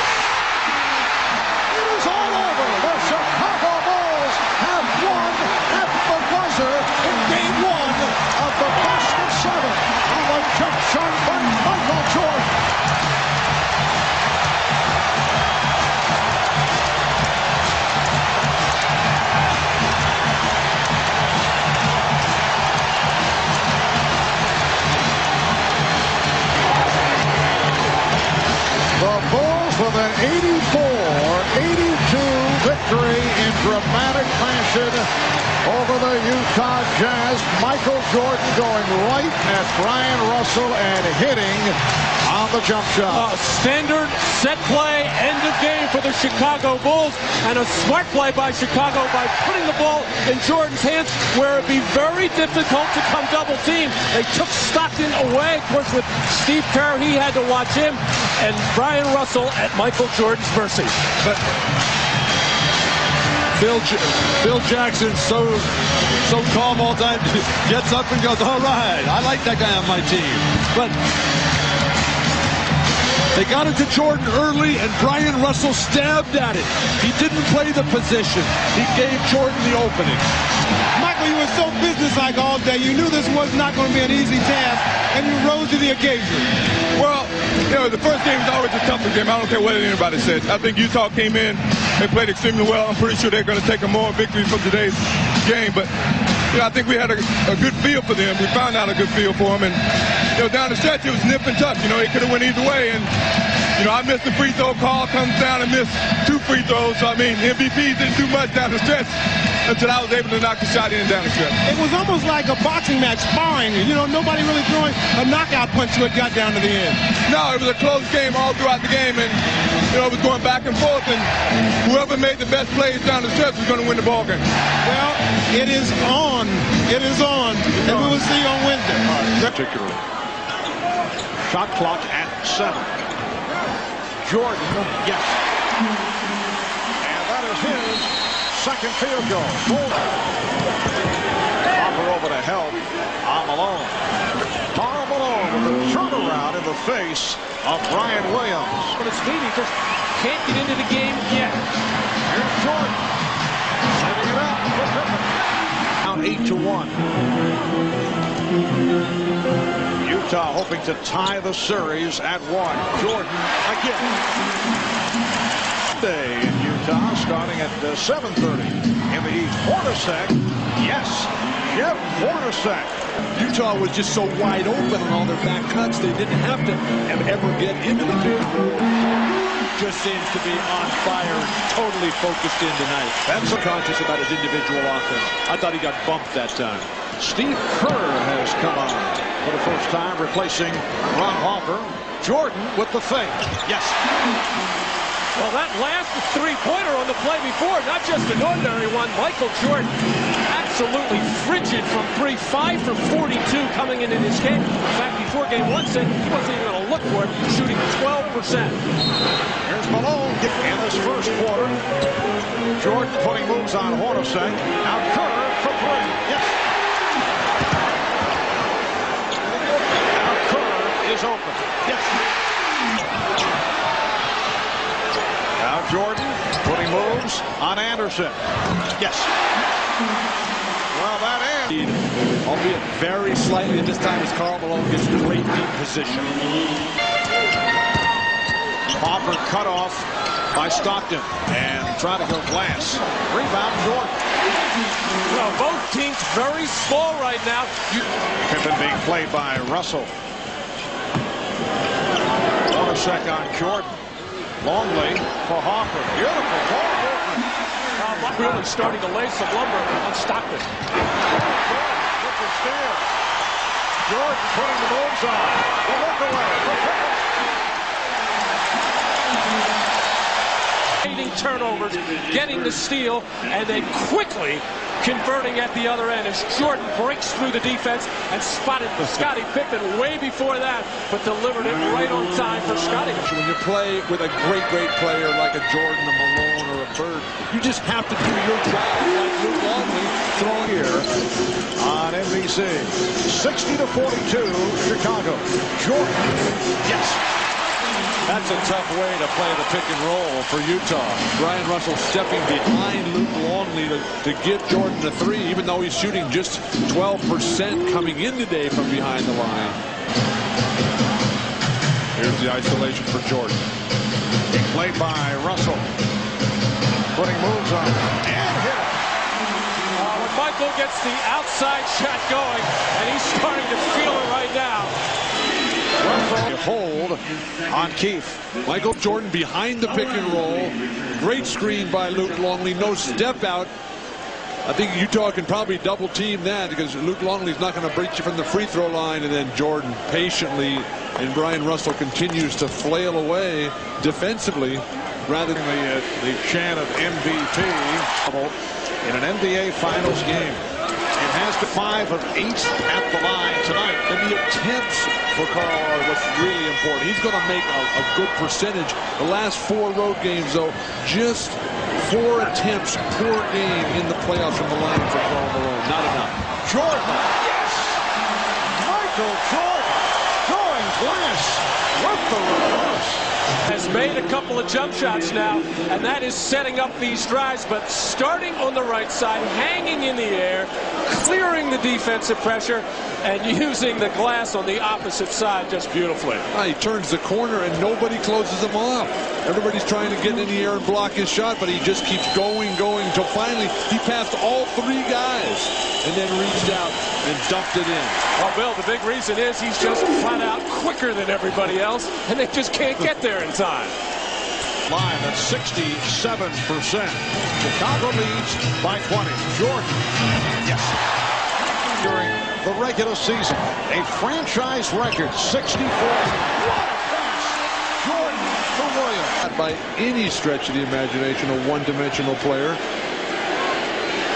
It is all over. The Chicago Bulls have won at the buzzer in game 1 of the best of 7 on a jump shot by Michael Jordan. The Bulls with an 84-82 victory in dramatic fashion over the Utah Jazz. Michael Jordan going right at Brian Russell and hitting on the jump shot.
Standard set play, end of game for the Chicago Bulls, and a smart play by Chicago by putting the ball in Jordan's hands where it'd be very difficult to come double team. They took Stockton away. Of course, with Steve Kerr, he had to watch him, and Brian Russell at Michael Jordan's mercy.
But Phil Jackson, so calm all the time, gets up and goes, all right, I like that guy on my team. But they got it to Jordan early, and Brian Russell stabbed at it. He didn't play the position. He gave Jordan the opening.
Michael, you were so businesslike all day. You knew this was not going to be an easy task, and you rose to the occasion.
Well, you know, the first game is always a tougher game. I don't care what anybody says. I think Utah came in, they played extremely well. I'm pretty sure they're going to take a more victory from today's game. But, you know, I think we had a good feel for them. We found out a good feel for them. And, you know, down the stretch, it was nip and tuck. You know, it could have went either way. And, you know, I missed the free throw call, comes down and missed 2 free throws. So, I mean, MVP didn't do much down the stretch until I was able to knock the shot in down the stretch.
It was almost like a boxing match, sparring. You know, nobody really throwing a knockout punch till it got down to the end.
No, it was a close game all throughout the game, and, you know, it was going back and forth, and whoever made the best plays down the stretch was going to win the ball game.
Well, it is on. It is on, and we will see you on Wednesday.
Particularly. Shot clock at 7. Jordan, yes. And that is his second field goal. Hopper over to help on Malone. Karl Malone with a turnaround in the face of Brian Williams.
On his feet, he just can't get into the game yet.
Here's Jordan. Sending it out for Pippen. Down 8-1. Utah hoping to tie the series at 1. Jordan again. Day in Utah starting at 7:30 in the East. Hornacek, yes, Jeff Hornacek.
Utah was just so wide open on all their back cuts, they didn't have to ever get into the game. just seems to be on fire and totally focused in tonight. That's so conscious about his individual offense. I thought he got bumped that time.
Steve Kerr has come on for the first time, replacing Ron Harper. Jordan with the fake. Yes.
Well, that last three-pointer on the play before, not just an ordinary one. Michael Jordan absolutely frigid from 3, 5 for 42 coming into this game. In fact, before game one said he wasn't even going to look for it, shooting 12%.
Here's Malone in this first quarter. Jordan putting moves on Hornacek. Now Kerr for 3. Yes. Now Kerr is open. Yes. Now Jordan putting moves on Anderson. Yes. Well, that ends.
Albeit very slightly at this time as Karl Malone gets great deep position.
Hopper cut off by Stockton and trying to go glass. Rebound Jordan.
Well, both teams very small right now.
Pippen being played by Russell. Hornacek on Jordan. Longley for Hopper. Beautiful ball movement.
Really starting to lay some lumber on Stockton.
Jordan putting the moves on. The look away.
Turnovers, getting the steal, and then quickly converting at the other end as Jordan breaks through the defense and spotted Scottie Pippen way before that, but delivered it right on time for Scottie.
When you play with a great player like a Jordan, a Malone, or a Bird, you just have to do your job like Luke Longley throwing here
on NBC. 60-42, Chicago. Jordan. Yes.
That's a tough way to play the pick and roll for Utah. Brian Russell stepping behind Luke Longley to give Jordan a 3, even though he's shooting just 12% coming in today from behind the line. Here's the isolation for Jordan.
Being played by Russell. Putting moves on and hit it.
When Michael gets the outside shot going, and he's starting to feel it right now.
Hold on Keith.
Michael Jordan behind the pick and roll. Great screen by Luke Longley. No step out. I think Utah can probably double team that because Luke Longley's not going to break you from the free throw line, and then Jordan patiently, and Brian Russell continues to flail away defensively rather than
the chant of MVP in an NBA Finals game. It has to 5 of 8 at the line tonight.
And the attempts for Karl are what's really important. He's going to make a good percentage. The last 4 road games, though, just 4 attempts per game in the playoffs from the line for Karl Malone. Not enough.
Jordan. Yes. Michael Jordan going glass with the reverse.
Has made a couple of jump shots now, and that is setting up these drives, but starting on the right side, hanging in the air, clearing the defensive pressure, and using the glass on the opposite side just beautifully.
He turns the corner, and nobody closes him off. Everybody's trying to get in the air and block his shot, but he just keeps going, until finally he passed all 3 guys and then reached out and dumped it in.
Well, Bill, the big reason is he's just flat out quicker than everybody else, and they just can't get there in time.
Line at 67%. Chicago leads by 20. Jordan. Yes. During the regular season, a franchise record 64. What a pass. Jordan for Williams.
Not by any stretch of the imagination a one-dimensional player.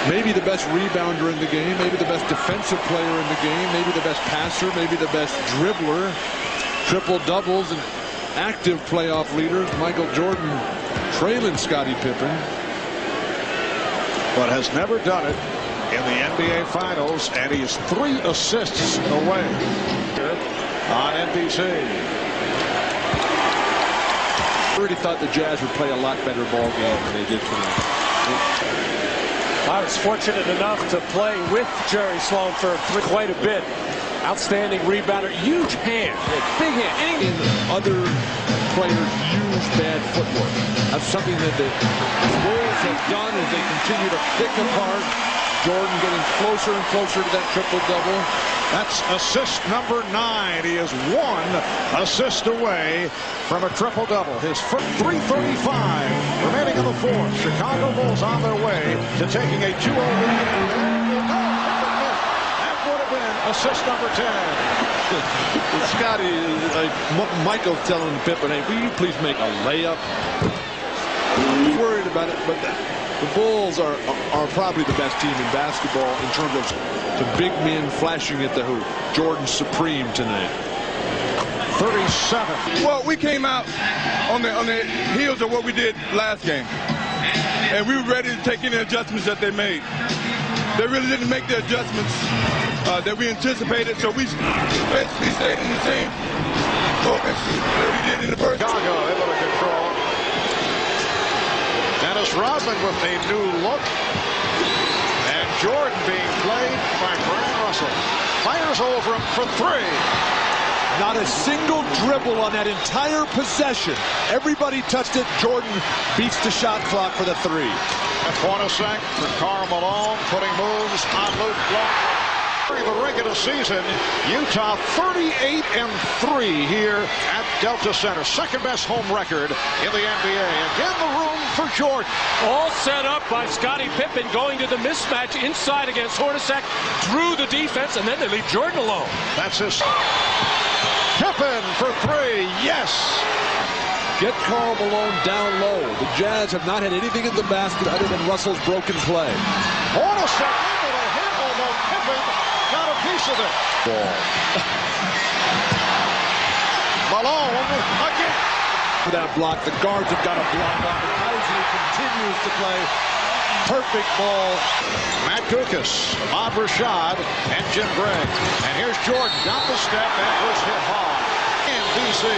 Maybe the best rebounder in the game, maybe the best defensive player in the game, maybe the best passer, maybe the best dribbler. Triple doubles and active playoff leaders. Michael Jordan trailing Scottie Pippen,
but has never done it in the NBA Finals, and he is 3 assists away on NBC.
I already thought the Jazz would play a lot better ball game than they did tonight.
I was fortunate enough to play with Jerry Sloan for quite a bit. Outstanding rebounder, huge hand, big hand.
Other players use bad footwork. That's something that the Bulls have done as they continue to pick apart Jordan getting closer and closer to that triple-double.
That's assist number 9. He is 1 assist away from a triple-double. His first 3:35 remaining in the fourth. Chicago Bulls on their way to taking a 2-0 lead. That would have been assist number 10.
Scotty, like Michael's telling Pippen, hey, will you please make a layup? He's worried about it, but the Bulls are probably the best team in basketball in terms of the big men flashing at the hoop. Jordan's supreme tonight.
37.
Well, we came out on the heels of what we did last game, and we were ready to take any adjustments that they made. They really didn't make the adjustments that we anticipated, so we basically stayed in the same focus that we did in the first.
Chicago able to control. Dennis Rodman with a new look. And Jordan being played by Brian Russell. Fires over him for 3.
Not a single dribble on that entire possession. Everybody touched it. Jordan beats the shot clock for the 3.
At Hornacek for Karl Malone, putting moves on Luke Block. During the regular season, Utah 38-3 here at Delta Center. Second best home record in the NBA. Again, the room for Jordan.
All set up by Scottie Pippen going to the mismatch inside against Hornacek. Drew the defense, and then they leave Jordan alone.
That's his. Pippen for 3. Yes.
Get Karl Malone down low. The Jazz have not had anything in the basket other than Russell's broken play.
Hornacek able to hit, although Pippen got a piece of it.
Ball.
Malone again.
For that block, the guards have got a block on. Isley continues to play. Perfect ball.
Matt Kukas, Bob Rashad, and Jim Gregg. And here's Jordan down the step and was hit hard in D.C.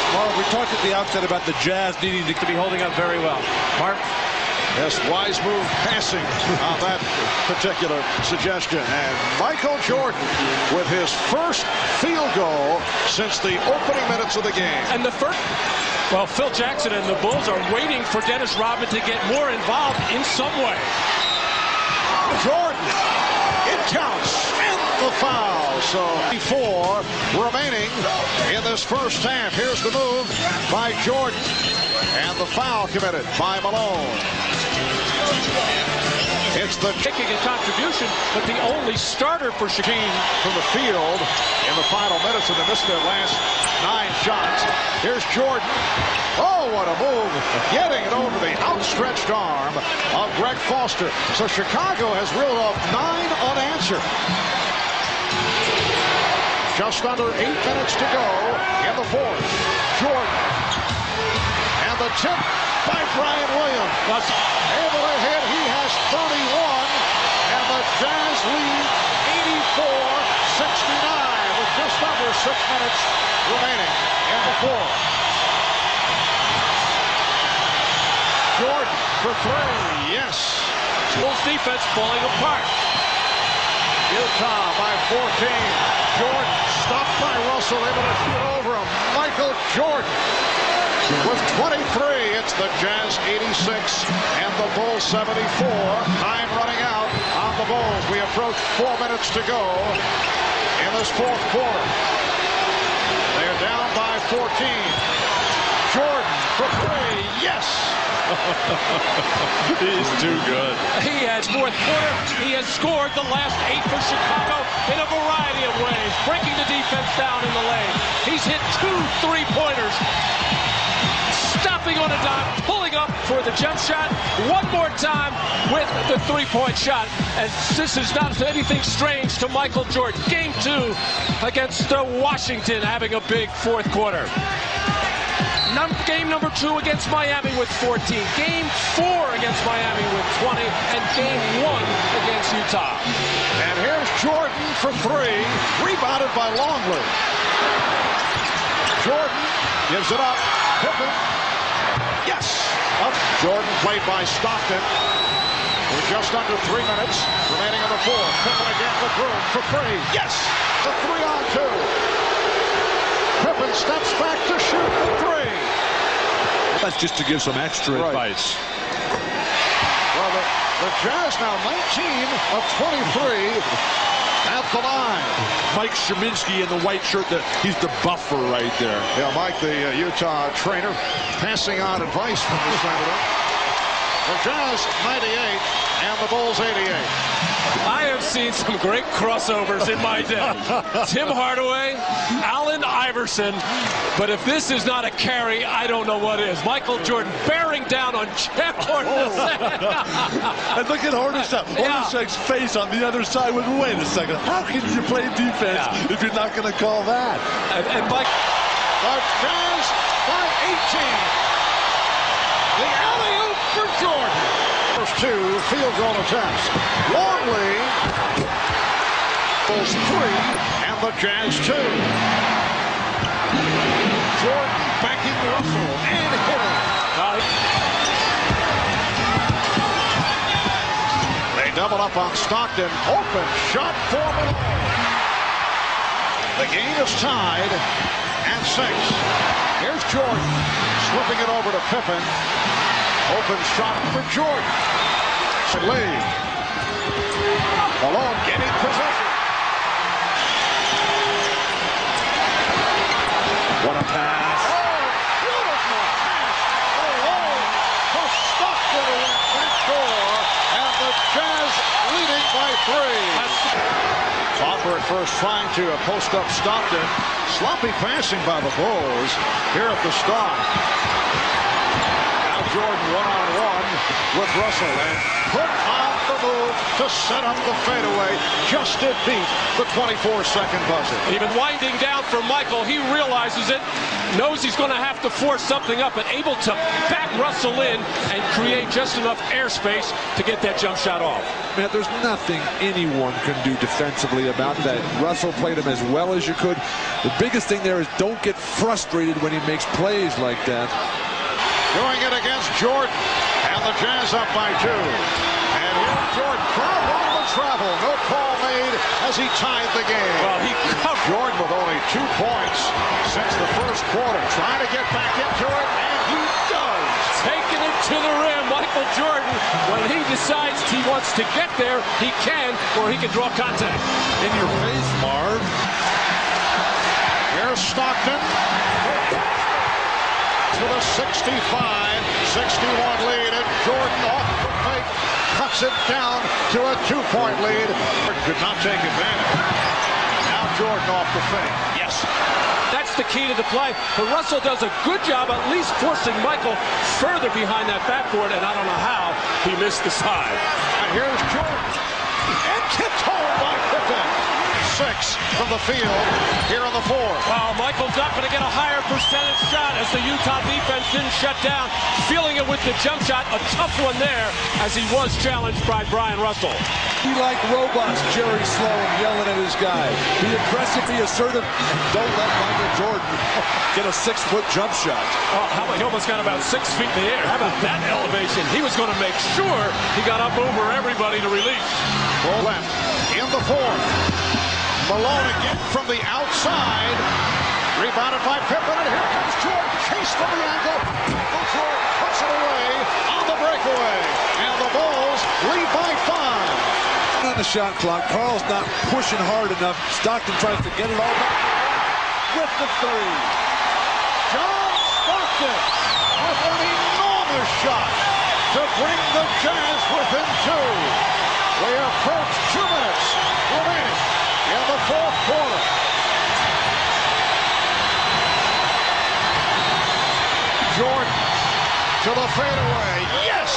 Marv, we talked at the outset about the Jazz needing to be holding up very well. Marv?
Yes, wise move passing on that particular suggestion. And Michael Jordan with his first field goal since the opening minutes of the game.
And the first... Well, Phil Jackson and the Bulls are waiting for Dennis Rodman to get more involved in some way.
Jordan, it counts, and the foul. So 4 remaining in this first half. Here's the move by Jordan, and the foul committed by Malone. It's the
kicking and contribution, but the only starter for Shaheen
from the field in the final minutes, and they missed their last 9 shots. Here's Jordan. Oh, what a move. Getting it over the outstretched arm of Greg Foster. So Chicago has reeled off 9 unanswered. Just under 8 minutes to go in the fourth. Jordan. And the tip by Brian Williams. Able to hit. He has 31. And the Jazz lead 84-69 with just under 6 minutes remaining in the fourth. Jordan for 3. Yes.
Bulls defense falling apart.
Utah by 14. Jordan stopped by Russell, able to shoot over him. Michael Jordan with 23. It's the Jazz 86 and the Bulls 74. Time running out on the Bulls. We approach 4 minutes to go in this fourth quarter. They're down by 14. Jordan for 3. Yes.
He's too good.
He has fourth quarter. He has scored the last 8 for Chicago in a variety of ways, breaking the defense down in the lane. He's hit 2 3-pointers, stopping on a dime, pulling up for the jump shot. One more time with the 3-point shot. And this is not anything strange to Michael Jordan. Game 2 against Washington, having a big fourth quarter. Game number 2 against Miami with 14. Game 4 against Miami with 20. And game 1 against Utah.
And here's Jordan for 3. Rebounded by Longley. Jordan gives it up. Pippen. Yes. Up. Jordan played by Stockton. With just under 3 minutes remaining in the fourth. Pippen again with room for 3. Yes. The 3-on-2. Pippen steps back to shoot the 3.
That's just to give some extra advice.
Well, the Jazz now 19 of 23 at the line.
Mike Sheminsky in the white shirt, he's the buffer right there.
Yeah, Mike, the Utah trainer, passing on advice from the senator. The Jazz 98 and the Bulls 88.
I have seen some great crossovers in my day. Tim Hardaway, Allen Iverson. But if this is not a carry, I don't know what is. Michael Jordan bearing down on Jeff Hornacek.
And look at Hornacek. Hornacek's face on the other side was, wait a second, how can you play defense if you're not going to call that?
And Mike.
The Jazz by 18. The alley-oop for Jordan. First two field goal attempts. Longley. Bulls 3 and the Jazz 2. Jordan backing Russell and hitting. They double up on Stockton. Open shot for Malone. The game is tied at 6. Here's Jordan slipping it over to Pippen. Open shot for Jordan. Lee. Malone getting possession.
What a pass.
Oh, beautiful pass. Malone to Stockton went back door. And the Jazz leading by 3. Popper at first trying to post up Stockton. Sloppy passing by the Bulls here at the start. Now Jordan one-on-one with Russell and put on the move to set up the fadeaway. Just to beat the 24-second buzzer.
Even winding down for Michael, he realizes it, knows he's going to have to force something up, and able to back Russell in and create just enough airspace to get that jump shot off.
Man, there's nothing anyone can do defensively about that. Russell played him as well as you could. The biggest thing there is don't get frustrated when he makes plays like that.
Doing it against Jordan, and the Jazz up by 2. And here's Jordan, crowd wanted to travel. No call made as he tied the game.
Well, he covered.
Jordan with only 2 points since the first quarter, trying to get back into it, and he does.
Taking it to the rim, Michael Jordan. When he decides he wants to get there, he can, or he can draw contact.
In your face, Marv.
Here's Stockton. To the 65-61 lead, and Jordan off the fake cuts it down to a 2-point lead. Could not take advantage. Now Jordan off the fake.
Yes, that's the key to the play. But Russell does a good job at least forcing Michael further behind that backboard, and I don't know how he missed the side.
And here's Jordan, and tipped home by Pippen. 6 from the field here in the 4th.
Well, Michael's not going to get a higher percentage shot as the Utah defense didn't shut down. Feeling it with the jump shot, a tough one there as he was challenged by Brian Russell.
Be like robots, Jerry Sloan yelling at his guy. Be aggressive, be assertive, and don't let Michael Jordan get a 6-foot jump shot.
Oh, how about he almost got about 6 feet in the air? How about that elevation? He was going to make sure he got up over everybody to release.
Ball left in the 4th. Malone again from the outside. Rebounded by Pippen, and here comes Jordan. Chase from the angle. Michael Jordan puts it away on the breakaway. And the Bulls lead by 5.
On the shot clock, Carl's not pushing hard enough. Stockton tries to get it all back with the 3.
John Stockton with an enormous shot to bring the Jazz within 2. We approach 2 minutes remaining in the 4th quarter. Jordan to the fadeaway. Yes!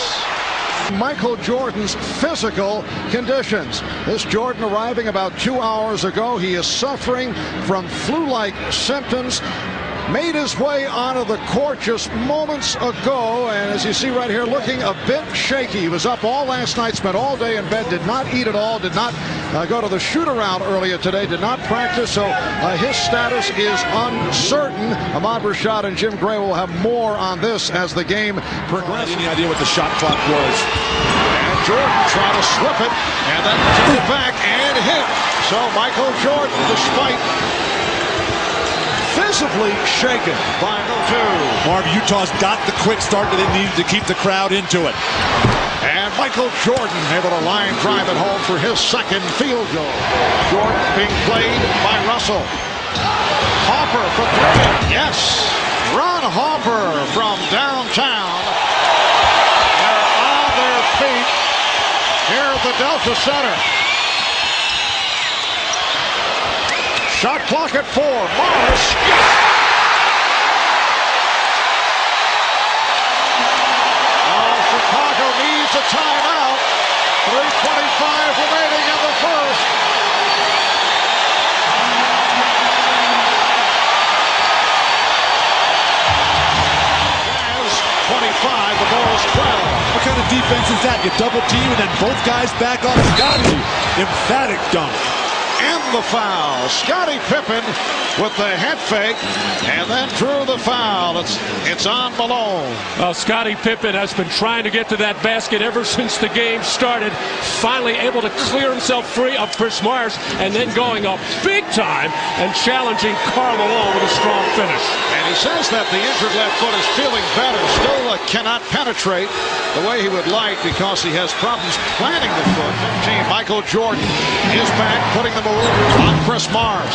Michael Jordan's physical conditions. This Jordan arriving about 2 hours ago. He is suffering from flu-like symptoms. Made his way onto the court just moments ago, and as you see right here, looking a bit shaky. He was up all last night, spent all day in bed, did not eat at all, did not go to the shoot-around earlier today, did not practice, so his status is uncertain. Ahmad Rashad and Jim Gray will have more on this as the game progresses.
Any idea what the shot clock was?
And Jordan trying to slip it, and then took it back and hit. So Michael Jordan, despite visibly shaken by no 2.
Marv, Utah's got the quick start that they needed to keep the crowd into it.
And Michael Jordan able to line drive it home for his second field goal. Jordan being played by Russell. Harper for three. Yes. Ron Harper from downtown. They're on their feet here at the Delta Center. Shot clock at 4. Morris. Yes. Chicago needs a timeout. 3:25 remaining in the first. Jazz 25, the Bulls 12.
What kind of defense is that? You double team and then both guys back off Scotty. Emphatic dunk.
And the foul. Scottie Pippen with the head fake and then drew the foul. It's on Malone.
Well, Scottie Pippen has been trying to get to that basket ever since the game started. Finally able to clear himself free of Chris Myers and then going up big time and challenging Karl Malone with a strong finish.
And he says that the injured left foot is feeling better. Still cannot penetrate the way he would like because he has problems planting the foot. Michael Jordan is back, putting the move on Chris Mars.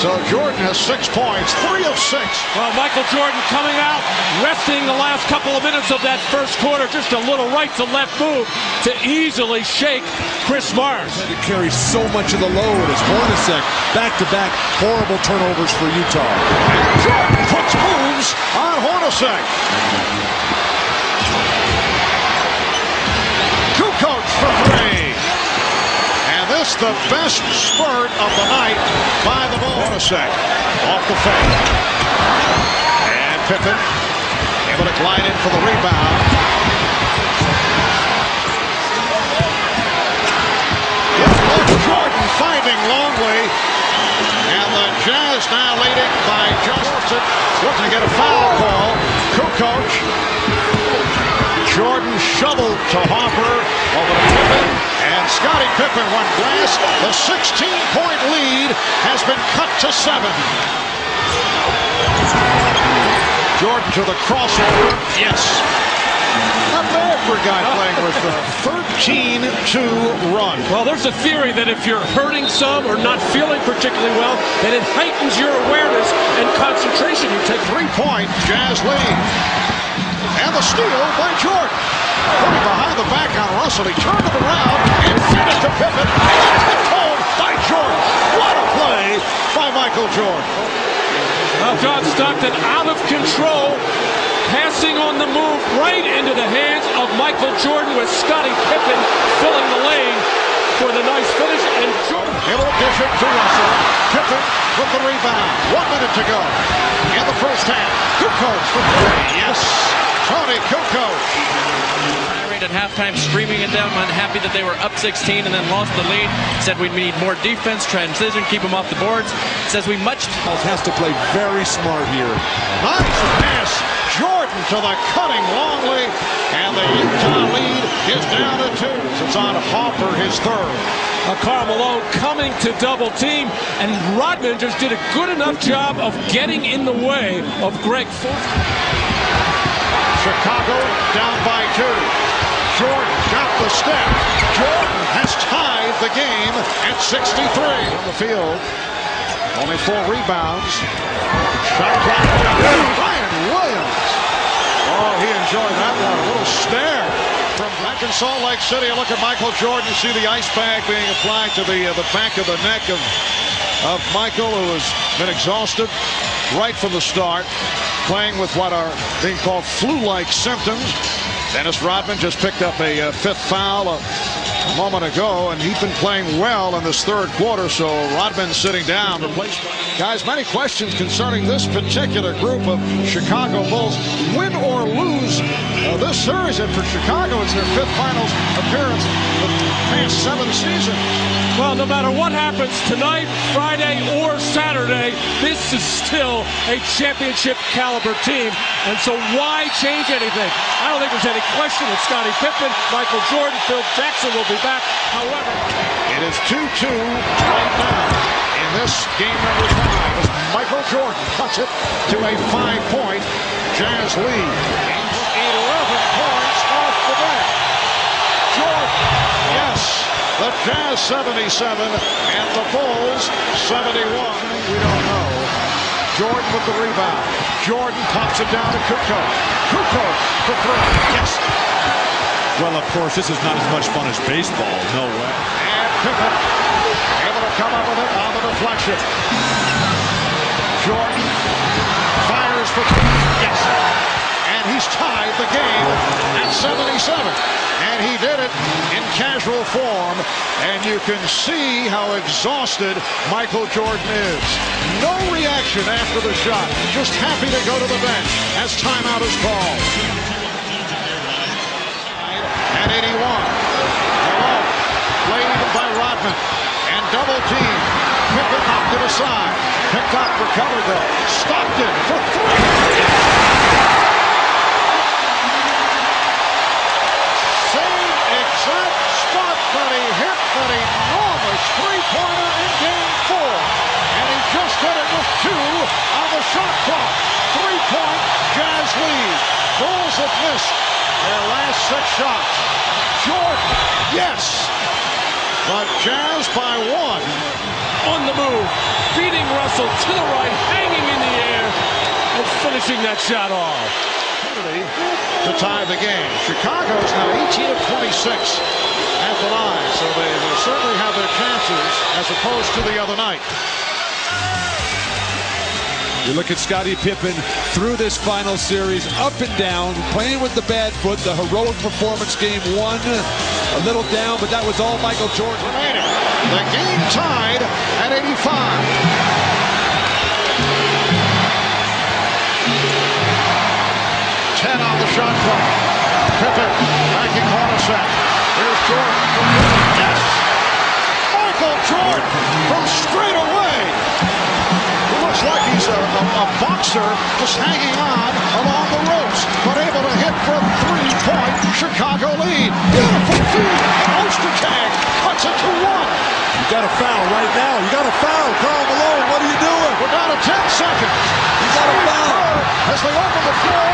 So Jordan has 6 points, 3 of 6.
Well, Michael Jordan coming out, resting the last couple of minutes of that first quarter. Just a little right to left move to easily shake Chris Mars.
Had to carry so much of the load as Hornacek. Back-to-back horrible turnovers for Utah.
And Jordan puts moves on Hornacek. Kukoc for 3. This the best spurt of the night by the Hornacek. Off the fake. And Pippen able to glide in for the rebound. Jordan finding Longley. And the Jazz now leading by Johnson. Looking to get a foul call. Kukoc. Jordan shoveled to Harper over to Pippen. And Scottie Pippen went glass. The 16-point lead has been cut to 7. Jordan to the crossover. Yes. Not bad for a guy playing with a 13-2 run.
Well, there's a theory that if you're hurting some or not feeling particularly well, then it heightens your awareness and concentration. You take
3-point Jazz lead. And the steal by Jordan. Putting behind the back on Russell. He turned it around and fed it to Pippen. And tipped home by Jordan. What a play by Michael Jordan.
Well, John Stockton out of control. Passing on the move right into the hands of Michael Jordan with Scottie Pippen filling the lane for the nice finish. And Jordan
able to dish it to Russell. Pippen with the rebound. 1 minute to go in the first half. Kukoc for 3. Yes. Tony Kukoc.
At halftime, screaming it down, unhappy that they were up 16 and then lost the lead. Said we need more defense, transition, keep them off the boards. Says we
has to play very smart here.
Nice pass. Jordan to the cutting Longley. And the Utah lead is down to 2. It's on Harper, his third.
Karl Malone coming to double team, and Rodman just did a good enough job of getting in the way of Greg Fultz.
Chicago down by 2. Jordan got the step. Jordan has tied the game at 63. On the field, only 4 rebounds. Shot clock. Ryan Williams. Oh, he enjoyed that one. A little stare from back in Salt Lake City. Look at Michael Jordan. You see the ice bag being applied to the back of the neck of Michael, who has been exhausted right from the start, playing with what are being called flu-like symptoms. Dennis Rodman just picked up a 5th foul a moment ago, and he's been playing well in this third quarter, so Rodman's sitting down. Guys, many questions concerning this particular group of Chicago Bulls. Win or lose this series, and for Chicago, it's their 5th finals appearance of the past 7 seasons.
Well, no matter what happens tonight, Friday, or Saturday, this is still a championship caliber team. And so why change anything? I don't think there's any question that Scottie Pippen, Michael Jordan, Phil Jackson will be back. However,
it is 2-2 right now in this game number 5 as Michael Jordan cuts it to a 5-point Jazz lead. 11 points off the bat. Jazz 77 and the Bulls 71. We don't know. Jordan with the rebound. Jordan pops it down to Kukoc. Kukoc for three. Yes.
Well, of course, this is not as much fun as baseball. No way.
And Pippen able to come up with it on the deflection. Jordan fires for three. Yes. And he's tied the game at 77. And he did it in casual form. And you can see how exhausted Michael Jordan is. No reaction after the shot. Just happy to go to the bench as timeout is called. At 81. Malone played by Rodman. And double team. Pippen knocked it aside. Picked up, recovered though. Stockton for three. But he hit that enormous three-pointer in Game 4. And he just did it with 2 on the shot clock. 3-point Jazz lead. Bulls have missed their last 6 shots. Jordan, yes. But Jazz by 1.
On the move, beating Russell to the right, hanging in the air, and finishing that shot off.
To tie the game. Chicago's now 18 of 26. At the line, so they will certainly have their chances as opposed to the other night.
You look at Scottie Pippen through this final series, up and down, playing with the bad foot, the heroic performance Game 1, a little down, but that was all Michael Jordan.
Remaining. The game tied at 85. 10 on the shot clock. Pippen backing Hornacek. Here's Jordan from yes. Michael Jordan from straight away. He looks like he's a boxer just hanging on along the ropes, but able to hit for a 3-point Chicago lead. Beautiful feed. Ostertag cuts it to 1.
You got a foul right now. You got a foul. Karl Malone, what are you doing?
We're down to 10 seconds.
You got a foul.
As they open the floor,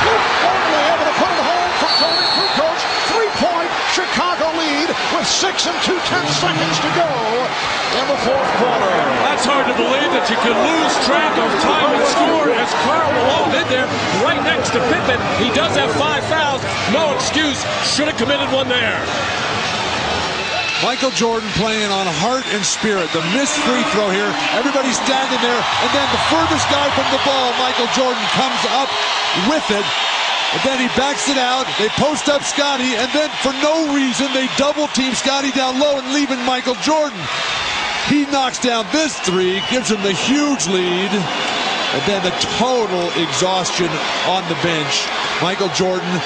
only able to put it home from Tony Kukoc. 3-point Chicago lead with 6 and 2/10 seconds to go in the 4th quarter.
That's hard to believe that you could lose track of time and score as Karl Malone did there right next to Pippen. He does have 5 fouls. No excuse. Should have committed one there.
Michael Jordan playing on heart and spirit. The missed free throw here. Everybody's standing there. And then the furthest guy from the ball, Michael Jordan, comes up with it. And then he backs it out. They post up Scottie. And then for no reason, they double team Scottie down low and leaving Michael Jordan. He knocks down this 3, gives him the huge lead. And then the total exhaustion on the bench. Michael Jordan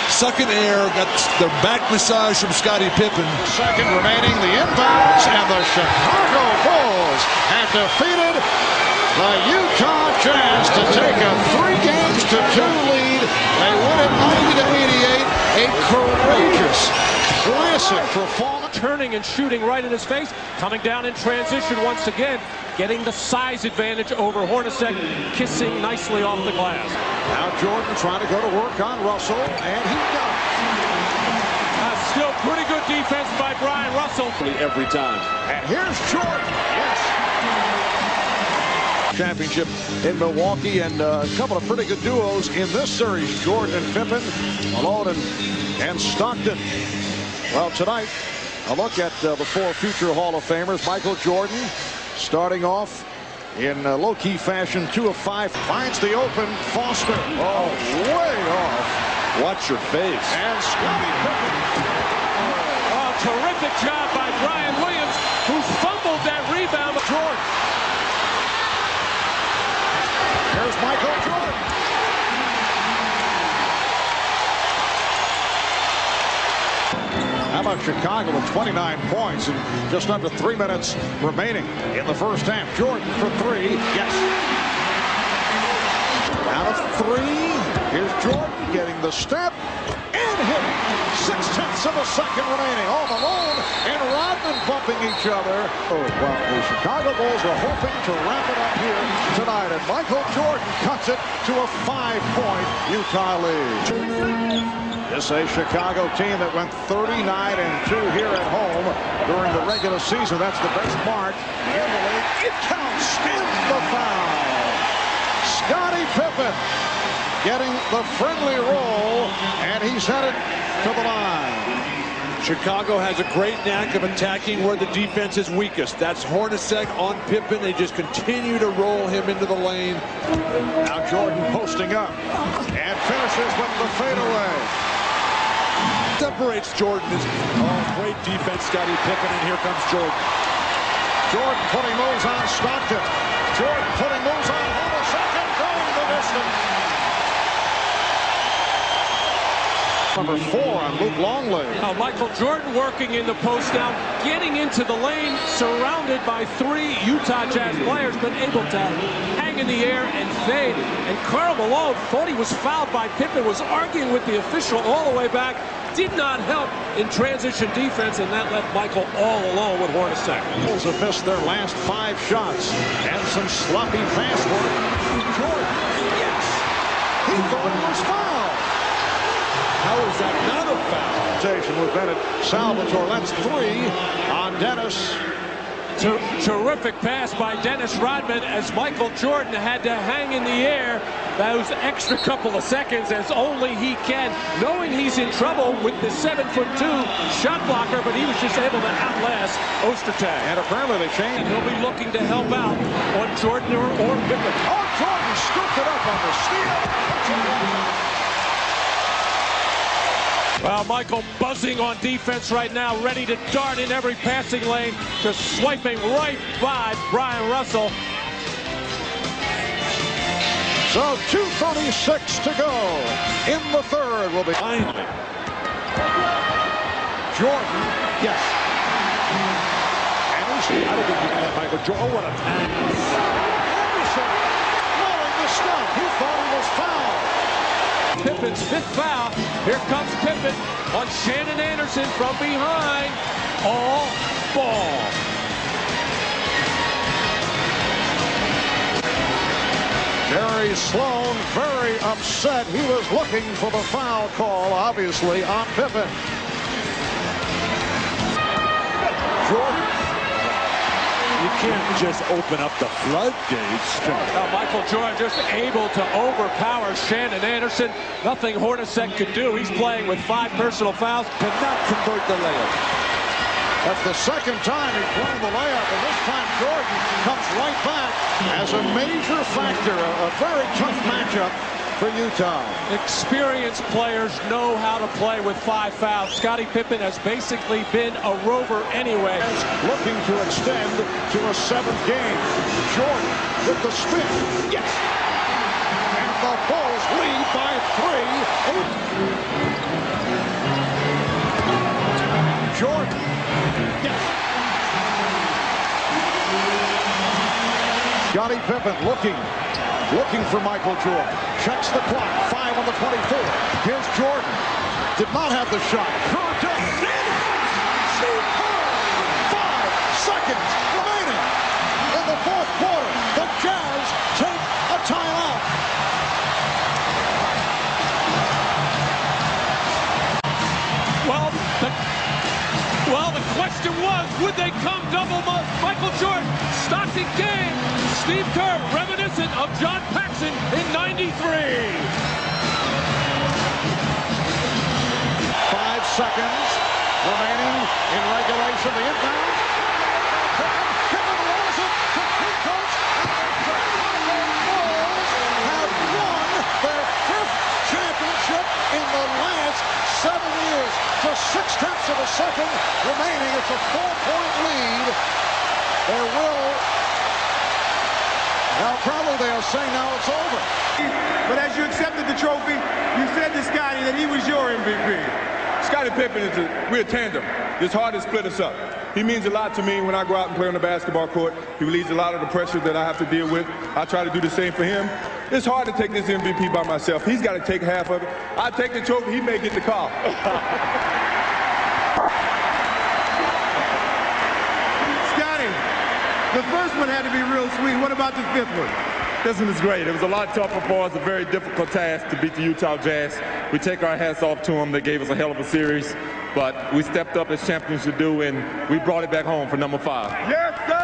sucking air, got the back massage from Scottie Pippen.
Second remaining, the inbounds, and the Chicago Bulls have defeated the Utah Jazz to take a 3-2 lead. They win it 90-88. A courageous, classic performance.
Turning and shooting right in his face, coming down in transition once again, getting the size advantage over Hornacek, kissing nicely off the glass.
Now Jordan trying to go to work on Russell, and he does.
Still pretty good defense by Brian Russell.
Every time.
And here's Jordan. Yes. Championship in Milwaukee, and a couple of pretty good duos in this series. Jordan and Pippen, Malone and Stockton. Well, tonight, a look at the 4 future Hall of Famers. Michael Jordan starting off in low-key fashion, 2 of 5. Finds the open Foster. Oh, way off.
Watch your face.
And Scottie Pippen.
Oh, terrific job by Brian Williams, who fumbled that rebound with Jordan.
Here's Michael Jordan. How about Chicago with 29 points and just under 3 minutes remaining in the first half? Jordan for 3. Yes. Out of 3. Here's Jordan getting the step and hitting. 6/10 of a second remaining. All Malone and Rodman bumping each other. Oh, well, the Chicago Bulls are hoping to wrap it up here tonight. And Michael Jordan cuts it to a 5-point Utah lead. This is a Chicago team that went 39-2 here at home during the regular season. That's the best mark in the league. It counts in the foul. Scottie Pippen getting the friendly roll, and he's headed to the line.
Chicago has a great knack of attacking where the defense is weakest. That's Hornacek on Pippen. They just continue to roll him into the lane.
Now Jordan posting up and finishes with the fadeaway.
Separates Jordan. Great defense, Scottie Pippen, and here comes Jordan.
Jordan putting moves on Stockton. Jordan putting moves on Hornacek and going the distance. Number 4 on Luke Longley.
Michael Jordan working in the post now, getting into the lane, surrounded by 3 Utah Jazz players, but able to hang in the air and fade. And Karl Malone thought he was fouled by Pippen, was arguing with the official all the way back, did not help in transition defense, and that left Michael all alone with Hornacek.
Bulls have missed their last 5 shots, and some sloppy fast work. Jordan, yes, he thought he was fouled.
How is that not a foul?
With Bennett Salvatore, that's 3 on Dennis.
Terrific pass by Dennis Rodman as Michael Jordan had to hang in the air those extra couple of seconds as only he can, knowing he's in trouble with the 7'2" shot blocker, but he was just able to outlast Ostertag.
And apparently they changed.
And he'll be looking to help out on Jordan or Pippen.
Oh, Jordan scooped it up on the steal.
Well, Michael buzzing on defense right now, ready to dart in every passing lane, just swiping right by Brian Russell.
So 2:36 to go in the third will be finally. Jordan, yes. Anderson, I don't think you can have Michael Jordan. Oh, what a pass. Anderson rolling the stuff. He thought he was fouled.
Pippen's 5th foul. Here comes Pippen on Shannon Anderson from behind. All ball.
Jerry Sloan very upset. He was looking for the foul call, obviously, on Pippen. Jordan.
You can't just open up the floodgates.
Michael Jordan just able to overpower Shannon Anderson. Nothing Hornacek could do. He's playing with 5 personal fouls.
Cannot convert the layup.
That's the second time he's blown the layup, and this time Jordan comes right back as a major factor. A very tough matchup for Utah.
Experienced players know how to play with 5 fouls. Scottie Pippen has basically been a rover anyway.
Looking to extend to a 7th game. Jordan with the spin. Yes! And the Bulls lead by 3. Jordan. Yes! Scottie Pippen looking for Michael Jordan. Checks the clock. 5 on the 24. Here's Jordan. Did not have the shot. Curved up. 5 seconds remaining in the 4th quarter. The Jazz take a timeout.
Well, the question was, would they come double Michael Jordan? Stockton game. Steve Kerr, reminiscent of John Paxson in '93.
5 seconds remaining in regulation. The inbound. Pippen rolls it to Kukoc. And the Bulls have won their 5th championship in the last 7 years. Just 0.6 of a second remaining. It's a 4-point lead. There will. Now, probably they'll say now it's over.
But as you accepted the trophy, you said to Scottie that he was your MVP.
Scottie Pippen we're a tandem. It's hard to split us up. He means a lot to me when I go out and play on the basketball court. He relieves a lot of the pressure that I have to deal with. I try to do the same for him. It's hard to take this MVP by myself. He's got to take half of it. I take the trophy, he may get the call.
Scottie, the first one had to be real sweet. What about the 5th one?
This one is great. It was a lot tougher for us, a very difficult task to beat the Utah Jazz. We take our hats off to them. They gave us a hell of a series, but we stepped up as champions should do, and we brought it back home for number 5. Yes, sir!